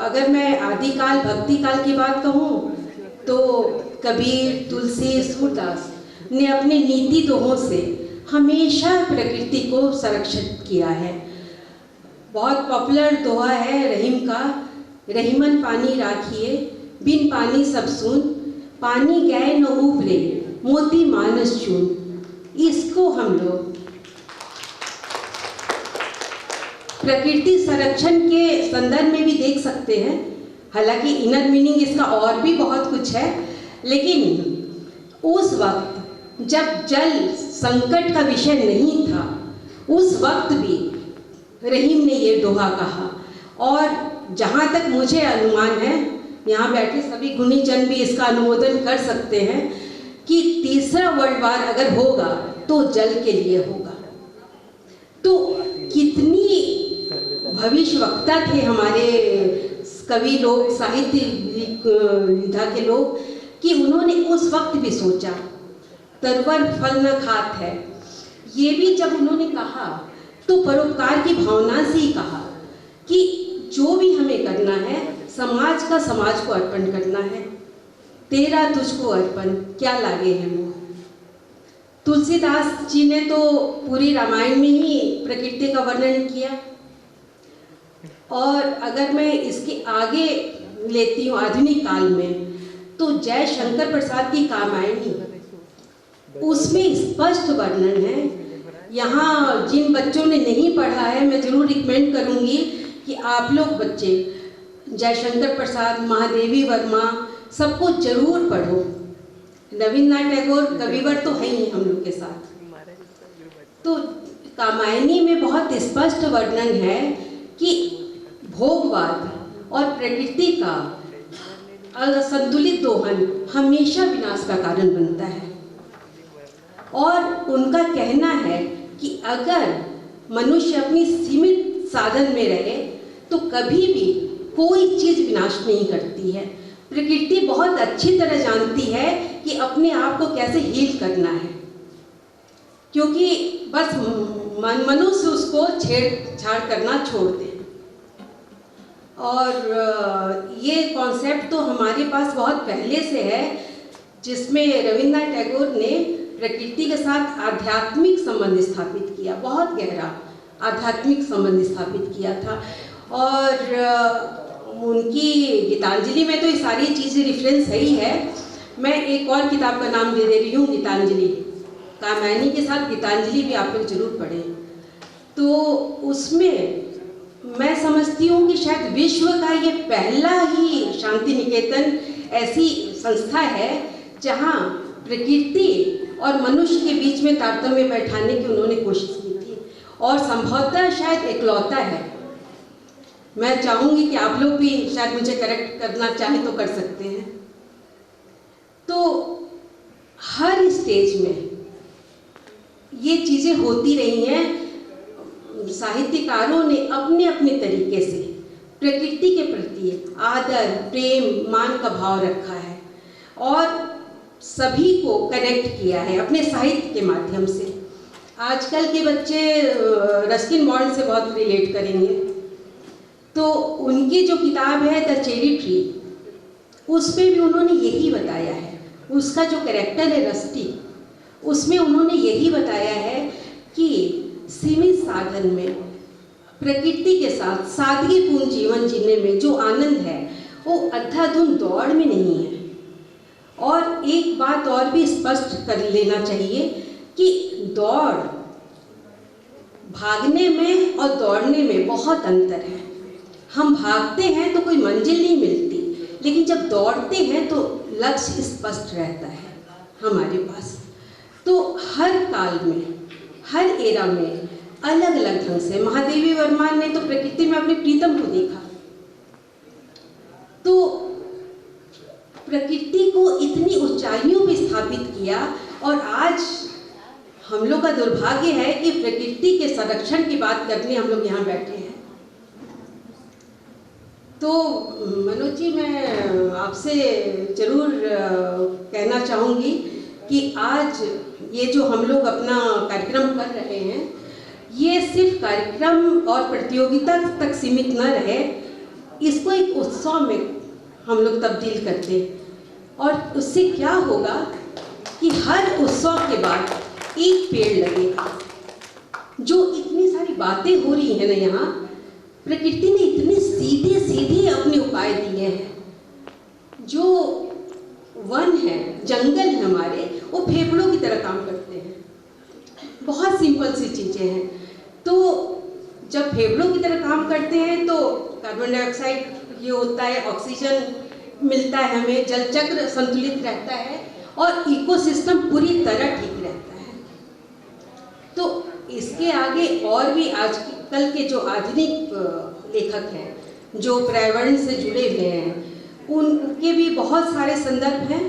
अगर मैं आदिकाल भक्ति काल की बात कहूँ तो कबीर, तुलसी, सूरदास ने अपने नीति दोहों से हमेशा प्रकृति को संरक्षित किया है। बहुत पॉपुलर दोहा है रहीम का, रहीमन पानी राखिए, बिन पानी सब सून, पानी गए न उबरे, मोती मानस चून। इसको हम लोग प्रकृति संरक्षण के संदर्भ में भी देख सकते हैं। हालांकि इनर मीनिंग इसका और भी बहुत कुछ है, लेकिन उस वक्त जब जल संकट का विषय नहीं था, उस वक्त भी रहीम ने ये दोहा कहा। और जहाँ तक मुझे अनुमान है, यहाँ बैठे सभी गुणी जन भी इसका अनुमोदन कर सकते हैं कि तीसरा वर्ल्ड वार अगर होगा तो जल के लिए होगा। तो कितनी भविष्यवक्ता थे हमारे कवि लोग, साहित्य विधा के लोग, कि उन्होंने उस वक्त भी सोचा। तरुवर फल न खात है, ये भी जब उन्होंने कहा तो परोपकार की भावना से ही कहा कि जो भी हमें करना है समाज का समाज को अर्पण करना है। तेरा तुझको अर्पण क्या लागे है मोह। तुलसीदास जी ने तो पूरी रामायण में ही प्रकृति का वर्णन किया। और अगर मैं इसके आगे लेती हूँ आधुनिक काल में, तो जय शंकर प्रसाद की कामायनी, उसमें स्पष्ट वर्णन है। यहाँ जिन बच्चों ने नहीं पढ़ा है, मैं जरूर रिकमेंड करूँगी कि आप लोग बच्चे जयशंकर प्रसाद, महादेवी वर्मा सबको जरूर पढ़ो। रविन्द्रनाथ टैगोर कविवर तो है ही हम लोग के साथ। तो कामायनी में बहुत स्पष्ट वर्णन है कि भोगवाद और प्रकृति का असंतुलित दोहन हमेशा विनाश का कारण बनता है। और उनका कहना है कि अगर मनुष्य अपनी सीमित साधन में रहे तो कभी भी कोई चीज विनाश नहीं करती है। प्रकृति बहुत अच्छी तरह जानती है कि अपने आप को कैसे हील करना है, क्योंकि बस मनुष्य उसको छेड़छाड़ करना छोड़ दे। और ये कॉन्सेप्ट तो हमारे पास बहुत पहले से है, जिसमें रविन्द्रनाथ टैगोर ने प्रकृति के साथ आध्यात्मिक संबंध स्थापित किया, बहुत गहरा आध्यात्मिक संबंध स्थापित किया था। और उनकी गीतांजलि में तो ये सारी चीज़ें रिफरेंस है ही है। मैं एक और किताब का नाम दे रही हूँ, गीतांजलि। कामायनी के साथ गीतांजलि भी आप लोग जरूर पढ़ें। तो उसमें मैं समझती हूँ कि शायद विश्व का ये पहला ही शांति निकेतन ऐसी संस्था है जहाँ प्रकृति और मनुष्य के बीच में तारतम्य बैठाने की उन्होंने कोशिश की थी, और संभवतः शायद इकलौता है। मैं चाहूँगी कि आप लोग भी शायद मुझे करेक्ट करना चाहें तो कर सकते हैं। तो हर स्टेज में ये चीज़ें होती रही हैं। साहित्यकारों ने अपने अपने तरीके से प्रकृति के प्रति आदर, प्रेम, मान का भाव रखा है और सभी को कनेक्ट किया है अपने साहित्य के माध्यम से। आजकल के बच्चे रस्किन बॉन्ड से बहुत रिलेट करेंगे। तो उनकी जो किताब है द चेरी ट्री, उस पर भी उन्होंने यही बताया है। उसका जो कैरेक्टर है रस्टी, उसमें उन्होंने यही बताया है कि सीमित साधन में प्रकृति के साथ सादगीपूर्ण जीवन जीने में जो आनंद है वो अंधाधुंध दौड़ में नहीं है। और एक बात और भी स्पष्ट कर लेना चाहिए कि दौड़, भागने में और दौड़ने में बहुत अंतर है। हम भागते हैं तो कोई मंजिल नहीं मिलती, लेकिन जब दौड़ते हैं तो लक्ष्य स्पष्ट रहता है हमारे पास। तो हर काल में, हर एरा में अलग अलग ढंग से महादेवी वर्मा ने तो प्रकृति में अपने प्रीतम को देखा। तो प्रकृति को इतनी ऊंचाइयों पे स्थापित किया, और आज हम लोग का दुर्भाग्य है कि प्रकृति के संरक्षण की बात करने हम लोग यहाँ बैठे हैं। तो मनोज जी, मैं आपसे जरूर कहना चाहूँगी कि आज ये जो हम लोग अपना कार्यक्रम कर रहे हैं, ये सिर्फ कार्यक्रम और प्रतियोगिता तक सीमित न रहे, इसको एक उत्सव में हम लोग तब्दील करते हैं। और उससे क्या होगा कि हर उत्सव के बाद एक पेड़ लगेगा। जो इतनी सारी बातें हो रही हैं ना यहाँ, प्रकृति ने इतने सीधे सीधे अपने उपाय दिए हैं। जो वन है, जंगल है हमारे, वो फेफड़ों की तरह काम करते हैं। बहुत सिंपल सी चीज़ें हैं। तो जब फेफड़ों की तरह काम करते हैं तो कार्बन डाइऑक्साइड ये होता है, ऑक्सीजन मिलता है हमें, जल चक्र संतुलित रहता है और इकोसिस्टम पूरी तरह ठीक रहता है। तो इसके आगे और भी आजकल के जो आधुनिक लेखक हैं, जो पर्यावरण से जुड़े हुए हैं, उनके भी बहुत सारे संदर्भ हैं।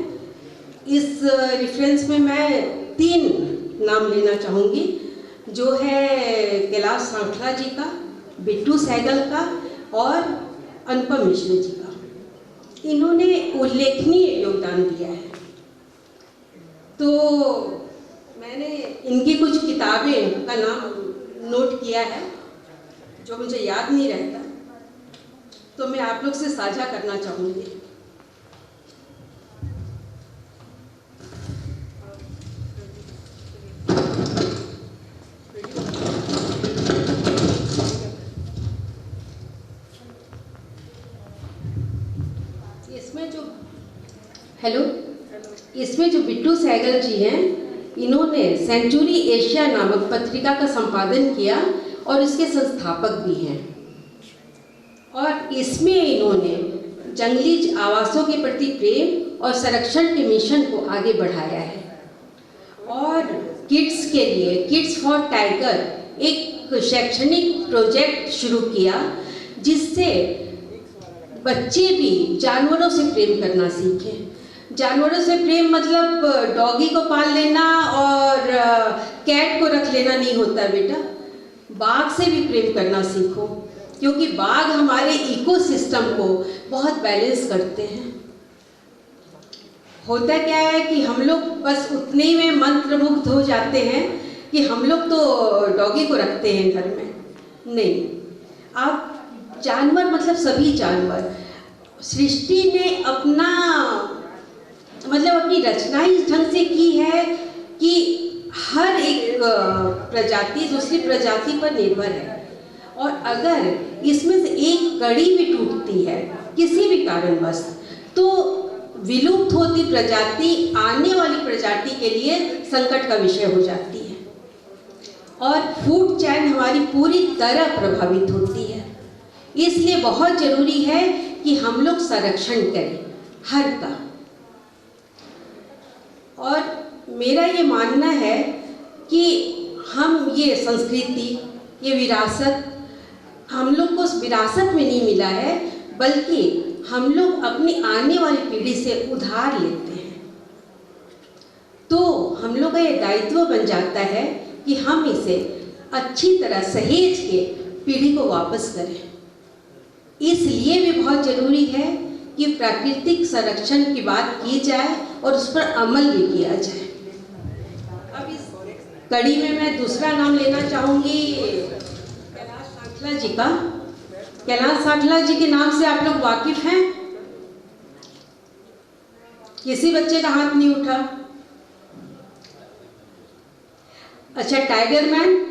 इस रेफरेंस में मैं 3 नाम लेना चाहूँगी, जो है कैलाश सांखला जी का, बिट्टू सहगल का और अनुपम मिश्र जी का। इन्होंने उल्लेखनीय योगदान दिया है। तो मैंने इनकी कुछ किताबें का नाम नोट किया है, जो मुझे याद नहीं रहता, तो मैं आप लोग से साझा करना चाहूँगी। इसमें जो बिट्टू सहगल जी हैं, इन्होंने सेंचुरी एशिया नामक पत्रिका का संपादन किया और इसके संस्थापक भी हैं। और इसमें इन्होंने जंगली आवासों के प्रति प्रेम और संरक्षण के मिशन को आगे बढ़ाया है। और किड्स के लिए किड्स फॉर टाइगर एक शैक्षणिक प्रोजेक्ट शुरू किया, जिससे बच्चे भी जानवरों से प्रेम करना सीखें। जानवरों से प्रेम मतलब डॉगी को पाल लेना और कैट को रख लेना नहीं होता बेटा। बाघ से भी प्रेम करना सीखो, क्योंकि बाघ हमारे इकोसिस्टम को बहुत बैलेंस करते हैं। होता क्या है कि हम लोग बस उतने में मंत्रमुग्ध हो जाते हैं कि हम लोग तो डॉगी को रखते हैं घर में। नहीं, आप जानवर मतलब सभी जानवर, सृष्टि ने अपना मतलब अपनी रचना इस ढंग से की है कि हर एक प्रजाति दूसरी प्रजाति पर निर्भर है। और अगर इसमें से एक कड़ी भी टूटती है किसी भी कारणवश, तो विलुप्त होती प्रजाति आने वाली प्रजाति के लिए संकट का विषय हो जाती है और फूड चेन हमारी पूरी तरह प्रभावित होती है। इसलिए बहुत जरूरी है कि हम लोग संरक्षण करें हर का। और मेरा ये मानना है कि हम ये संस्कृति, ये विरासत हम लोग को उस विरासत में नहीं मिला है, बल्कि हम लोग अपनी आने वाली पीढ़ी से उधार लेते हैं। तो हम लोग का ये दायित्व बन जाता है कि हम इसे अच्छी तरह सहेज के पीढ़ी को वापस करें। इसलिए भी बहुत जरूरी है कि प्राकृतिक संरक्षण की बात की जाए और उस पर अमल भी किया जाए। अब इस कड़ी में मैं दूसरा नाम लेना चाहूँगी कैलाश सांखला जी का। कैलाश सांखला जी के नाम से आप लोग वाकिफ हैं? किसी बच्चे का हाथ नहीं उठा? अच्छा, tiger man.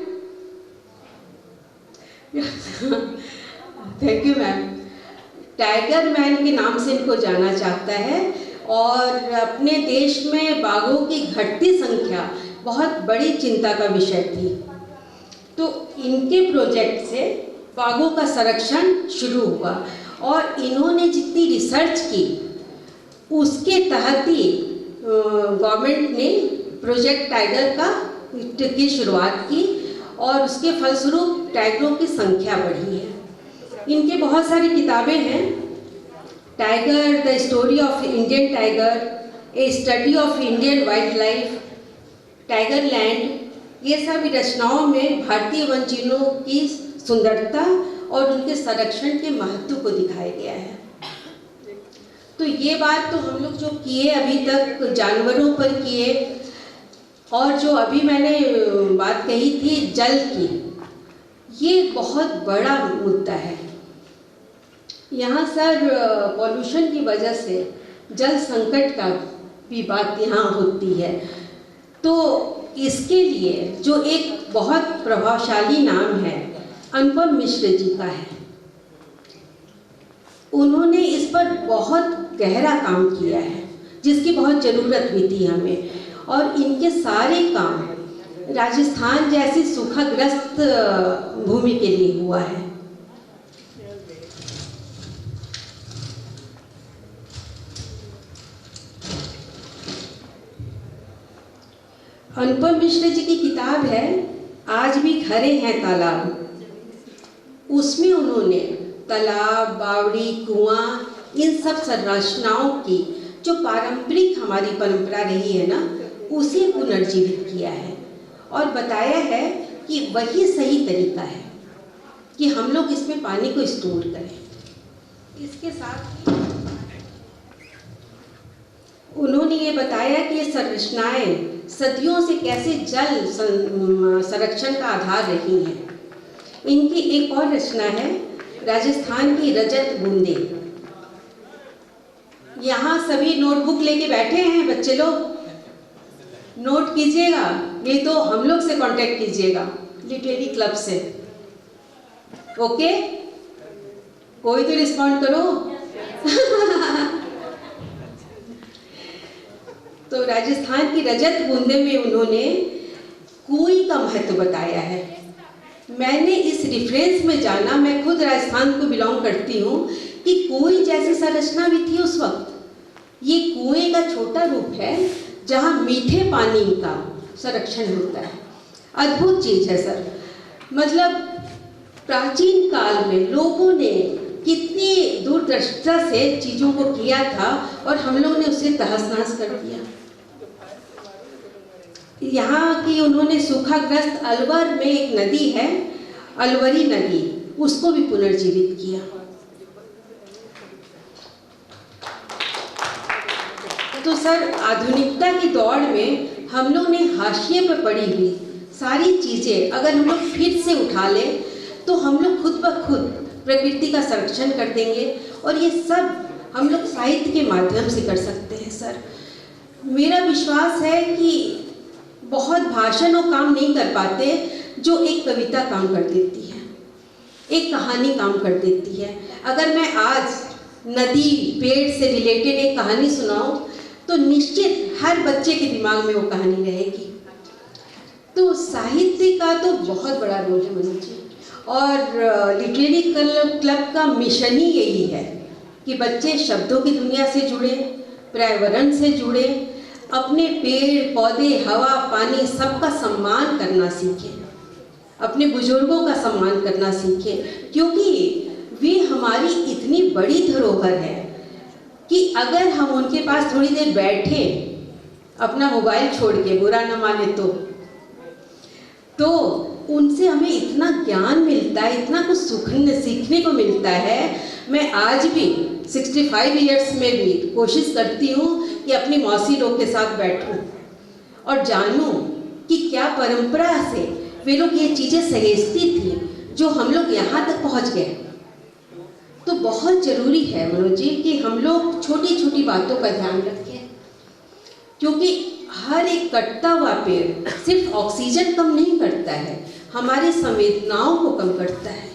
Thank you ma'am. Tiger man के नाम से इनको जाना जाता है और अपने देश में बाघों की घटती संख्या बहुत बड़ी चिंता का विषय थी। तो इनके प्रोजेक्ट से बाघों का संरक्षण शुरू हुआ और इन्होंने जितनी रिसर्च की उसके तहत ही गवर्नमेंट ने प्रोजेक्ट टाइगर की शुरुआत की और उसके फलस्वरूप टाइगरों की संख्या बढ़ी है। इनके बहुत सारी किताबें हैं, tiger, the story of Indian tiger, A study of Indian wild life, tiger land. ये सभी रचनाओं में भारतीय वन्यजीवों की सुंदरता और उनके संरक्षण के महत्व को दिखाया गया है। तो ये बात तो हम लोग जो किए अभी तक जानवरों पर किए, और जो अभी मैंने बात कही थी जल की, ये बहुत बड़ा मुद्दा है। यहाँ सर पॉल्यूशन की वजह से जल संकट का भी बात यहाँ होती है। तो इसके लिए जो एक बहुत प्रभावशाली नाम है अनुपम मिश्र जी का है, उन्होंने इस पर बहुत गहरा काम किया है जिसकी बहुत ज़रूरत भी थी हमें। और इनके सारे काम राजस्थान जैसी सूखाग्रस्त भूमि के लिए हुआ है। अनुपम मिश्र जी की किताब है आज भी खरे हैं तालाब। उसमें उन्होंने तालाब, बावड़ी, कुआं, इन सब संरचनाओं की जो पारंपरिक हमारी परंपरा रही है ना, उसे पुनर्जीवित किया है और बताया है कि वही सही तरीका है कि हम लोग इसमें पानी को स्टोर करें। इसके साथ ही उन्होंने ये बताया कि ये संरचनाएं सदियों से कैसे जल संरक्षण का आधार रही हैं। इनकी एक और रचना है राजस्थान की रजत बूंदे। यहाँ सभी नोटबुक लेके बैठे हैं बच्चे लोग, नोट कीजिएगा, नहीं तो हम लोग से कांटेक्ट कीजिएगा लिटरेरी क्लब से। ओके, कोई तो रिस्पॉन्ड करो। तो राजस्थान की रजत बूंदे में उन्होंने कुएं का महत्व बताया है। मैंने इस रेफरेंस में जाना, मैं खुद राजस्थान को बिलोंग करती हूँ, कि कुएं जैसी संरचना भी थी उस वक्त। ये कुएं का छोटा रूप है जहाँ मीठे पानी का संरक्षण होता है। अद्भुत चीज़ है सर। मतलब प्राचीन काल में लोगों ने कितनी दूरदर्शिता से चीज़ों को किया था और हम लोगों ने उसे तहस नहस कर दिया। यहाँ की उन्होंने सूखाग्रस्त अलवर में एक नदी है, अलवरी नदी, उसको भी पुनर्जीवित किया। तो सर आधुनिकता की दौड़ में हम लोग ने हाशिए पर पड़ी हुई सारी चीज़ें अगर हम लोग फिर से उठा लें तो हम लोग खुद ब खुद प्रकृति का संरक्षण कर देंगे। और ये सब हम लोग साहित्य के माध्यम से कर सकते हैं सर। मेरा विश्वास है कि बहुत भाषण और काम नहीं कर पाते जो एक कविता काम कर देती है, एक कहानी काम कर देती है। अगर मैं आज नदी पेड़ से रिलेटेड एक कहानी सुनाऊं तो निश्चित हर बच्चे के दिमाग में वो कहानी रहेगी। तो साहित्य का तो बहुत बड़ा रोल है मनोज जी, और लिटरेरी क्लब का मिशन ही यही है कि बच्चे शब्दों की दुनिया से जुड़े, पर्यावरण से जुड़े, अपने पेड़ पौधे, हवा, पानी सबका सम्मान करना सीखें, अपने बुजुर्गों का सम्मान करना सीखें, क्योंकि वे हमारी इतनी बड़ी धरोहर है कि अगर हम उनके पास थोड़ी देर बैठे अपना मोबाइल छोड़ के, बुरा न माने तो उनसे हमें इतना ज्ञान मिलता है, इतना कुछ सीखने को मिलता है। मैं आज भी 65 इयर्स में भी कोशिश करती हूँ कि अपनी मौसी लोग के साथ बैठूं और जानूं कि क्या परंपरा से वे लोग ये चीज़ें सहेजती थी जो हम लोग यहाँ तक पहुँच गए। तो बहुत ज़रूरी है मनोज जी कि हम लोग छोटी छोटी बातों का ध्यान रखें, क्योंकि हर एक कटता हुआ पेड़ सिर्फ ऑक्सीजन कम नहीं करता है, हमारे संवेदनाओं को कम करता है।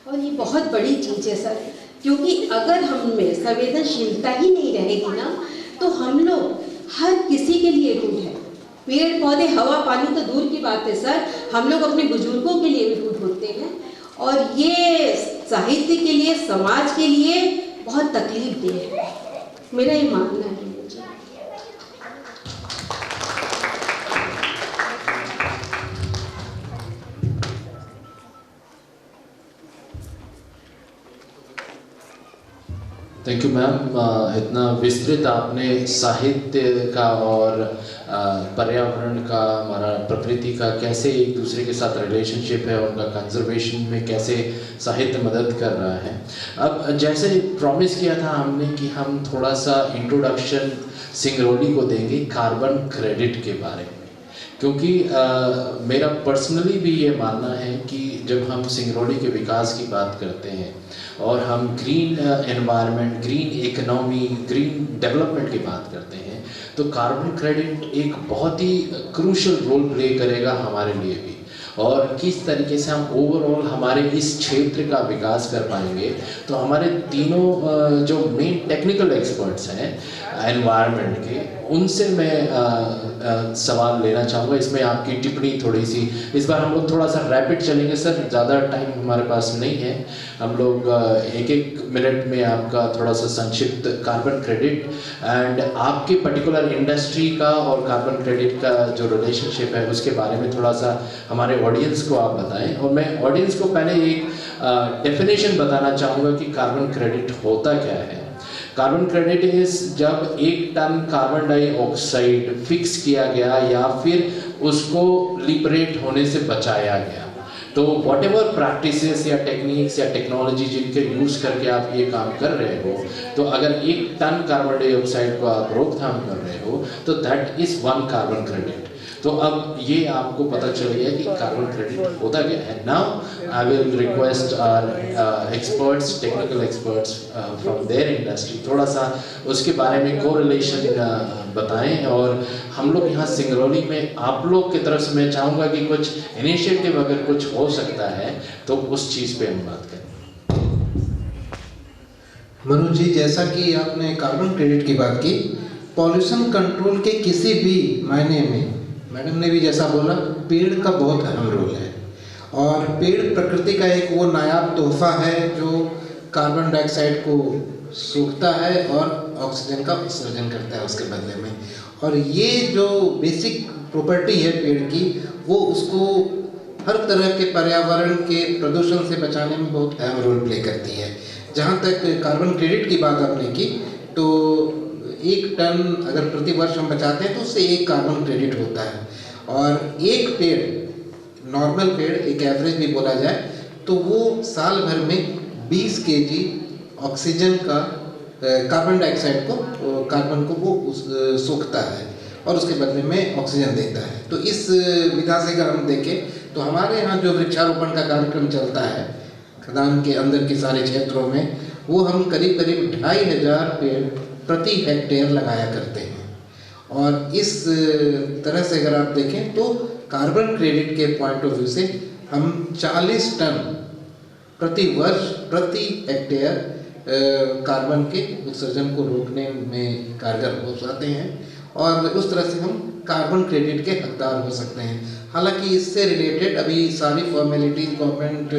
और ये बहुत बड़ी चीज़ है सर, क्योंकि अगर हम में संवेदनशीलता ही नहीं रहेगी ना तो हम लोग हर किसी के लिए रूढ़ है। पेड़ पौधे, हवा, पानी तो दूर की बात है सर, हम लोग अपने बुजुर्गों के लिए भी रूढ़ होते हैं। और ये साहित्य के लिए, समाज के लिए बहुत तकलीफ दे है, मेरा ये मानना है। Thank you ma'am. इतना विस्तृत आपने साहित्य का और पर्यावरण का, हमारा प्रकृति का कैसे एक दूसरे के साथ रिलेशनशिप है, उनका कंजर्वेशन में कैसे साहित्य मदद कर रहा है। अब जैसे प्रॉमिस किया था हमने कि हम थोड़ा सा इंट्रोडक्शन सिंगरौली को देंगे कार्बन क्रेडिट के बारे में। क्योंकि मेरा पर्सनली भी ये मानना है कि जब हम सिंगरौली के विकास की बात करते हैं और हम green environment, green economy, green development की बात करते हैं, तो कार्बन क्रेडिट एक बहुत ही क्रूशल रोल प्ले करेगा हमारे लिए भी। और किस तरीके से हम ओवरऑल हमारे इस क्षेत्र का विकास कर पाएंगे, तो हमारे तीनों जो मेन टेक्निकल एक्सपर्ट्स हैं एनवायरनमेंट के, उनसे मैं सवाल लेना चाहूँगा। इसमें आपकी टिप्पणी थोड़ी सी, इस बार हम लोग थोड़ा सा रैपिड चलेंगे सर, ज़्यादा टाइम हमारे पास नहीं है। हम लोग एक एक मिनट में आपका थोड़ा सा संक्षिप्त कार्बन क्रेडिट एंड आपके पर्टिकुलर इंडस्ट्री का और कार्बन क्रेडिट का जो रिलेशनशिप है उसके बारे में थोड़ा सा हमारे ऑडियंस को आप बताएं। और मैं ऑडियंस को पहले एक डेफिनेशन बताना चाहूँगा कि कार्बन क्रेडिट होता क्या है। कार्बन क्रेडिट इज जब 1 टन कार्बन डाइऑक्साइड फिक्स किया गया या फिर उसको लिबरेट होने से बचाया गया। तो वॉट एवर प्रैक्टिसेस या टेक्निक्स या टेक्नोलॉजी जिनके यूज़ करके आप ये काम कर रहे हो, तो अगर 1 टन कार्बन डाइऑक्साइड को आप रोकथाम कर रहे हो तो दैट इज़ 1 कार्बन क्रेडिट। तो अब ये आपको पता चल गया कि कार्बन क्रेडिट होता क्या है। Now I will request our experts, technical experts from their industry थोड़ा सा उसके बारे में कोरिलेशन बताएं। और हम लोग यहाँ सिंगरौली में आप लोग की तरफ से मैं चाहूँगा कि कुछ इनिशिएटिव अगर कुछ हो सकता है तो उस चीज़ पे हम बात करें। मनोज जी, जैसा कि आपने कार्बन क्रेडिट की बात की, पॉल्यूशन कंट्रोल के किसी भी मायने में, मैडम ने भी जैसा बोला, पेड़ का बहुत अहम रोल है। और पेड़ प्रकृति का एक वो नायाब तोहफा है जो कार्बन डाइऑक्साइड को सूखता है और ऑक्सीजन का उत्सर्जन करता है उसके बदले में। और ये जो बेसिक प्रॉपर्टी है पेड़ की, वो उसको हर तरह के पर्यावरण के प्रदूषण से बचाने में बहुत अहम रोल प्ले करती है। जहाँ तक कार्बन क्रेडिट की बात आपने की, तो 1 टन अगर प्रति वर्ष हम बचाते हैं तो उससे 1 कार्बन क्रेडिट होता है। और एक पेड़, नॉर्मल पेड़, एक एवरेज भी बोला जाए, तो वो साल भर में 20 केजी ऑक्सीजन का कार्बन डाइऑक्साइड को, कार्बन को वो सोखता है और उसके बदले में ऑक्सीजन देता है। तो इस विधा से अगर हम देखें तो हमारे यहाँ जो वृक्षारोपण का कार्यक्रम चलता है खदान के अंदर के सारे क्षेत्रों में, वो हम करीब करीब 2500 पेड़ प्रति हेक्टेयर लगाया करते हैं। और इस तरह से अगर आप देखें तो कार्बन क्रेडिट के पॉइंट ऑफ व्यू से हम 40 टन प्रति वर्ष प्रति हेक्टेयर कार्बन के उत्सर्जन को रोकने में कारगर हो जाते हैं और उस तरह से हम कार्बन क्रेडिट के हकदार हो सकते हैं। हालांकि इससे रिलेटेड अभी सारी फॉर्मेलिटीज गवर्नमेंट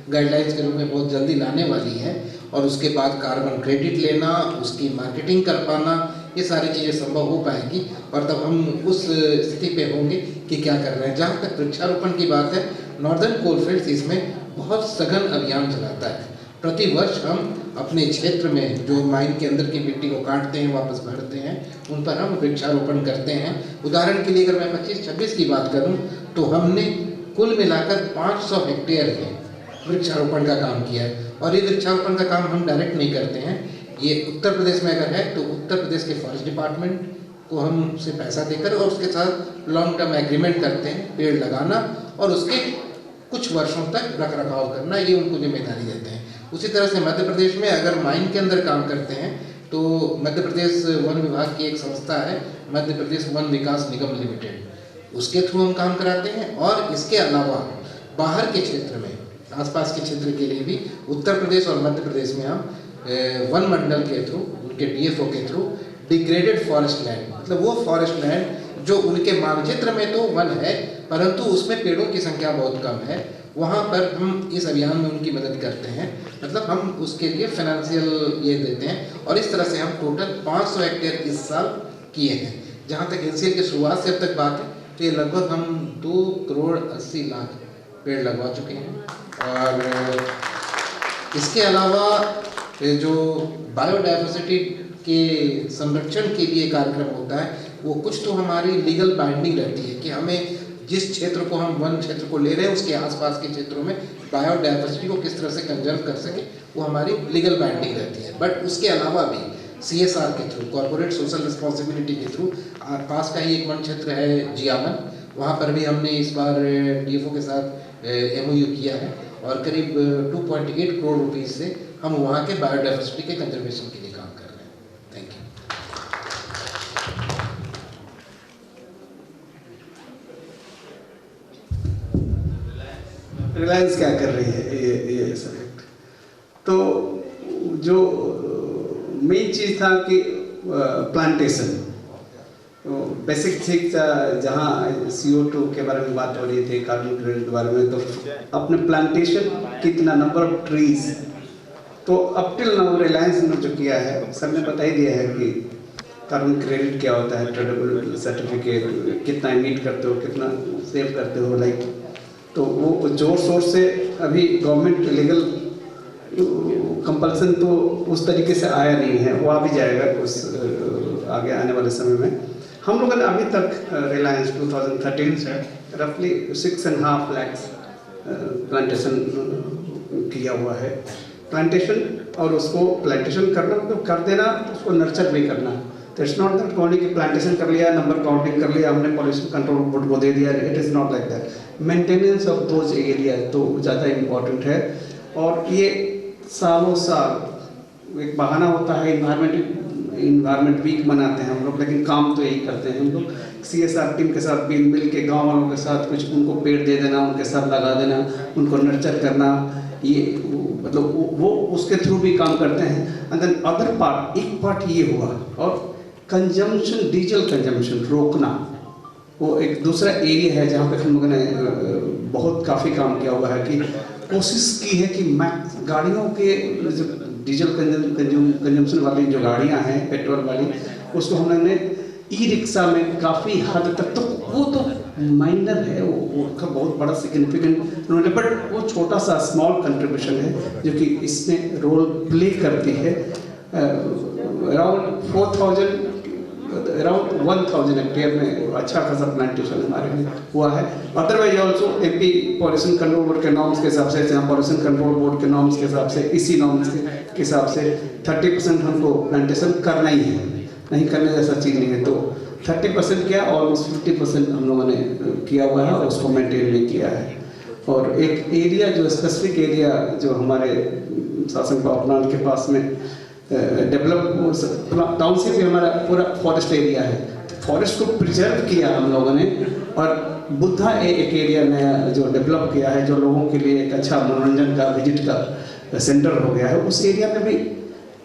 गाइडलाइंस के रूप में बहुत जल्दी लाने वाली है और उसके बाद कार्बन क्रेडिट लेना, उसकी मार्केटिंग कर पाना, ये सारी चीज़ें संभव हो पाएंगी और तब हम उस स्थिति पे होंगे कि क्या कर रहे हैं। जहाँ तक वृक्षारोपण की बात है, नॉर्दर्न कोलफील्ड्स इसमें बहुत सघन अभियान चलाता है। प्रति वर्ष हम अपने क्षेत्र में जो माइन के अंदर की मिट्टी को काटते हैं, वापस भरते हैं, उन पर हम वृक्षारोपण करते हैं। उदाहरण के लिए अगर मैं 25-26 की बात करूं तो हमने कुल मिलाकर 500 हेक्टेयर में वृक्षारोपण का काम किया है। और ये वृक्षारोपण का काम हम डायरेक्ट नहीं करते हैं, ये उत्तर प्रदेश में अगर है तो उत्तर प्रदेश के फॉरेस्ट डिपार्टमेंट को हम उसे पैसा देकर और उसके साथ लॉन्ग टर्म एग्रीमेंट करते हैं, पेड़ लगाना और उसके कुछ वर्षों तक रख रखाव करना, ये उनको जिम्मेदारी देते हैं। उसी तरह से मध्य प्रदेश में अगर माइन के अंदर काम करते हैं तो मध्य प्रदेश वन विभाग की एक संस्था है, मध्य प्रदेश वन विकास निगम लिमिटेड, उसके थ्रू हम काम कराते हैं। और इसके अलावा बाहर के क्षेत्र में, आसपास के क्षेत्र के लिए भी उत्तर प्रदेश और मध्य प्रदेश में हम वन मंडल के थ्रू, उनके डीएफओ के थ्रू डिग्रेडेड फॉरेस्ट लैंड, मतलब वो फॉरेस्ट लैंड जो उनके मानचित्र में तो वन है परंतु उसमें पेड़ों की संख्या बहुत कम है, वहाँ पर हम इस अभियान में उनकी मदद करते हैं। मतलब हम उसके लिए फाइनेंशियल ये देते हैं और इस तरह से हम टोटल 500 हेक्टेयर इस साल किए हैं। जहाँ तक एनसीएल की शुरुआत से अब तक बात है तो ये लगभग हम 2 करोड़ 80 लाख पेड़ लगवा चुके हैं। और इसके अलावा जो बायोडाइवर्सिटी के संरक्षण के लिए कार्यक्रम होता है, वो कुछ तो हमारी लीगल बाइंडिंग रहती है कि हमें जिस क्षेत्र को हम वन क्षेत्र को ले रहे हैं उसके आसपास के क्षेत्रों में बायोडाइवर्सिटी को किस तरह से कंजर्व कर सके, वो हमारी लीगल बाइंडिंग रहती है। बट उसके अलावा भी CSR के थ्रू, कॉर्पोरेट सोशल रिस्पॉन्सिबिलिटी के थ्रू, पास का ही एक वन क्षेत्र है जियावन, वहाँ पर भी हमने इस बार DFO के साथ MOU किया है और करीब 2.8 करोड़ रुपीस से हम वहाँ के बायोडाइवर्सिटी के कंजर्वेशन के लिए काम कर रहे हैं। Thank you. रिलायंस क्या कर रही है ये सब्जेक्ट, तो जो मेन चीज़ था कि प्लांटेशन, तो बेसिक ठीक था। जहाँ CO2 के बारे में बात हो रही थी, कार्बन क्रेडिट के बारे में, तो अपने प्लांटेशन कितना नंबर ऑफ ट्रीज, तो अप टिल नाउ रिलायंस ने जो किया है सबने बता ही दिया है कि कार्बन क्रेडिट क्या होता है, ट्रेडेबल सर्टिफिकेट कितना इमिट करते हो, कितना सेव करते हो, लाइक, तो वो जोर शोर से अभी गवर्नमेंट लीगल कंपल्सन तो उस तरीके से आया नहीं है, वो आ भी जाएगा उस आगे आने वाले समय में। हम लोगों ने अभी तक रिलायंस 2013 से रफली 6.5 लाख प्लांटेशन किया हुआ है। प्लांटेशन, और उसको प्लांटेशन करना मतलब कर देना, उसको नर्चर भी करना। तो इट्स नॉट दैट ओनली कि प्लांटेशन कर लिया, नंबर काउंटिंग कर लिया, हमने पॉल्यूशन कंट्रोल बोर्ड को दे दिया, it is not like that. Maintenance of those area तो ज़्यादा इम्पोर्टेंट है। और ये सालों साल एक बहाना होता है, इन्वायरमेंट वीक बनाते हैं हम लोग, लेकिन काम तो यही करते हैं हम लोग। CSR टीम के साथ मिल के गाँव वालों के साथ कुछ उनको पेड़ दे देना, उनके साथ लगा देना, उनको नर्चर करना, ये मतलब वो उसके थ्रू भी काम करते हैं। एंड देन अदर पार्ट, एक पार्ट ये हुआ, और कंजम्पशन, डीजल कंजम्पशन रोकना, वो एक दूसरा एरिया है जहाँ पे हम लोगों ने बहुत काफ़ी काम किया हुआ है कि कोशिश की है कि गाड़ियों के जो डीजल कंजम्पशन वाली जो गाड़ियाँ हैं पेट्रोल वाली, उसको हमने ई-रिक्शा में काफ़ी हद तक, तो वो तो माइनर है, वो उसका बहुत बड़ा सिग्निफिकेंट उन्होंने, बट वो छोटा सा स्मॉल कंट्रीब्यूशन है जो कि इसमें रोल प्ले करती है। अराउंड 1000 हेक्टेयर में अच्छा खासा प्लांटेशन हमारे में हुआ है। Otherwise also MP pollution control board के नॉर्म्स के हिसाब से, जहाँ पॉल्यूशन कंट्रोल बोर्ड के नॉर्म्स के हिसाब से, इसी नॉर्म्स के हिसाब से 30% हमको प्लांटेशन करना ही है, नहीं करने जैसा चीज़ नहीं है। तो 30% क्या, ऑलमोस्ट 50% हम लोगों ने किया हुआ है और उसको मेंटेन भी किया है। और एक एरिया जो स्पेसिफिक एरिया जो हमारे शासन पावर प्लांट के पास में डेवलप टाउनशिप भी हमारा पूरा फॉरेस्ट एरिया है, फॉरेस्ट को प्रिजर्व किया हम लोगों ने। और बुद्धा एक एरिया नया जो डेवलप किया है, जो लोगों के लिए एक अच्छा मनोरंजन का, विजिट का सेंटर हो गया है, उस एरिया में भी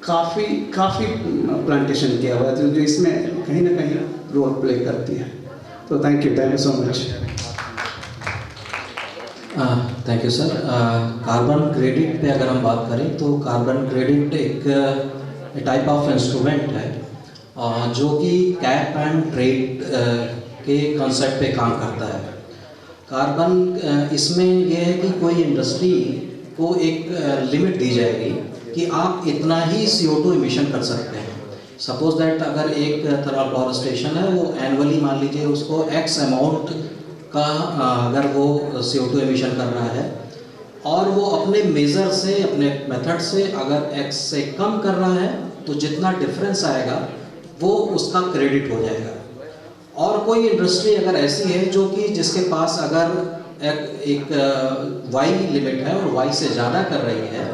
काफ़ी प्लांटेशन किया हुआ है, जो इसमें कहीं ना कहीं रोल प्ले करती है। तो thank you so much. Thank you sir. Carbon credit पे अगर हम बात करें तो कार्बन क्रेडिट एक टाइप ऑफ इंस्ट्रूमेंट है जो कि कैप एंड ट्रेड के कॉन्सेप्ट पे काम करता है। कार्बन इसमें यह है कि कोई इंडस्ट्री को एक लिमिट दी जाएगी कि आप इतना ही CO2 इमिशन कर सकते हैं। सपोज दैट अगर एक थर्मल पावर स्टेशन है, वो एनुअली मान लीजिए उसको X अमाउंट का अगर वो CO2 एमिशन कर रहा है, और वो अपने मेज़र से, अपने मेथड से अगर X से कम कर रहा है, तो जितना डिफरेंस आएगा वो उसका क्रेडिट हो जाएगा। और कोई इंडस्ट्री अगर ऐसी है जो कि जिसके पास अगर एक Y लिमिट है और Y से ज़्यादा कर रही है,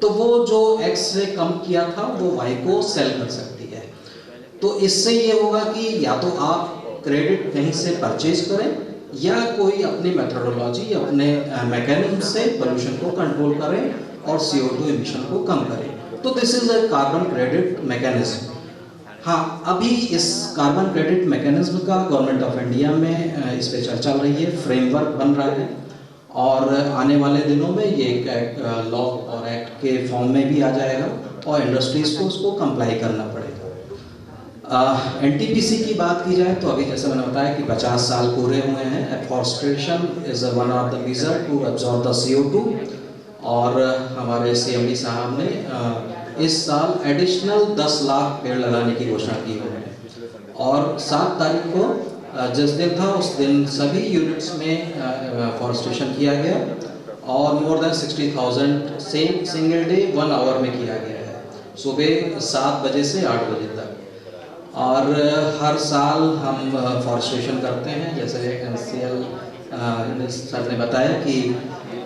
तो वो जो X से कम किया था वो Y को सेल कर सकती है। तो इससे ये होगा कि या तो आप क्रेडिट कहीं से परचेज करें, या कोई अपनी मेथोडोलॉजी, अपने मैकेनिज्म से पोल्यूशन को कंट्रोल करें और CO2 एमिशन को कम करें। तो this is a carbon credit mechanism. हाँ, अभी इस कार्बन क्रेडिट मैकेनिज्म का गवर्नमेंट ऑफ इंडिया में इस पे चर्चा चल रही है, फ्रेमवर्क बन रहा है, और आने वाले दिनों में ये एक लॉ और एक्ट के फॉर्म में भी आ जाएगा और इंडस्ट्रीज़ को उसको कंप्लाई करना पड़ेगा। NTPC की बात की जाए तो अभी जैसे मैंने बताया कि 50 साल पूरे हुए हैं। Afforestation is one of the major to absorb the CO2, और हमारे CMD साहब ने इस साल एडिशनल 10 लाख पेड़ लगाने की घोषणा की है। और 7 तारीख को जिस दिन था उस दिन सभी यूनिट्स में फॉरेस्टेशन किया गया, और more than 60,000 single day 1 hour में किया गया है, सुबह 7 बजे से 8 बजे तक। और हर साल हम फॉरेस्टेशन करते हैं, जैसे NCL सर ने बताया कि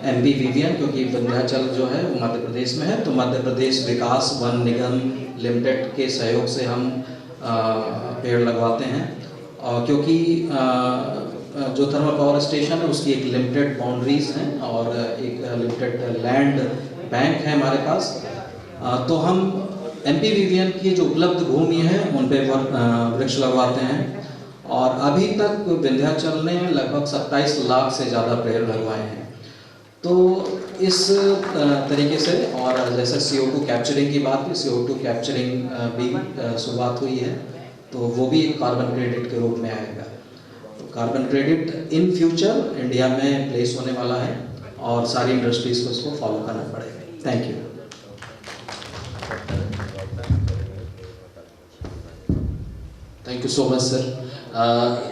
MP विवियन, क्योंकि विंध्याचल जो है वो मध्य प्रदेश में है, तो मध्य प्रदेश विकास वन निगम लिमिटेड के सहयोग से हम पेड़ लगवाते हैं। और क्योंकि जो थर्मल पावर स्टेशन है उसकी एक लिमिटेड बाउंड्रीज हैं और एक लिमिटेड लैंड बैंक है हमारे पास, तो हम MP विवियन की जो उपलब्ध भूमि है उन पे वृक्ष लगवाते हैं। और अभी तक विंध्याचल ने लगभग 27 लाख से ज़्यादा पेड़ लगवाए हैं। तो इस तरीके से, और जैसे CO2 कैप्चरिंग की बात की, CO2 कैप्चरिंग भी शुरुआत हुई है, तो वो भी कार्बन क्रेडिट के रूप में आएगा। तो carbon credit in future India में प्लेस होने वाला है और सारी इंडस्ट्रीज को इसको फॉलो करना पड़ेगा। Thank you. Thank you so much sir.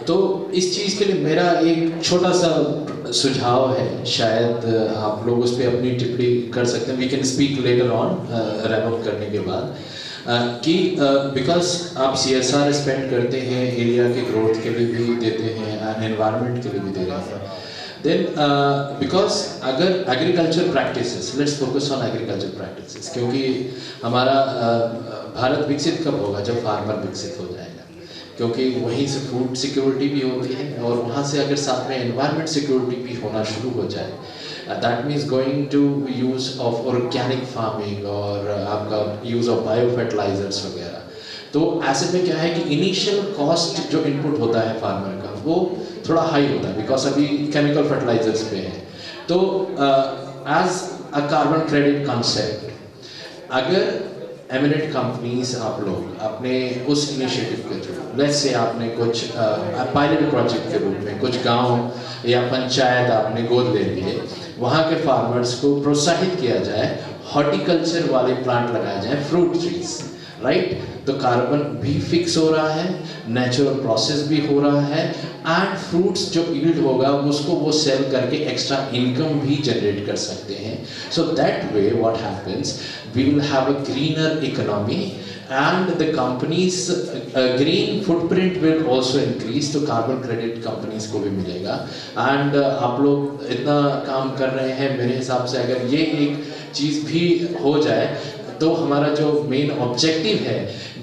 तो इस चीज़ के लिए मेरा एक छोटा सा सुझाव है, शायद आप लोग उस पर अपनी टिप्पणी कर सकते हैं। We can speak later on wrap up करने के बाद, कि बिकॉज आप CSR स्पेंड करते हैं, एरिया के ग्रोथ के लिए भी देते हैं, एनवायरनमेंट के लिए भी दे रहे हैं, देन बिकॉज अगर agriculture practices, let's focus on agriculture practices, क्योंकि हमारा भारत विकसित कब होगा? जब फार्मर विकसित हो जाएगा, क्योंकि वहीं से फूड सिक्योरिटी भी होती है और वहाँ से अगर साथ में एनवायरनमेंट सिक्योरिटी भी होना शुरू हो जाए, that means going to use of organic farming और आपका यूज़ ऑफ बायो फर्टिलाइजर्स वगैरह। तो ऐसे में क्या है कि इनिशियल कॉस्ट जो इनपुट होता है फार्मर का वो थोड़ा हाई होता है, बिकॉज अभी केमिकल फर्टिलाइजर्स पे है। तो as a carbon credit concept, अगर एमिनेंट कंपनीज आप लोग अपने उस इनिशिएटिव के थ्रू, लेट्स से आपने कुछ पायलट प्रोजेक्ट के रूप में कुछ गांव या पंचायत आपने गोद ले लिए, वहाँ के फार्मर्स को प्रोत्साहित किया जाए, हॉर्टिकल्चर वाले प्लांट लगाए जाए, फ्रूट ट्रीज, राइट? तो कार्बन भी फिक्स हो रहा है, नेचुरल प्रोसेस भी हो रहा है, एंड फ्रूट्स जो यील्ड होगा उसको वो सेल करके एक्स्ट्रा इनकम भी जनरेट कर सकते हैं। So that way what happens, we will have a greener economy and the companies green footprint will also increase, तो कार्बन क्रेडिट कंपनीज को भी मिलेगा। एंड आप लोग इतना काम कर रहे हैं, मेरे हिसाब से अगर ये एक चीज़ भी हो जाए तो हमारा जो मेन ऑब्जेक्टिव है,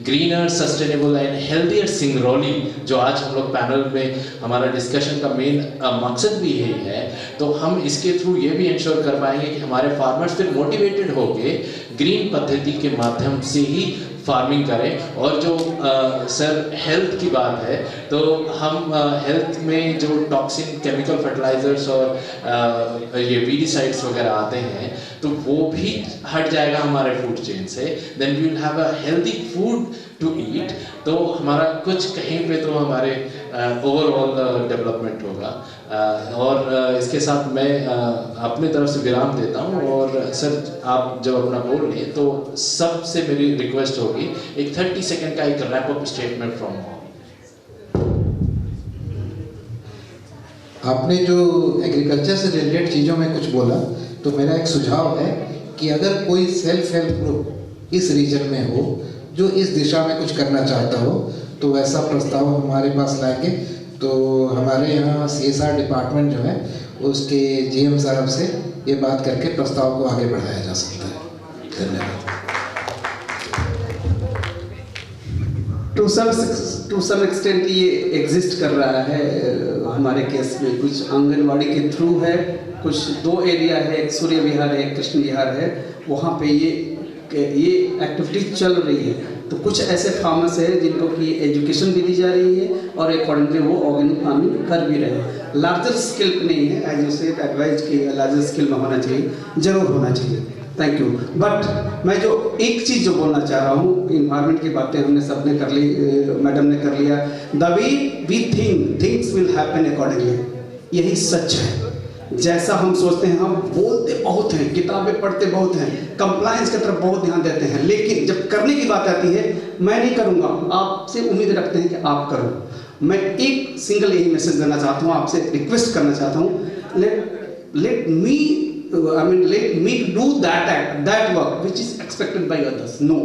greener, sustainable and healthier Singrauli, जो आज हम लोग पैनल में हमारा डिस्कशन का मेन मकसद भी यही है, तो हम इसके थ्रू ये भी इंश्योर कर पाएंगे कि हमारे फार्मर्स फिर मोटिवेटेड होके ग्रीन पद्धति के माध्यम से ही फार्मिंग करें। और जो सर हेल्थ की बात है, तो हम हेल्थ में जो टॉक्सिन केमिकल फर्टिलाइजर्स और ये वीडिसाइड्स वगैरह आते हैं, तो वो भी हट जाएगा हमारे फूड चेन से। Then we will have a healthy food to eat, तो हमारा कुछ कहीं पे तो हमारे ओवरऑल डेवलपमेंट होगा। और इसके साथ मैं अपने तरफ से विराम देता हूँ, और सर आप जब अपना बोल लें तो सबसे मेरी रिक्वेस्ट होगी एक 30 सेकेंड का एक wrap up statement from all. आपने जो एग्रीकल्चर से रिलेटेड चीज़ों में कुछ बोला, तो मेरा एक सुझाव है कि अगर कोई सेल्फ हेल्प ग्रुप इस रीजन में हो जो इस दिशा में कुछ करना चाहता हो, तो वैसा प्रस्ताव हमारे पास लाएंगे। तो हमारे यहाँ CSR डिपार्टमेंट जो है उसके GM साहब से ये बात करके प्रस्ताव को आगे बढ़ाया जा सकता है। धन्यवाद। टू सम एक्सटेंट ये एग्जिस्ट कर रहा है हमारे केस में, कुछ आंगनवाड़ी के थ्रू है, कुछ 2 एरिया है, एक सूर्य विहार है, एक कृष्ण विहार है, वहाँ पे ये एक्टिविटीज चल रही है। तो कुछ ऐसे फार्मर्स हैं जिनको कि एजुकेशन भी दी जा रही है और अकॉर्डिंगली वो ऑर्गेनिक फार्मिंग कर भी रहे हैं। लार्जर स्केल पे नहीं है, एज यू सेड एडवाइज की लार्जर स्केल में होना चाहिए, जरूर होना चाहिए। Thank you. बट मैं जो एक चीज़ जो बोलना चाह रहा हूँ, इन्वायरमेंट की बातें हमने सबने कर ली, मैडम ने कर लिया। The way we think, things will happen accordingly, यही सच है। जैसा हम सोचते हैं, हम बोलते बहुत हैं, किताबें पढ़ते बहुत हैं, कंप्लायंस की तरफ बहुत ध्यान देते हैं, लेकिन जब करने की बात आती है, मैं नहीं करूँगा, आपसे उम्मीद रखते हैं कि आप करो। मैं एक सिंगल यही मैसेज देना चाहता हूँ, आपसे रिक्वेस्ट करना चाहता हूँ, let me do that work which is expected by others. No,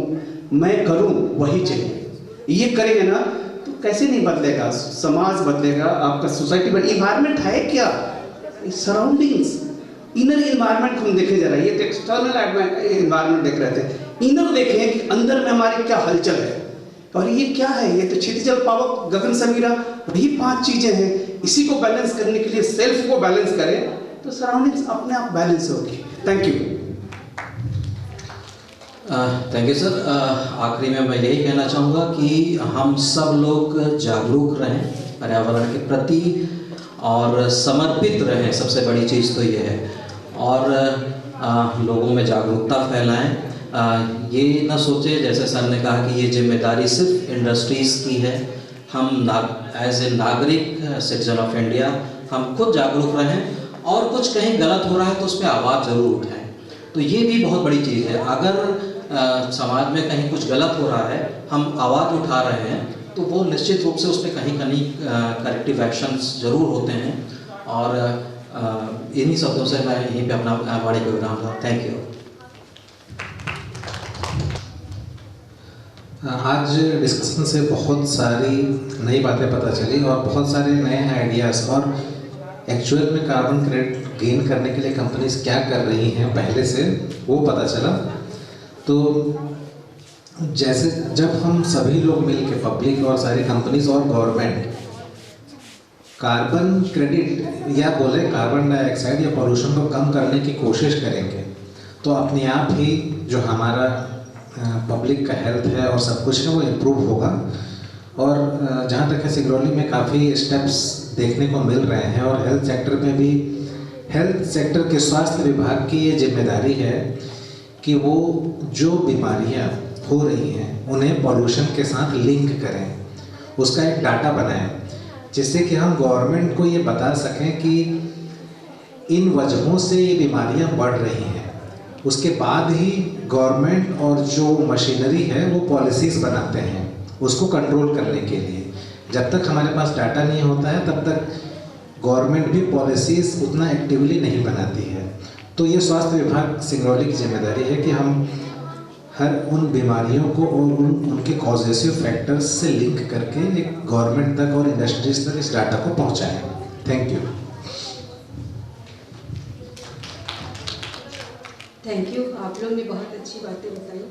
मैं करूँ वही चाहिए। ये करेंगे ना तो कैसे नहीं बदलेगा, समाज बदलेगा, आपका सोसाइटी बदलेगा। इन्वायरमेंट है क्या, सराउंडिंग्स, इनर इन्वायरमेंट हम देखें जरा, ये तो एक्सटर्नल इन्वायरमेंट देख रहे थे, इनर देखें कि अंदर में हमारे क्या हलचल है। और ये क्या है, ये तो क्षितिज पावक गगन समीरा, वही 5 चीजें हैं। इसी को बैलेंस करने के लिए सेल्फ को बैलेंस करें तो सराउंडिंग्स अपने आप बैलेंस होगी। Thank you. Thank you sir. आखिरी में मैं यही कहना चाहूँगा कि हम सब लोग जागरूक रहें पर्यावरण के प्रति और समर्पित रहें, सबसे बड़ी चीज़ तो ये है, और लोगों में जागरूकता फैलाएं। ये ना सोचे जैसे सर ने कहा कि ये जिम्मेदारी सिर्फ इंडस्ट्रीज़ की है। हम एज ए नागरिक, सिटीजन ऑफ इंडिया, हम खुद जागरूक रहें, और कुछ कहीं गलत हो रहा है तो उस पर आवाज़ ज़रूर उठाएं। तो ये भी बहुत बड़ी चीज़ है। अगर समाज में कहीं कुछ गलत हो रहा है, हम आवाज़ उठा रहे हैं, तो वो निश्चित रूप से उस पर कहीं करेक्टिव एक्शंस ज़रूर होते हैं। और इन्हीं शब्दों से मैं यहीं पे अपना वाणी को विराम दूँ। Thank you. आज डिस्कशन से बहुत सारी नई बातें पता चली और बहुत सारे नए आइडियाज़, और एक्चुअल में कार्बन क्रेडिट गेन करने के लिए कंपनीज क्या कर रही हैं पहले से, वो पता चला। तो जैसे जब हम सभी लोग मिलकर, पब्लिक और सारी कंपनीज और गवर्नमेंट, कार्बन क्रेडिट या बोले कार्बन डाइऑक्साइड या पोल्यूशन को कम करने की कोशिश करेंगे, तो अपने आप ही जो हमारा पब्लिक का हेल्थ है और सब कुछ है वो इम्प्रूव होगा। और जहाँ तक है, सिंगरौली में काफ़ी स्टेप्स देखने को मिल रहे हैं, और हेल्थ सेक्टर में भी, हेल्थ सेक्टर के स्वास्थ्य विभाग की ये जिम्मेदारी है कि वो जो बीमारियाँ हो रही हैं उन्हें पॉल्यूशन के साथ लिंक करें, उसका एक डाटा बनाएं, जिससे कि हम गवर्नमेंट को ये बता सकें कि इन वजहों से ये बीमारियाँ बढ़ रही हैं। उसके बाद ही गवर्नमेंट और जो मशीनरी है वो पॉलिसीज़ बनाते हैं उसको कंट्रोल करने के लिए। जब तक हमारे पास डाटा नहीं होता है तब तक गवर्नमेंट भी पॉलिसीज़ उतना एक्टिवली नहीं बनाती है। तो ये स्वास्थ्य विभाग सिंगरौली की जिम्मेदारी है कि हम हर उन बीमारियों को और उनके कॉजेसिव फैक्टर्स से लिंक करके एक गवर्नमेंट तक और इंडस्ट्रीज तक इस डाटा को पहुंचाएं। Thank you. Thank you. आप लोग ने बहुत अच्छी बातें बताई।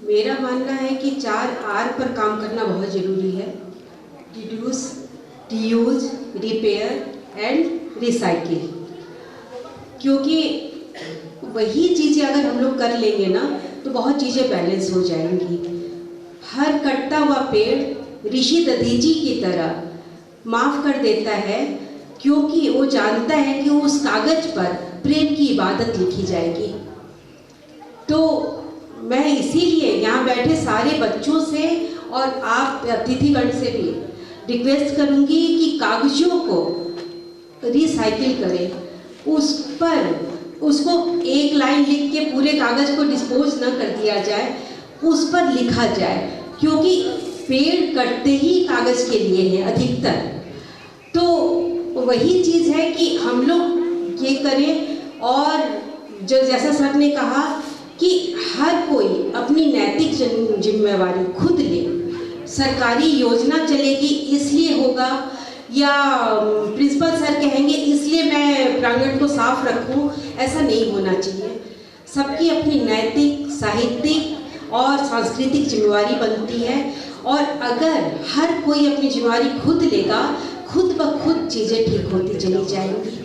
मेरा मानना है कि 4 R पर काम करना बहुत ज़रूरी है: reduce, reuse, repair and recycle. क्योंकि वही चीज़ें अगर हम लोग कर लेंगे ना तो बहुत चीज़ें बैलेंस हो जाएंगी। हर कटता हुआ पेड़ ऋषि दधीची की तरह माफ़ कर देता है, क्योंकि वो जानता है कि उस कागज़ पर प्रेम की इबादत लिखी जाएगी। तो मैं इसीलिए यहाँ बैठे सारे बच्चों से और आप अतिथिगण से भी रिक्वेस्ट करूँगी कि कागज़ों को रिसाइकिल करें, उस पर उसको एक लाइन लिख के पूरे कागज़ को डिस्पोज न कर दिया जाए, उस पर लिखा जाए, क्योंकि पेड़ कटते ही कागज़ के लिए हैं अधिकतर। तो वही चीज़ है कि हम लोग ये करें। और जो जैसा सर ने कहा कि हर कोई अपनी नैतिक जिम्मेवारी खुद ले। सरकारी योजना चलेगी इसलिए होगा, या प्रिंसिपल सर कहेंगे इसलिए मैं प्रांगण को साफ रखूं, ऐसा नहीं होना चाहिए। सबकी अपनी नैतिक, साहित्यिक और सांस्कृतिक जिम्मेवारी बनती है, और अगर हर कोई अपनी जिम्मेवारी खुद लेगा, खुद ब खुद चीज़ें ठीक होती चली जाएंगी।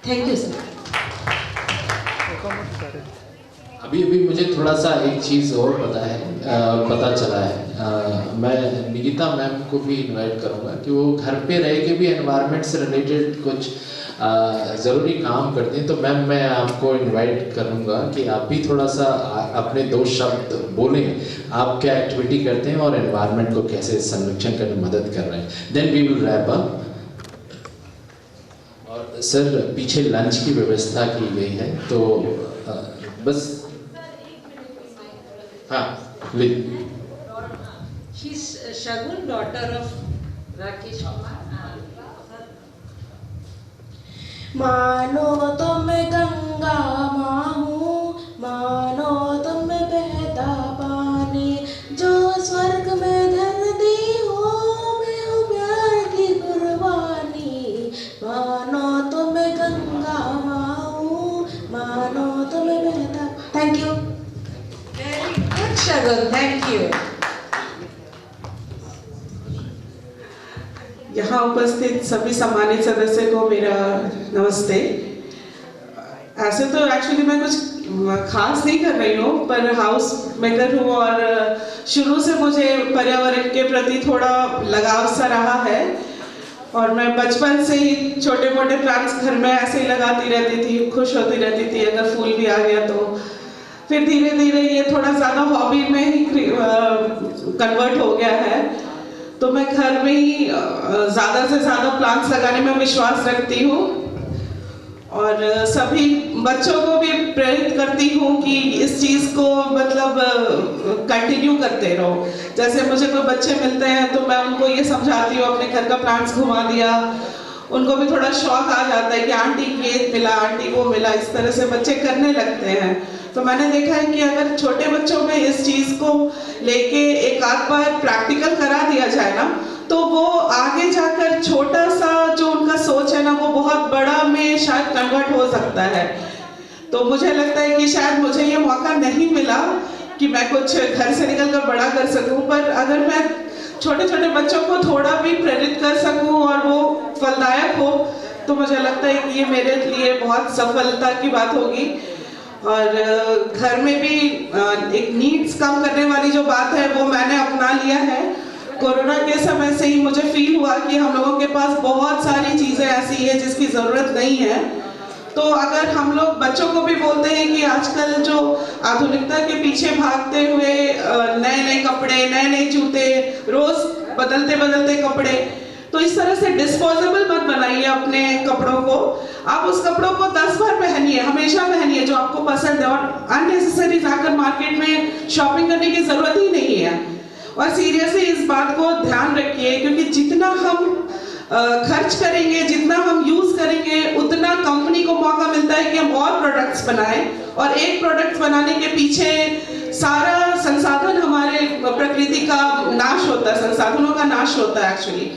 Thank you sir. अभी मुझे थोड़ा सा एक चीज़ और पता चला है। मैं निकिता मैम को भी इनवाइट करूँगा कि वो घर पे रह के भी एनवायरनमेंट से रिलेटेड कुछ ज़रूरी काम करती हैं। तो मैम मैं आपको इनवाइट करूँगा कि आप भी थोड़ा सा अपने 2 शब्द बोलें, आप क्या एक्टिविटी करते हैं और एनवायरनमेंट को कैसे संरक्षण करने में मदद कर रहे हैं। Then we will wrap up. और सर पीछे लंच की व्यवस्था की गई है, तो बस हाँ She's Shagun, daughter of Rakesh Kumar. मानो तुम गंगा माँ हूँ, मानो तुम बहता पानी, जो स्वर्ग thank you. Very good Shagun, thank you. यहाँ उपस्थित सभी सम्मानित सदस्य को मेरा नमस्ते। ऐसे तो एक्चुअली मैं कुछ खास नहीं कर रही हूँ, पर हाउस मेकर हूँ और शुरू से मुझे पर्यावरण के प्रति थोड़ा लगाव सा रहा है और मैं बचपन से ही छोटे मोटे प्लांट्स घर में ऐसे ही लगाती रहती थी, खुश होती रहती थी अगर फूल भी आ गया तो। फिर धीरे धीरे ये थोड़ा ज़्यादा हॉबी में ही कन्वर्ट हो गया है, तो मैं घर में ही ज़्यादा से ज़्यादा प्लांट्स लगाने में विश्वास रखती हूँ और सभी बच्चों को भी प्रेरित करती हूँ कि इस चीज़ को मतलब कंटिन्यू करते रहो। जैसे मुझे कोई बच्चे मिलते हैं तो मैं उनको ये समझाती हूँ, अपने घर का प्लांट्स घुमा दिया, उनको भी थोड़ा शौक आ जाता है कि आंटी ये मिला, आंटी वो मिला, इस तरह से बच्चे करने लगते हैं। तो मैंने देखा है कि अगर छोटे बच्चों में इस चीज़ को लेके एक आध बार प्रैक्टिकल करा दिया जाए ना, तो वो आगे जाकर छोटा सा जो उनका सोच है ना वो बहुत बड़ा में शायद कन्वर्ट हो सकता है। तो मुझे लगता है कि शायद मुझे ये मौका नहीं मिला कि मैं कुछ घर से निकलकर बड़ा कर सकूं, पर अगर मैं छोटे छोटे बच्चों को थोड़ा भी प्रेरित कर सकूं और वो फलदायक हो तो मुझे लगता है कि ये मेरे लिए बहुत सफलता की बात होगी। और घर में भी एक नीड्स कम करने वाली जो बात है वो मैंने अपना लिया है। कोरोना के समय से ही मुझे फील हुआ कि हम लोगों के पास बहुत सारी चीज़ें ऐसी है जिसकी ज़रूरत नहीं है। तो अगर हम लोग बच्चों को भी बोलते हैं कि आजकल जो आधुनिकता के पीछे भागते हुए नए नए कपड़े, नए नए जूते, रोज़ बदलते बदलते कपड़े, तो इस तरह से डिस्पोजेबल मत बनाइए अपने कपड़ों को। आप उस कपड़ों को 10 बार पहनिए, हमेशा पहनिए जो आपको पसंद है, और अननेसेसरी जाकर मार्केट में शॉपिंग करने की ज़रूरत ही नहीं है। और सीरियसली इस बात को ध्यान रखिए, क्योंकि जितना हम खर्च करेंगे, जितना हम यूज़ करेंगे, उतना कंपनी को मौका मिलता है कि हम और प्रोडक्ट्स बनाएं, और एक प्रोडक्ट बनाने के पीछे सारा संसाधन हमारे प्रकृति का नाश होता है, संसाधनों का नाश होता है एक्चुअली।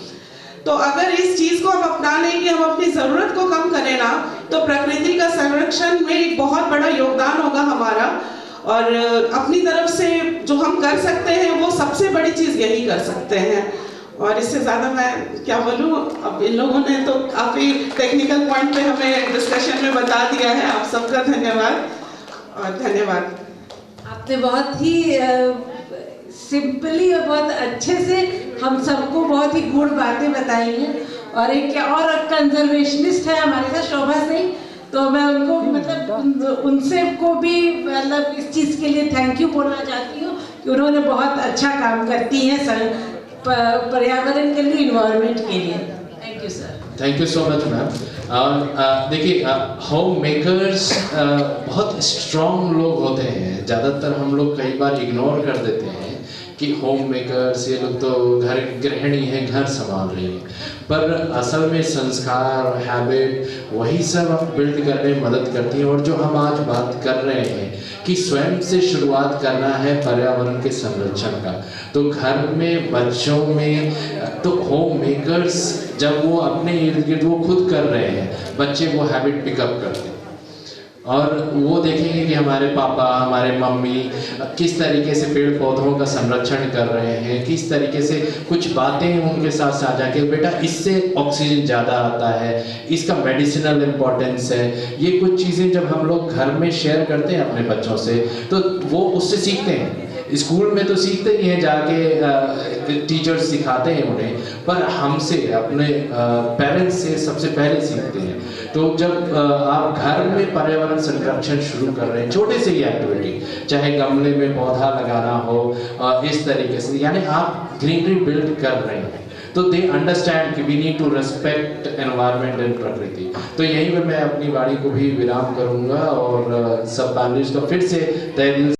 तो अगर इस चीज़ को हम अपना लें कि हम अपनी ज़रूरत को कम करें ना, तो प्रकृति का संरक्षण में एक बहुत बड़ा योगदान होगा हमारा। और अपनी तरफ से जो हम कर सकते हैं वो सबसे बड़ी चीज़ यही कर सकते हैं। और इससे ज़्यादा मैं क्या बोलूँ, अब इन लोगों ने तो काफ़ी टेक्निकल पॉइंट पे हमें डिस्कशन में बता दिया है। आप सबका धन्यवाद और धन्यवाद। आपने बहुत ही सिंपली और बहुत अच्छे से हम सबको बहुत ही गुड बातें बताई हैं। और एक और कंजर्वेशनिस्ट है हमारे साथ, शोभा सिंह, तो मैं उनको मतलब उनसे को भी मतलब इस चीज़ के लिए थैंक यू बोलना चाहती हूँ कि उन्होंने बहुत अच्छा काम करती हैं पर्यावरण के लिए, इन्वायरमेंट के लिए। Thank you sir. Thank you so much ma'am. देखिए, होम मेकर्स बहुत स्ट्रॉन्ग लोग होते हैं। ज़्यादातर हम लोग कई बार इग्नोर कर देते हैं कि होम मेकर्स ये लोग तो घर गृहिणी हैं, घर संभाल रही हैं, पर असल में संस्कार और हैबिट वही सब बिल्ड करने में मदद करती हैं। और जो हम आज बात कर रहे हैं कि स्वयं से शुरुआत करना है पर्यावरण के संरक्षण का, तो घर में, बच्चों में, तो होम मेकर्स जब वो अपने इर्द गिर्द वो खुद कर रहे हैं, बच्चे वो हैबिट पिकअप करते हैं और वो देखेंगे कि हमारे पापा, हमारे मम्मी किस तरीके से पेड़ पौधों का संरक्षण कर रहे हैं, किस तरीके से कुछ बातें उनके साथ साझा कि बेटा इससे ऑक्सीजन ज़्यादा आता है, इसका मेडिसिनल इम्पोर्टेंस है। ये कुछ चीज़ें जब हम लोग घर में शेयर करते हैं अपने बच्चों से, तो वो उससे सीखते हैं। स्कूल में तो सीखते ही हैं, जाके टीचर्स सिखाते हैं उन्हें, पर हमसे, अपने पेरेंट्स से सबसे पहले सीखते हैं। तो जब आप घर में पर्यावरण संरक्षण शुरू कर रहे हैं, छोटे से ही एक्टिविटी, चाहे गमले में पौधा लगाना हो, इस तरीके से, यानी आप ग्रीनरी बिल्ड कर रहे हैं, तो दे अंडरस्टैंड कि we need to respect environment and प्रकृति। तो यहीं पर मैं अपनी वाणी को भी विराम करूंगा और सब पैनलिस्ट को फिर से तहे दिल